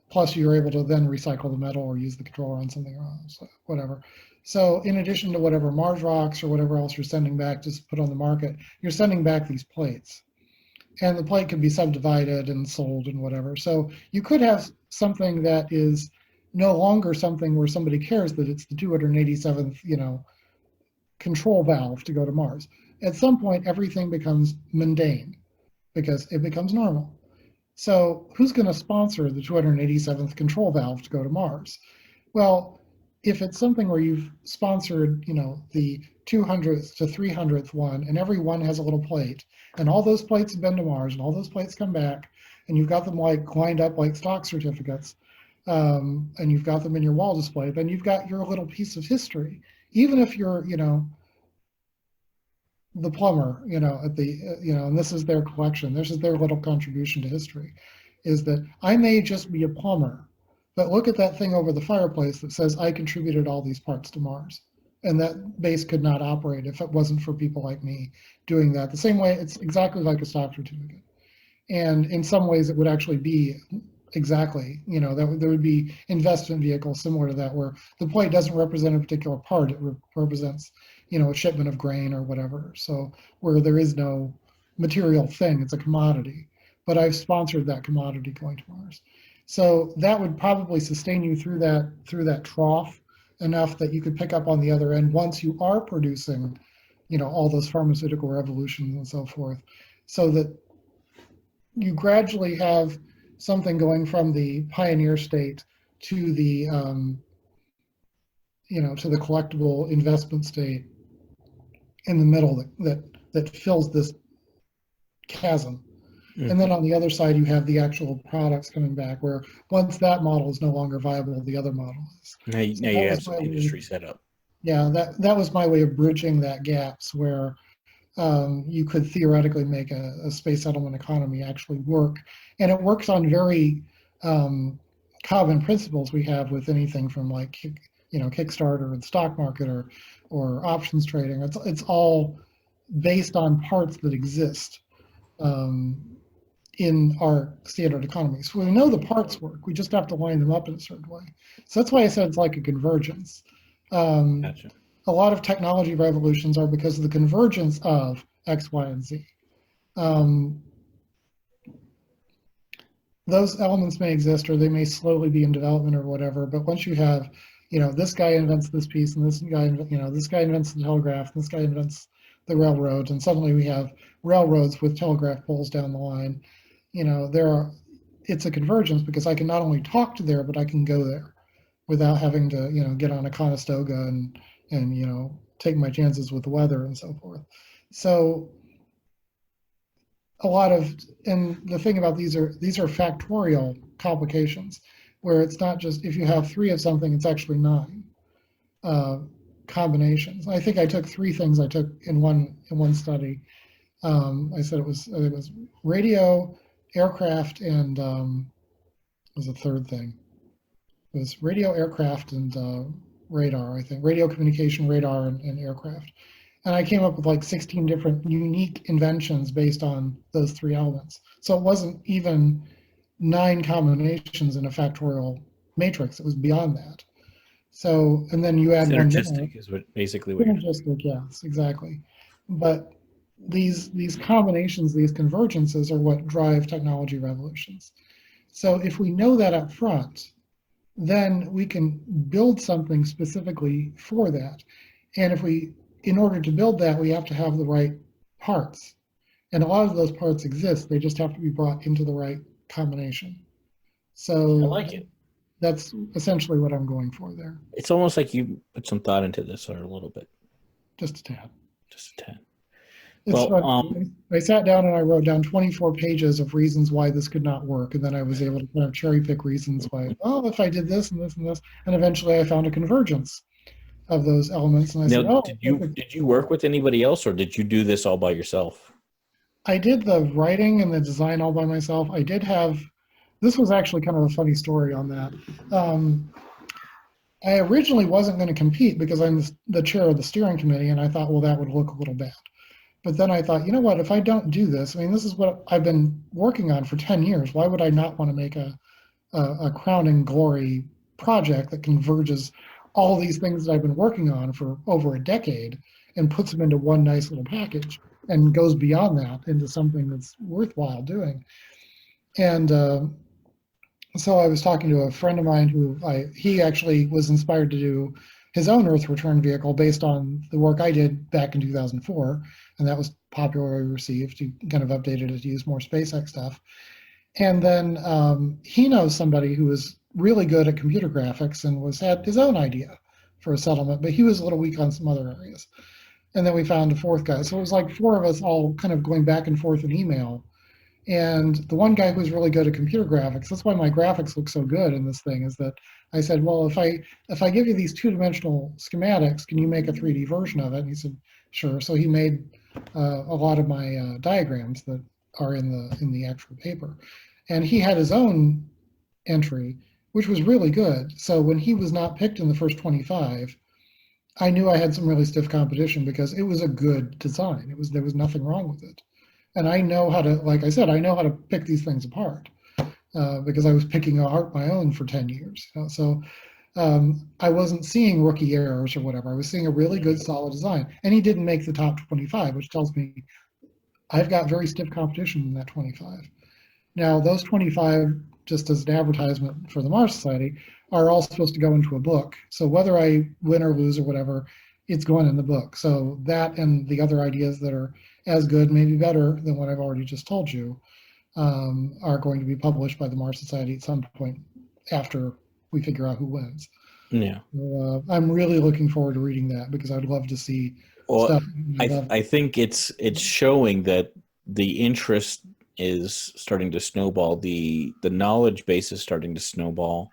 plus you're able to then recycle the metal or use the controller on something else, whatever. So in addition to whatever Mars rocks or whatever else you're sending back to put on the market, you're sending back these plates. And the plate can be subdivided and sold and whatever. So you could have something that is no longer something where somebody cares that it's the 287th, control valve to go to Mars. At some point, everything becomes mundane because it becomes normal. So who's going to sponsor the 287th control valve to go to Mars? Well, if it's something where you've sponsored, the 200th to 300th one, and every one has a little plate, and all those plates have been to Mars, and all those plates come back, and you've got them like lined up like stock certificates, and you've got them in your wall display, then you've got your little piece of history. Even if you're, the plumber, at the, and this is their collection, this is their little contribution to history, is that I may just be a plumber, but look at that thing over the fireplace that says I contributed all these parts to Mars. And that base could not operate if it wasn't for people like me doing that. The same way, it's exactly like a stock certificate. And in some ways, it would actually be exactly, there would be investment vehicles similar to that, where the plate doesn't represent a particular part, it represents, a shipment of grain or whatever. So where there is no material thing, it's a commodity. But I've sponsored that commodity going to Mars. So that would probably sustain you through that trough enough that you could pick up on the other end once you are producing, all those pharmaceutical revolutions and so forth, so that you gradually have something going from the pioneer state to the, to the collectible investment state in the middle that fills this chasm. Mm-hmm. And then on the other side, you have the actual products coming back, where once that model is no longer viable, the other model is. Now you have some industry set up. Yeah, that was my way of bridging that gaps, where you could theoretically make a space settlement economy actually work. And it works on very common principles we have with anything from like, Kickstarter or the stock market or options trading. It's all based on parts that exist in our standard economy. So we know the parts work. We just have to line them up in a certain way. So that's why I said it's like a convergence. Gotcha. A lot of technology revolutions are because of the convergence of X, Y, and Z. Those elements may exist, or they may slowly be in development or whatever. But once you have, this guy invents this piece, and this guy, this guy invents the telegraph, and this guy invents the railroads, and suddenly we have railroads with telegraph poles down the line. It's a convergence because I can not only talk to there, but I can go there without having to, get on a Conestoga and take my chances with the weather and so forth. So and the thing about these are factorial complications, where it's not just if you have 3 of something, it's actually 9 combinations. I think I took 3 things I took in one study. I said it was radio, aircraft, and was a third thing. It was radio, aircraft, and radar, I think. Radio communication, radar, and aircraft. And I came up with like 16 different unique inventions based on those 3 elements. So it wasn't even 9 combinations in a factorial matrix. It was beyond that. So, and then you add one more. Synergistic is basically what you're saying. Synergistic, yes, exactly. But these combinations, these convergences are what drive technology revolutions. So if we know that up front, then we can build something specifically for that. And in order to build that, we have to have the right parts. And a lot of those parts exist. They just have to be brought into the right combination. So I like it. That's essentially what I'm going for there. It's almost like you put some thought into this, or a little bit. Just a tad. Just a tad. I sat down and I wrote down 24 pages of reasons why this could not work. And then I was able to kind of cherry pick reasons why, if I did this and this and this. And eventually I found a convergence of those elements. And I said, did you work with anybody else, or did you do this all by yourself? I did the writing and the design all by myself. This was actually kind of a funny story on that. I originally wasn't going to compete because I'm the chair of the steering committee, and I thought, well, that would look a little bad. But then I thought, you know what, if I don't do this, this is what I've been working on for 10 years. Why would I not want to make a crowning glory project that converges all these things that I've been working on for over a decade and puts them into one nice little package and goes beyond that into something that's worthwhile doing? And so I was talking to a friend of mine he actually was inspired to do his own Earth return vehicle based on the work I did back in 2004. And that was popularly received. He kind of updated it to use more SpaceX stuff. And then he knows somebody who was really good at computer graphics and had his own idea for a settlement, but he was a little weak on some other areas. And then we found a 4th guy. So it was like 4 of us all kind of going back and forth in email. And the one guy who was really good at computer graphics, that's why my graphics look so good in this thing, is that I said, well, if I give you these 2-dimensional schematics, can you make a 3D version of it? And he said, sure. So he made a lot of my diagrams that are in the actual paper. And he had his own entry, which was really good. So when he was not picked in the first 25, I knew I had some really stiff competition because it was a good design. There was nothing wrong with it. And I know how to, like I said, I know how to pick these things apart because I was picking apart my own for 10 years. So I wasn't seeing rookie errors or whatever. I was seeing a really good, solid design. And he didn't make the top 25, which tells me I've got very stiff competition in that 25. Now, those 25, just as an advertisement for the Mars Society, are all supposed to go into a book. So whether I win or lose or whatever, it's going in the book. So that and the other ideas that are as good, maybe better than what I've already just told you, are going to be published by the Mars Society at some point after we figure out who wins. Yeah. So, I'm really looking forward to reading that because I'd love to see stuff. I think it's showing that the interest is starting to snowball. The knowledge base is starting to snowball.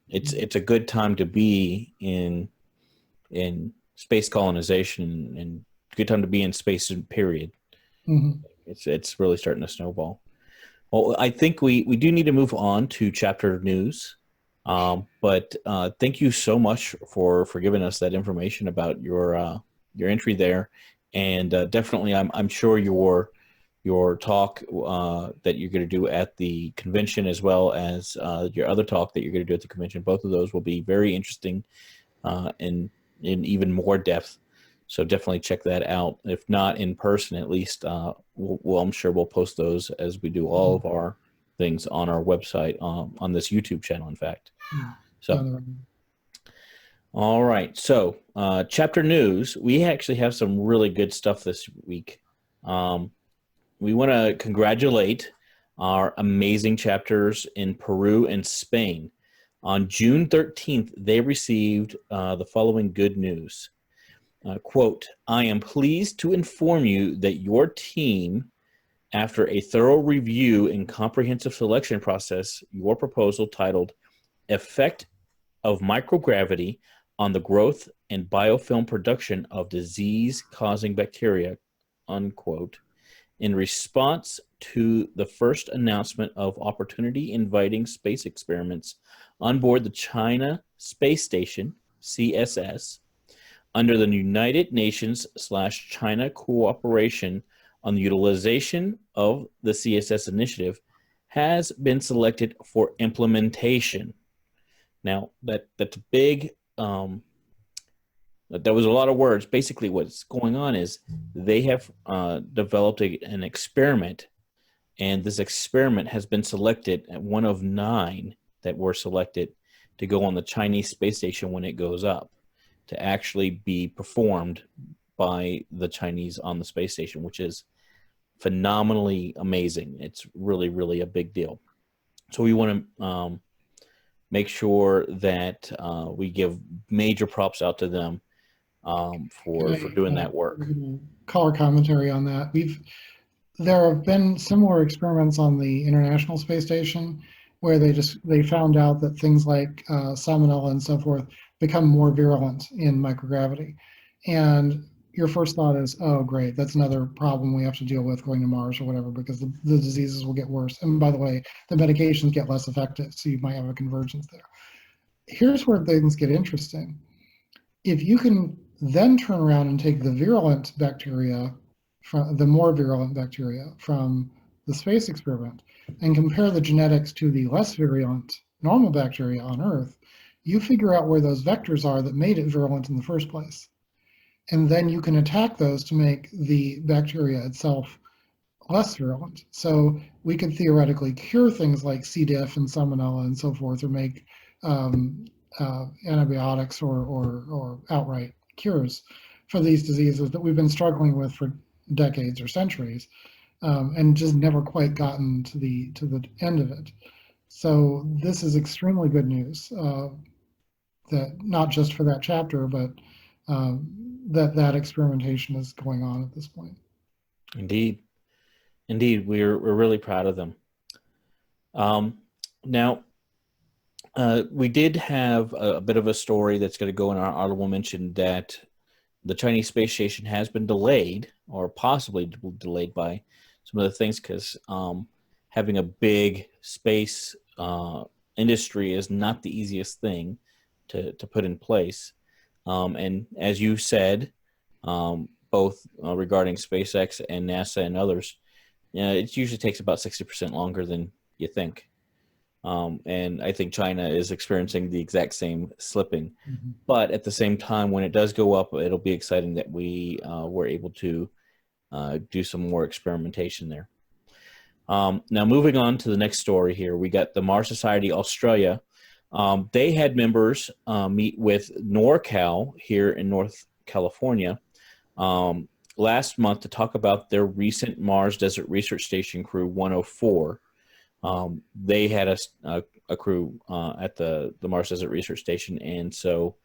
It's a good time to be in space colonization and good time to be in space, period. Mm-hmm. It's really starting to snowball. Well, I think we do need to move on to chapter news. But thank you so much for giving us that information about your entry there, and definitely I'm sure your talk that you're going to do at the convention, as well as your other talk that you're going to do at the convention, both of those will be very interesting in even more depth. So definitely check that out. If not in person, at least I'm sure we'll post those as we do all of our things on our website, on this YouTube channel, in fact. So, all right. So, chapter news. We actually have some really good stuff this week. We want to congratulate our amazing chapters in Peru and Spain. On June 13th, they received the following good news. Quote, I am pleased to inform you that your team, after a thorough review and comprehensive selection process, your proposal titled Effect of Microgravity on the Growth and Biofilm Production of Disease-Causing Bacteria, unquote, in response to the first announcement of opportunity-inviting space experiments on board the China Space Station, CSS, under the United Nations/China Cooperation on the Utilization of the CSS initiative, has been selected for implementation. Now, that's big. That was a lot of words. Basically, what's going on is they have developed an experiment, and this experiment has been selected, one of 9 that were selected to go on the Chinese space station when it goes up, to actually be performed by the Chinese on the space station, which is phenomenally amazing. It's really, really a big deal. So we want to make sure that we give major props out to them for doing that work. Color commentary on that. There have been similar experiments on the International Space Station where they found out that things like salmonella and so forth become more virulent in microgravity. And your first thought is, oh, great, that's another problem we have to deal with going to Mars or whatever, because the diseases will get worse. And by the way, the medications get less effective, so you might have a convergence there. Here's where things get interesting. If you can then turn around and take the virulent bacteria, the more virulent bacteria from the space experiment, and compare the genetics to the less virulent normal bacteria on Earth, you figure out where those vectors are that made it virulent in the first place. And then you can attack those to make the bacteria itself less virulent. So we could theoretically cure things like C. diff and salmonella and so forth, or make antibiotics or outright cures for these diseases that we've been struggling with for decades or centuries, and just never quite gotten to the end of it. So this is extremely good news, that not just for that chapter, but that experimentation is going on at this point. Indeed, we're really proud of them. Now, we did have a bit of a story that's going to go in our honorable mention, that the Chinese space station has been delayed, or possibly delayed, by some of the things, because having a big space industry is not the easiest thing to put in place. And as you said, both regarding SpaceX and NASA and others, it usually takes about 60% longer than you think. And I think China is experiencing the exact same slipping. Mm-hmm. But at the same time, when it does go up, it'll be exciting that we were able to do some more experimentation there. Now, moving on to the next story here, we got the Mars Society Australia. They had members meet with NorCal here in North California last month to talk about their recent Mars Desert Research Station Crew 104. They had a crew at the Mars Desert Research Station, and so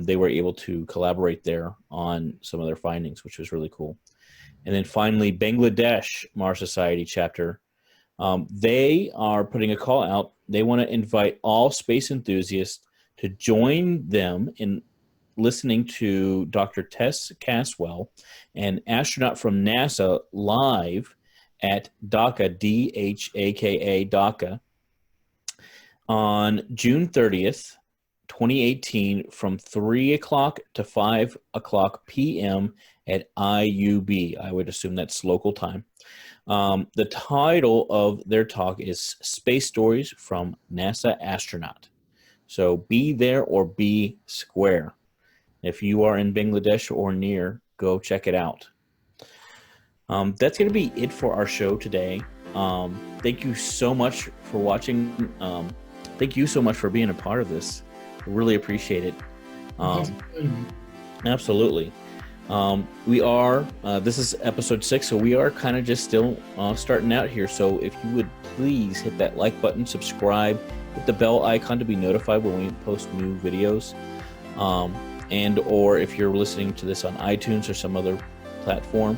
they were able to collaborate there on some of their findings, which was really cool. And then finally, Bangladesh Mars Society chapter, they are putting a call out. They want to invite all space enthusiasts to join them in listening to Dr. Tess Caswell, an astronaut from NASA, live at DACA, DHAKA, DACA, on June 30th, 2018, from 3 o'clock to 5 o'clock p.m. at IUB. I would assume that's local time. The title of their talk is Space Stories from NASA Astronaut. So be there or be square. If you are in Bangladesh or near, go check it out. That's going to be it for our show today. Thank you so much for watching. Thank you so much for being a part of this. I really appreciate it. Absolutely. We are, this is episode 6, so we are kind of just still starting out here. So if you would please hit that like button, subscribe, hit the bell icon to be notified when we post new videos. And or if you're listening to this on iTunes or some other platform,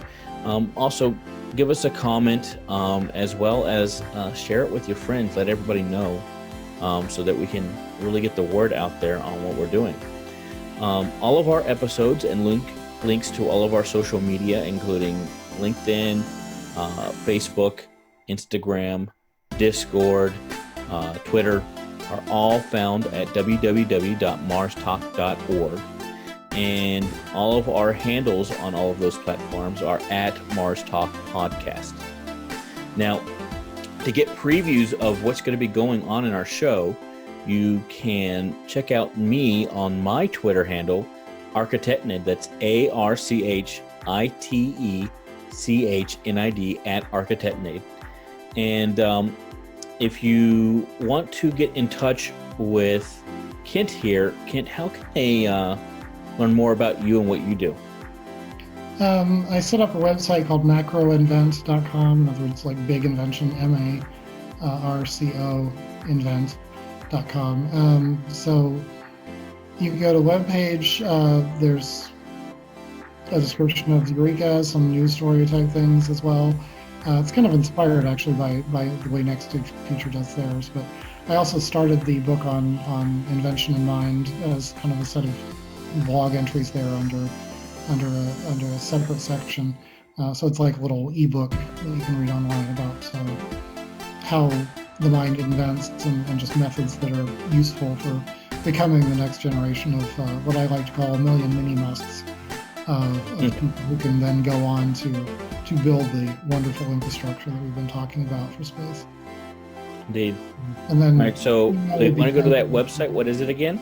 also give us a comment, as well as share it with your friends. Let everybody know, so that we can really get the word out there on what we're doing. All of our episodes and links to all of our social media, including LinkedIn, Facebook, Instagram, Discord, Twitter, are all found at www.marstalk.org. And all of our handles on all of those platforms are at Mars Talk Podcast. Now, to get previews of what's going to be going on in our show, you can check out me on my Twitter handle, Architectnid. That's ARCHITECHNID at Architectnid. And if you want to get in touch with Kent here, Kent, how can they learn more about you and what you do? I set up a website called macroinvent.com. In other words, like big invention, MARCO invent.com. So you can go to the webpage. There's a description of Eureka, some news story type things as well. It's kind of inspired actually by the way Next Future does theirs. But I also started the book on invention in mind as kind of a set of blog entries there under a separate section. So it's like a little ebook that you can read online about how the mind invents and just methods that are useful for becoming the next generation of what I like to call a million mini Musks, of people who can then go on to build the wonderful infrastructure that we've been talking about for space. Indeed. And then, all right, so want to go to that website? What is it again?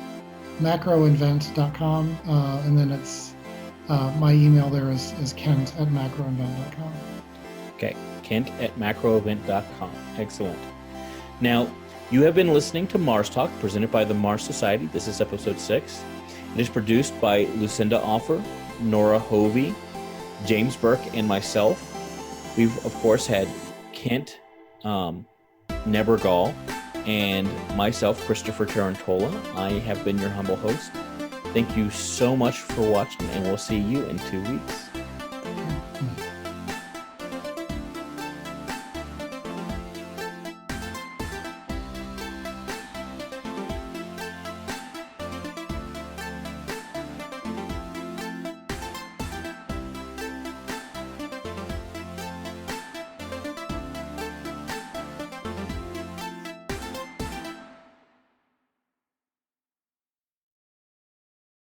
Macroinvent.com, and then it's my email there is Kent at macroinvent.com. Okay, Kent at macroinvent.com. Excellent. Now, you have been listening to Mars Talk, presented by the Mars Society. This is episode 6. It is produced by Lucinda Offer, Nora Hovey, James Burke, and myself. We've, of course, had Kent Nebergall and myself, Christopher Tarantola. I have been your humble host. Thank you so much for watching, and we'll see you in 2 weeks.